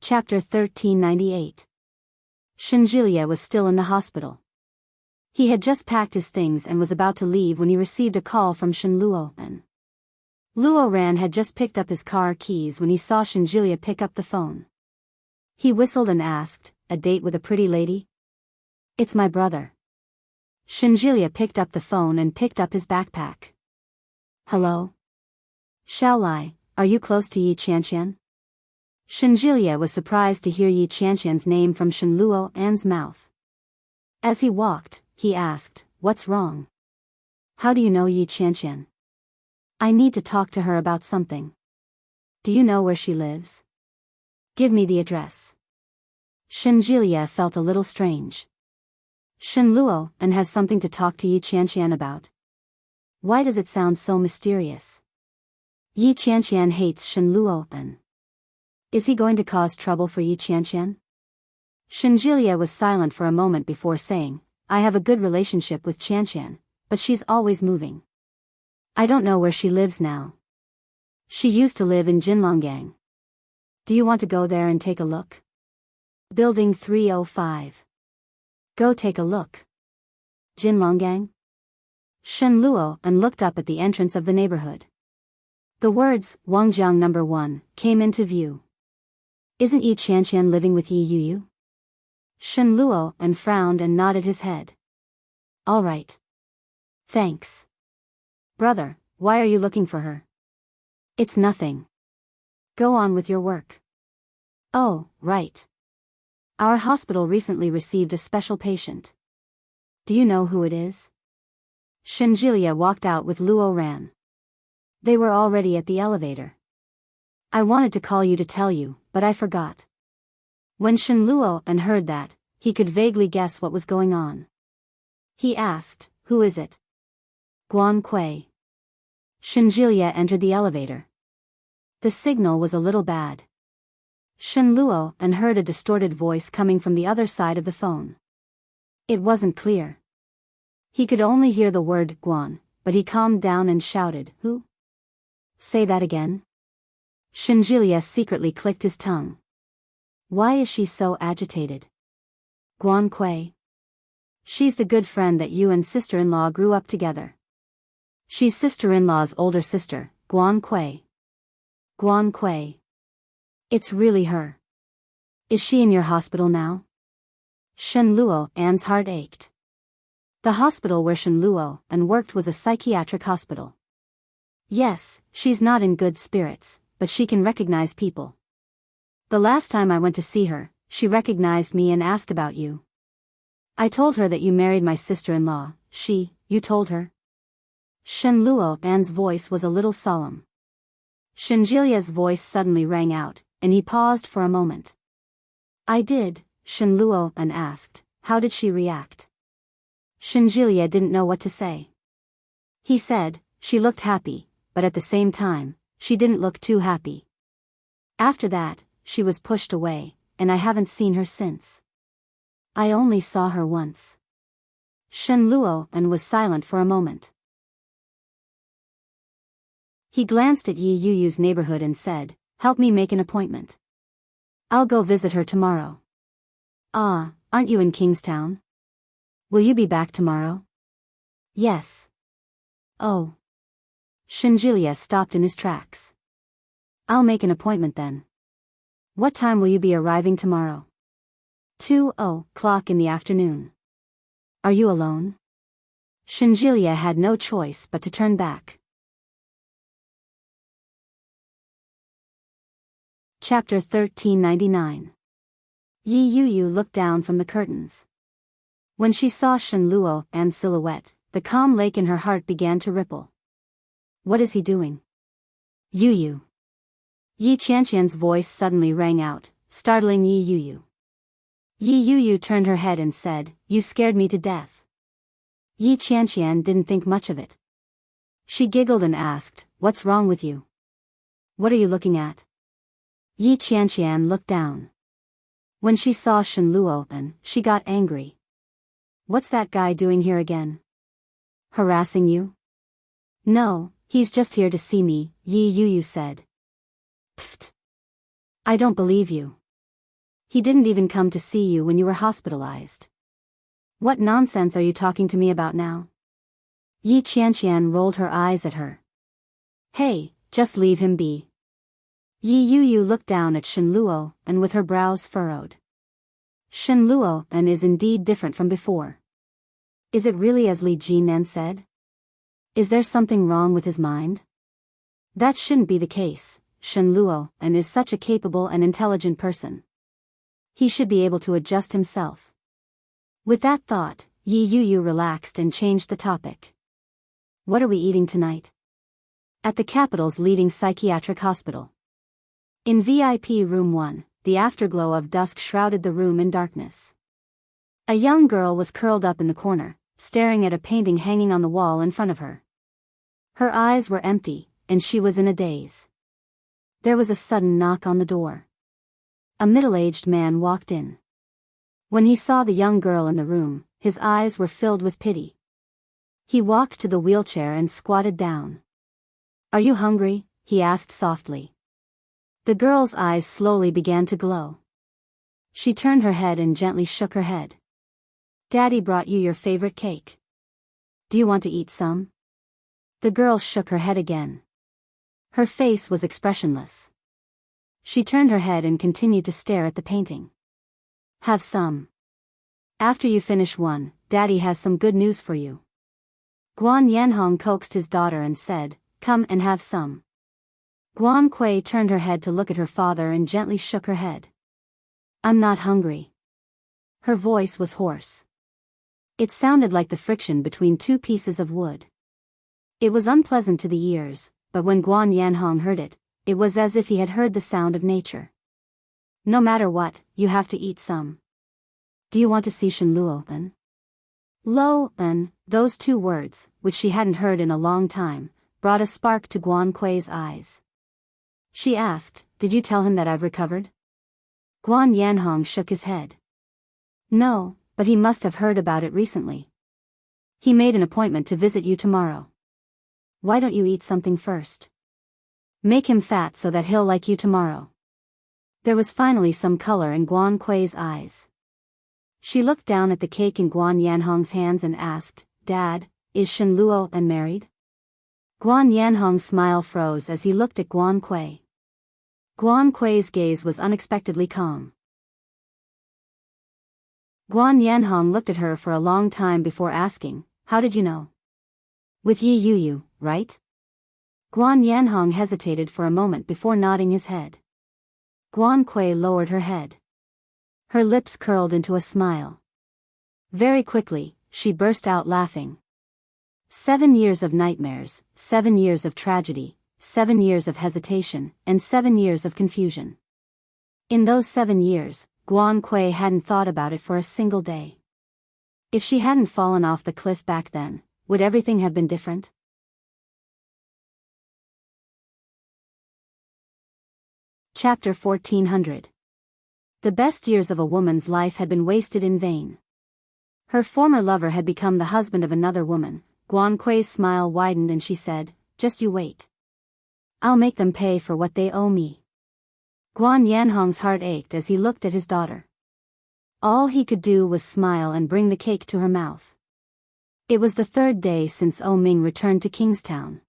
Chapter 1398. Shenjilia was still in the hospital. He had just packed his things and was about to leave when he received a call from Shen Luo An. Luo Ran had just picked up his car keys when he saw Shenjilia pick up the phone. He whistled and asked, a date with a pretty lady? It's my brother. Shenjilia picked up the phone and picked up his backpack. Hello? Xiaolai, are you close to Yi Qianqian? Shenjilia was surprised to hear Yi Qianqian's name from Shen Luo An's mouth. As he walked, he asked, what's wrong? How do you know Yi Qianqian? I need to talk to her about something. Do you know where she lives? Give me the address. Shenjilia felt a little strange. Shen Luo An has something to talk to Yi Qianqian about. Why does it sound so mysterious? Yi Qianqian hates Shen Luo. Is he going to cause trouble for Yi Qianqian? Shenjilia was silent for a moment before saying, I have a good relationship with Qianqian, but she's always moving. I don't know where she lives now. She used to live in Jinlonggang. Do you want to go there and take a look? Building 305. Go take a look. Jinlonggang? Shen Luo looked up at the entrance of the neighborhood. The words, Wangjiang No. 1, came into view. Isn't Yi Qianqian living with Yi Yuyu? Shen Luo frowned and nodded his head. All right. Thanks. Brother, why are you looking for her? It's nothing. Go on with your work. Oh, right. Our hospital recently received a special patient. Do you know who it is? Shenjilia walked out with Luo Ran. They were already at the elevator. I wanted to call you to tell you, but I forgot. When Shen Luo heard that, he could vaguely guess what was going on. He asked, who is it? Guan Kui. Shenjilia entered the elevator. The signal was a little bad. Shen Luo heard a distorted voice coming from the other side of the phone. It wasn't clear. He could only hear the word Guan, but he calmed down and shouted, who? Say that again? Shenjilia secretly clicked his tongue. Why is she so agitated? Guan Kui. She's the good friend that you and sister-in-law grew up together. She's sister-in-law's older sister, Guan Kui. Guan Kui. It's really her. Is she in your hospital now? Shen Luo's heart ached. The hospital where Shen Luo worked was a psychiatric hospital. Yes, she's not in good spirits, but she can recognize people. The last time I went to see her, she recognized me and asked about you. I told her that you married my sister-in-law. You told her? Shen Luo's voice was a little solemn. Shenjilia's voice suddenly rang out, and he paused for a moment. I did, Shen Luo asked. How did she react? Shenjilia didn't know what to say. He said, she looked happy, but at the same time, she didn't look too happy. After that, she was pushed away, and I haven't seen her since. I only saw her once. Shen Luo was silent for a moment. He glanced at Yi Yuyu's neighborhood and said, help me make an appointment. I'll go visit her tomorrow. Ah, aren't you in Kingstown? Will you be back tomorrow? Yes. Oh. Shenjilia stopped in his tracks. I'll make an appointment then. What time will you be arriving tomorrow? 2:00 in the afternoon. Are you alone? Shenjilia had no choice but to turn back. Chapter 1399. Yi Yuyu looked down from the curtains. When she saw Shen Luo's silhouette, the calm lake in her heart began to ripple. What is he doing? Yuyu. Yi Qianqian's voice suddenly rang out, startling Yi Yuyu. Yi Yuyu turned her head and said, you scared me to death. Yi Qianqian didn't think much of it. She giggled and asked, what's wrong with you? What are you looking at? Yi Qianqian looked down. When she saw Shen Luo, she got angry. What's that guy doing here again? Harassing you? No, he's just here to see me, Yi Yuyu said. Pfft. I don't believe you. He didn't even come to see you when you were hospitalized. What nonsense are you talking to me about now? Yi Qianqian rolled her eyes at her. Hey, just leave him be. Yi Yuyu looked down at Shen Luo with her brows furrowed. Shen Luo is indeed different from before. Is it really as Li Jinan said? Is there something wrong with his mind? That shouldn't be the case. Shen Luo is such a capable and intelligent person. He should be able to adjust himself. With that thought, Yi Yuyu relaxed and changed the topic. What are we eating tonight? At the capital's leading psychiatric hospital. In VIP room 1, the afterglow of dusk shrouded the room in darkness. A young girl was curled up in the corner, staring at a painting hanging on the wall in front of her. Her eyes were empty, and she was in a daze. There was a sudden knock on the door. A middle-aged man walked in. When he saw the young girl in the room, his eyes were filled with pity. He walked to the wheelchair and squatted down. "Are you hungry?" he asked softly. The girl's eyes slowly began to glow. She turned her head and gently shook her head. "Daddy brought you your favorite cake. Do you want to eat some?" The girl shook her head again. Her face was expressionless. She turned her head and continued to stare at the painting. "Have some. After you finish one, Daddy has some good news for you." Guan Yanhong coaxed his daughter and said, "Come and have some." Guan Kui turned her head to look at her father and gently shook her head. "I'm not hungry." Her voice was hoarse. It sounded like the friction between two pieces of wood. It was unpleasant to the ears, but when Guan Yanhong heard it, it was as if he had heard the sound of nature. "No matter what, you have to eat some. Do you want to see Shen Luo-en?" Lo-en, those two words, which she hadn't heard in a long time, brought a spark to Guan Kui's eyes. She asked, "Did you tell him that I've recovered?" Guan Yanhong shook his head. "No, but he must have heard about it recently. He made an appointment to visit you tomorrow. Why don't you eat something first? Make him fat so that he'll like you tomorrow." There was finally some color in Guan Kui's eyes. She looked down at the cake in Guan Yanhong's hands and asked, "Dad, is Shen Luo-en married?" Guan Yanhong's smile froze as he looked at Guan Kui. Guan Kui's gaze was unexpectedly calm. Guan Yanhong looked at her for a long time before asking, "How did you know?" "With Yi Yu, right?" Guan Yanhong hesitated for a moment before nodding his head. Guan Kui lowered her head. Her lips curled into a smile. Very quickly, she burst out laughing. 7 years of nightmares, 7 years of tragedy, 7 years of hesitation, and 7 years of confusion. In those 7 years, Guan Kui hadn't thought about it for a single day. If she hadn't fallen off the cliff back then, would everything have been different? Chapter 1400. The best years of a woman's life had been wasted in vain. Her former lover had become the husband of another woman. Guan Kui's smile widened and she said, "Just you wait. I'll make them pay for what they owe me." Guan Yanhong's heart ached as he looked at his daughter. All he could do was smile and bring the cake to her mouth. It was the 3rd day since Ming returned to Kingstown.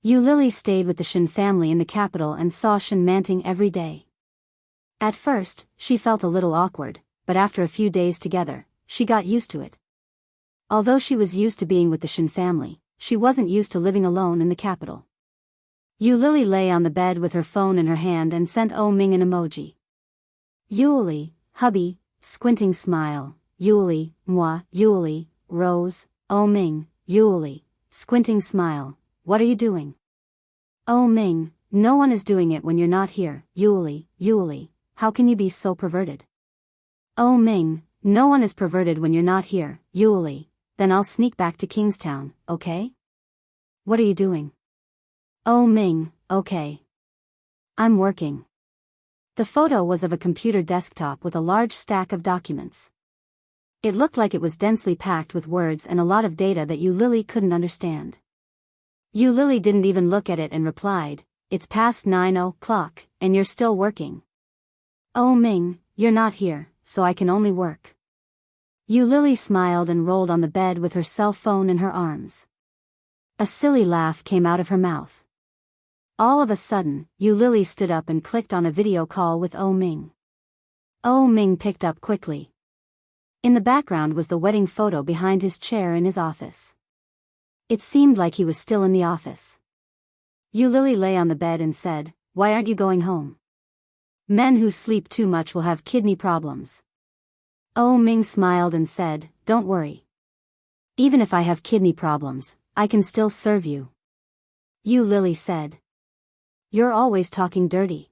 Yu Lily stayed with the Shen family in the capital and saw Shen Manting every day. At first, she felt a little awkward, but after a few days together, she got used to it. Although she was used to being with the Shen family, she wasn't used to living alone in the capital. Yu Lily lay on the bed with her phone in her hand and sent Ming an emoji. "Yuli, hubby," squinting smile, "Yuli, moi, Yuli, Rose, Ming, Yuli," squinting smile, "What are you doing?" Ming, "No one is doing it when you're not here, Yuli, Yuli, how can you be so perverted?" Ming, "No one is perverted when you're not here, Yuli, then I'll sneak back to Kingstown, okay?" "What are you doing?" Ming, "Okay. I'm working." The photo was of a computer desktop with a large stack of documents. It looked like it was densely packed with words and a lot of data that Yu Lily couldn't understand. Yu Lily didn't even look at it and replied, "It's past 9 o'clock, and you're still working." Ming, "You're not here, so I can only work." Yu Lily smiled and rolled on the bed with her cell phone in her arms. A silly laugh came out of her mouth. All of a sudden, Yu Lily stood up and clicked on a video call with Ming. Ming picked up quickly. In the background was the wedding photo behind his chair in his office. It seemed like he was still in the office. Yu Lily lay on the bed and said, "Why aren't you going home? Men who sleep too much will have kidney problems." Ming smiled and said, "Don't worry. Even if I have kidney problems, I can still serve you." Yu Lily said, "You're always talking dirty.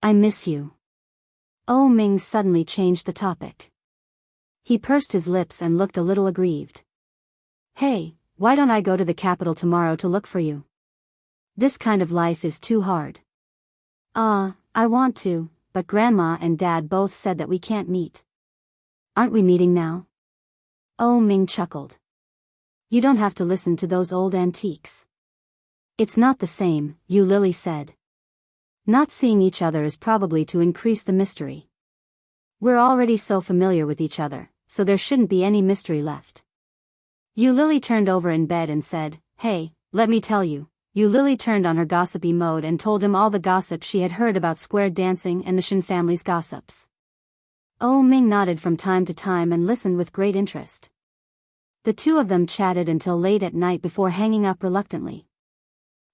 I miss you." Ming suddenly changed the topic. He pursed his lips and looked a little aggrieved. "Hey, Why don't I go to the capital tomorrow to look for you? This kind of life is too hard. I want to, but Grandma and Dad both said that we can't meet. Aren't we meeting now? Oh, Ming chuckled. You don't have to listen to those old antiques. It's not the same, Yu Lily said. Not seeing each other is probably to increase the mystery. We're already so familiar with each other, so there shouldn't be any mystery left. Yu Lily turned over in bed and said, Hey, let me tell you. Yu Lily turned on her gossipy mode and told him all the gossip she had heard about square dancing and the Shen family's gossips. Oh Ming nodded from time to time and listened with great interest. The two of them chatted until late at night before hanging up reluctantly.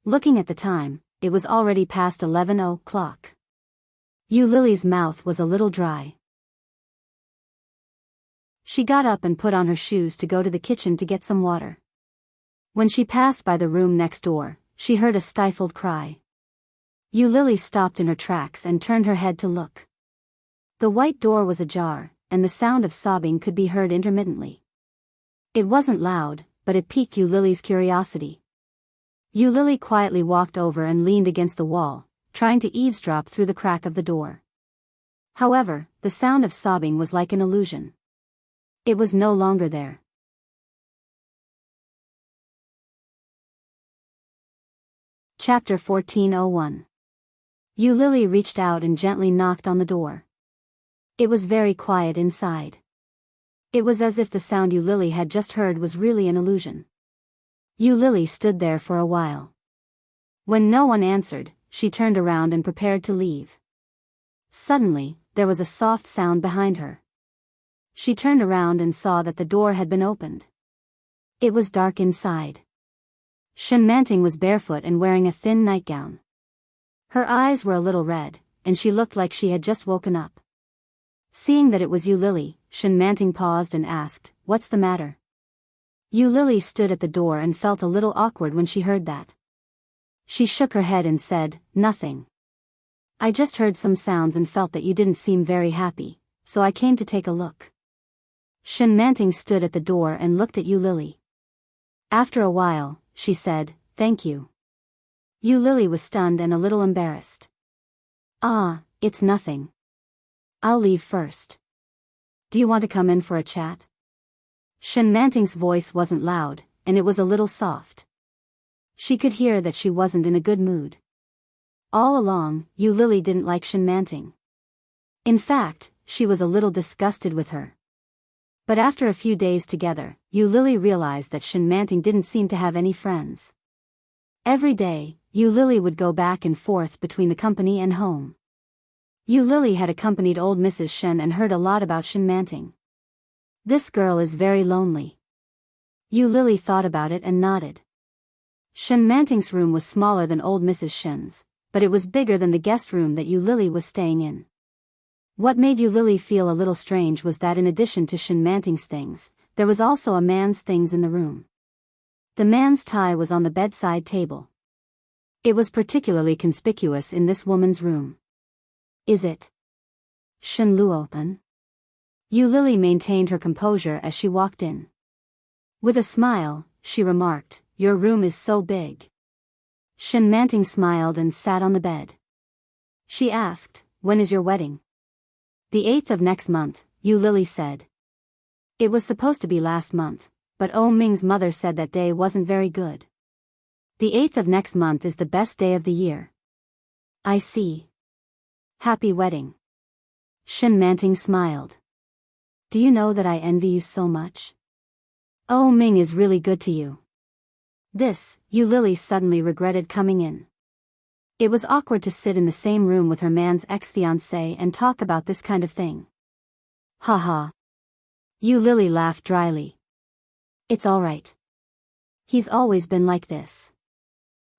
Looking at the time, it was already past 11 o'clock. Yu Lily's mouth was a little dry. She got up and put on her shoes to go to the kitchen to get some water. When she passed by the room next door, she heard a stifled cry. Yu Lily stopped in her tracks and turned her head to look. The white door was ajar, and the sound of sobbing could be heard intermittently. It wasn't loud, but it piqued Yu Lily's curiosity. Yu Lily quietly walked over and leaned against the wall, trying to eavesdrop through the crack of the door. However, the sound of sobbing was like an illusion. It was no longer there. Chapter 1401. Yu Lily reached out and gently knocked on the door. It was very quiet inside. It was as if the sound Yu Lily had just heard was really an illusion. Yu Lily stood there for a while. When no one answered, she turned around and prepared to leave. Suddenly, there was a soft sound behind her. She turned around and saw that the door had been opened. It was dark inside. Enchanting was barefoot and wearing a thin nightgown. Her eyes were a little red, and she looked like she had just woken up. Seeing that it was Yu Lily, Enchanting paused and asked, What's the matter? Yu Lily stood at the door and felt a little awkward when she heard that. She shook her head and said, Nothing. I just heard some sounds and felt that you didn't seem very happy, so I came to take a look. Enchanting stood at the door and looked at Yu Lily. After a while, she said, Thank you. Yu Lily was stunned and a little embarrassed. It's nothing. I'll leave first. Do you want to come in for a chat? Enchanting's voice wasn't loud, and it was a little soft. She could hear that she wasn't in a good mood. All along, Yu Lily didn't like Enchanting. In fact, she was a little disgusted with her. But after a few days together, Yu Lily realized that Enchanting didn't seem to have any friends. Every day, Yu Lily would go back and forth between the company and home. Yu Lily had accompanied old Mrs. Shen and heard a lot about Enchanting. This girl is very lonely. Yu Lily thought about it and nodded. Enchanting's room was smaller than old Mrs. Shen's, but it was bigger than the guest room that Yu Lily was staying in. What made Yu Lily feel a little strange was that in addition to Enchanting's things, there was also a man's things in the room. The man's tie was on the bedside table. It was particularly conspicuous in this woman's room. Is it Shen Luopen? Yu Lily maintained her composure as she walked in. With a smile, she remarked, Your room is so big. Enchanting smiled and sat on the bed. She asked, When is your wedding? The 8th of next month, Yu Lily said. It was supposed to be last month, but Ming's mother said that day wasn't very good. The 8th of next month is the best day of the year. I see. Happy wedding. Enchanting smiled. Do you know that I envy you so much? Ming is really good to you. This, Yu Lily suddenly regretted coming in. It was awkward to sit in the same room with her man's ex-fiancé and talk about this kind of thing. Ha. Yu Lily laughed dryly. It's all right. He's always been like this.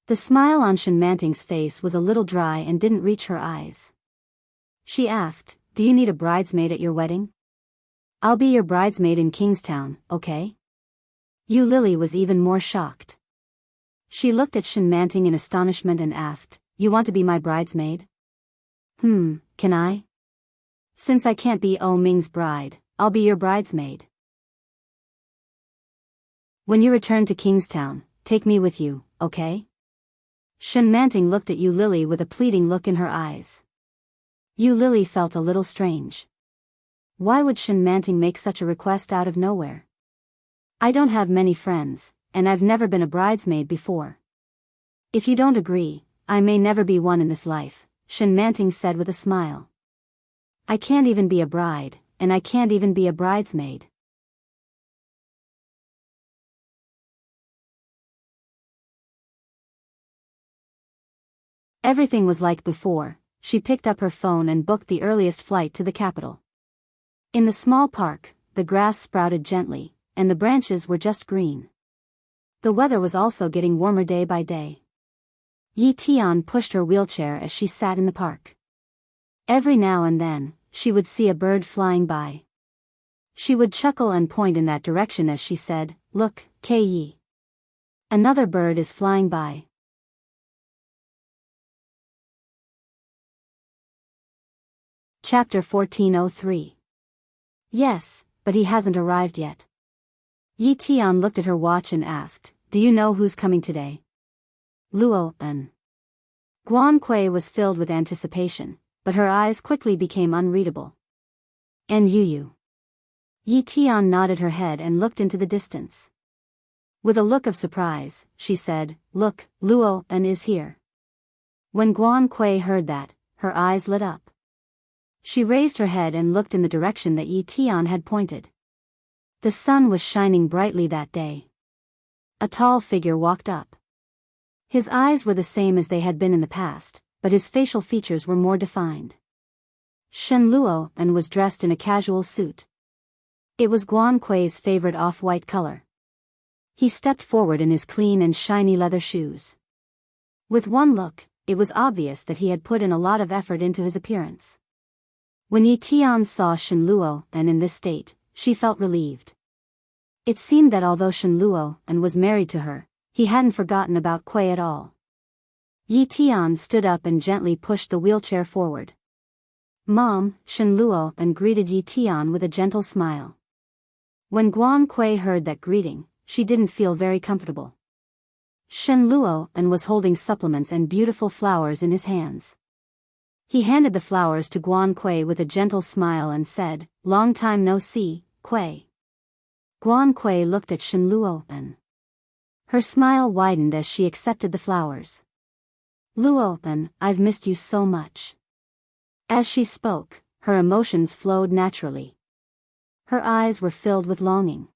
The smile on Enchanting's face was a little dry and didn't reach her eyes. She asked, Do you need a bridesmaid at your wedding? I'll be your bridesmaid in Kingstown, okay? Yu Lily was even more shocked. She looked at Enchanting in astonishment and asked, You want to be my bridesmaid? Can I? Since I can't be Ming's bride, I'll be your bridesmaid. When you return to Kingstown, take me with you, okay? Enchanting looked at Yu Lily with a pleading look in her eyes. Yu Lily felt a little strange. Why would Enchanting make such a request out of nowhere? I don't have many friends, and I've never been a bridesmaid before. If you don't agree, I may never be one in this life, Enchanting said with a smile. I can't even be a bride, and I can't even be a bridesmaid. Everything was like before. She picked up her phone and booked the earliest flight to the capital. In the small park, the grass sprouted gently, and the branches were just green. The weather was also getting warmer day by day. Yi Tian pushed her wheelchair as she sat in the park. Every now and then, she would see a bird flying by. She would chuckle and point in that direction as she said, "Look, Yi. Another bird is flying by." Chapter 1403. Yes, but he hasn't arrived yet. Yi Tian looked at her watch and asked, "Do you know who's coming today?" Luo En. Guan Kui was filled with anticipation, but her eyes quickly became unreadable. And Yu. Yi Tian nodded her head and looked into the distance. With a look of surprise, she said, "Look, Luo En is here." When Guan Kui heard that, her eyes lit up. She raised her head and looked in the direction that Yi Tian had pointed. The sun was shining brightly that day. A tall figure walked up. His eyes were the same as they had been in the past, but his facial features were more defined. Shen Luo En was dressed in a casual suit. It was Guan Kui's favorite off-white color. He stepped forward in his clean and shiny leather shoes. With one look, it was obvious that he had put in a lot of effort into his appearance. When Yi Tian saw Shen Luo En in this state, she felt relieved. It seemed that although Shen Luo En was married to her, he hadn't forgotten about Kui at all. Yi Tian stood up and gently pushed the wheelchair forward. "Mom," Shen Luo En greeted Yi Tian with a gentle smile. When Guan Kui heard that greeting, she didn't feel very comfortable. Shen Luo En was holding supplements and beautiful flowers in his hands. He handed the flowers to Guan Kui with a gentle smile and said, "Long time no see, Kui." Guan Kui looked at Shen Luo En. Her smile widened as she accepted the flowers. "Luo En, I've missed you so much." As she spoke, her emotions flowed naturally. Her eyes were filled with longing.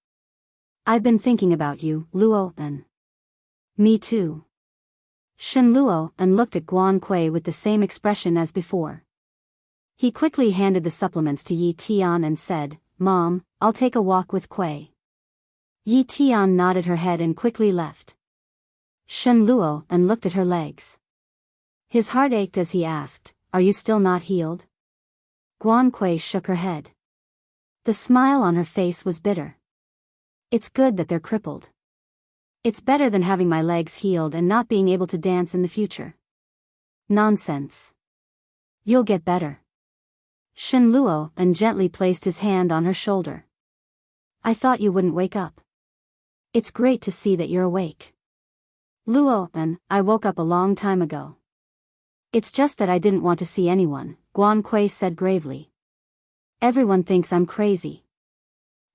"I've been thinking about you, Luo En." "Me too." Shen Luo En looked at Guan Kui with the same expression as before. He quickly handed the supplements to Yi Tian and said, "Mom, I'll take a walk with Kui." Yi Tian nodded her head and quickly left. Shen Luo En looked at her legs. His heart ached as he asked, "Are you still not healed?" Guan Kui shook her head. The smile on her face was bitter. "It's good that they're crippled. It's better than having my legs healed and not being able to dance in the future." "Nonsense. You'll get better." Shen Luo En gently placed his hand on her shoulder. "I thought you wouldn't wake up. It's great to see that you're awake." "Luo En, I woke up a long time ago. It's just that I didn't want to see anyone," Guan Kui said gravely. "Everyone thinks I'm crazy.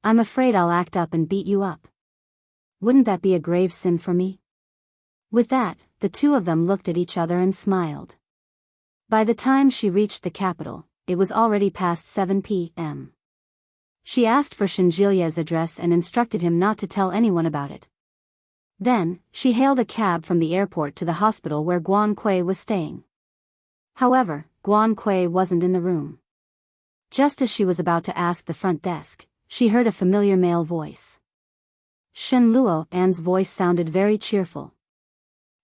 I'm afraid I'll act up and beat you up. Wouldn't that be a grave sin for me?" With that, the two of them looked at each other and smiled. By the time she reached the capital, it was already past 7 p.m. She asked for Shenjilia's address and instructed him not to tell anyone about it. Then, she hailed a cab from the airport to the hospital where Guan Kui was staying. However, Guan Kui wasn't in the room. Just as she was about to ask the front desk, she heard a familiar male voice. Shen Luo En's voice sounded very cheerful.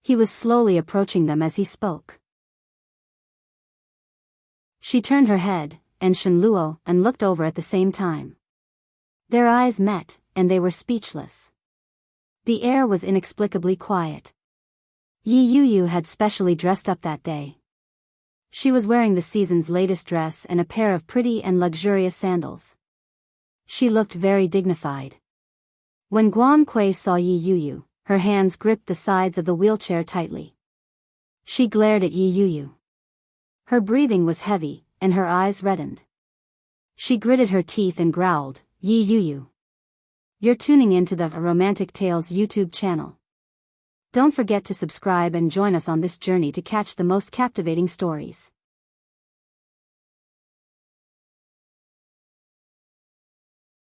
He was slowly approaching them as he spoke. She turned her head, and Shen Luo En looked over at the same time. Their eyes met, and they were speechless. The air was inexplicably quiet. Yi Yu had specially dressed up that day. She was wearing the season's latest dress and a pair of pretty and luxurious sandals. She looked very dignified. When Guan Kui saw Yi Yuyu, her hands gripped the sides of the wheelchair tightly. She glared at Yi Yuyu. Her breathing was heavy, and her eyes reddened. She gritted her teeth and growled, "Yi Yuyu. You're tuning into the Romantic Tales YouTube channel. Don't forget to subscribe and join us on this journey to catch the most captivating stories."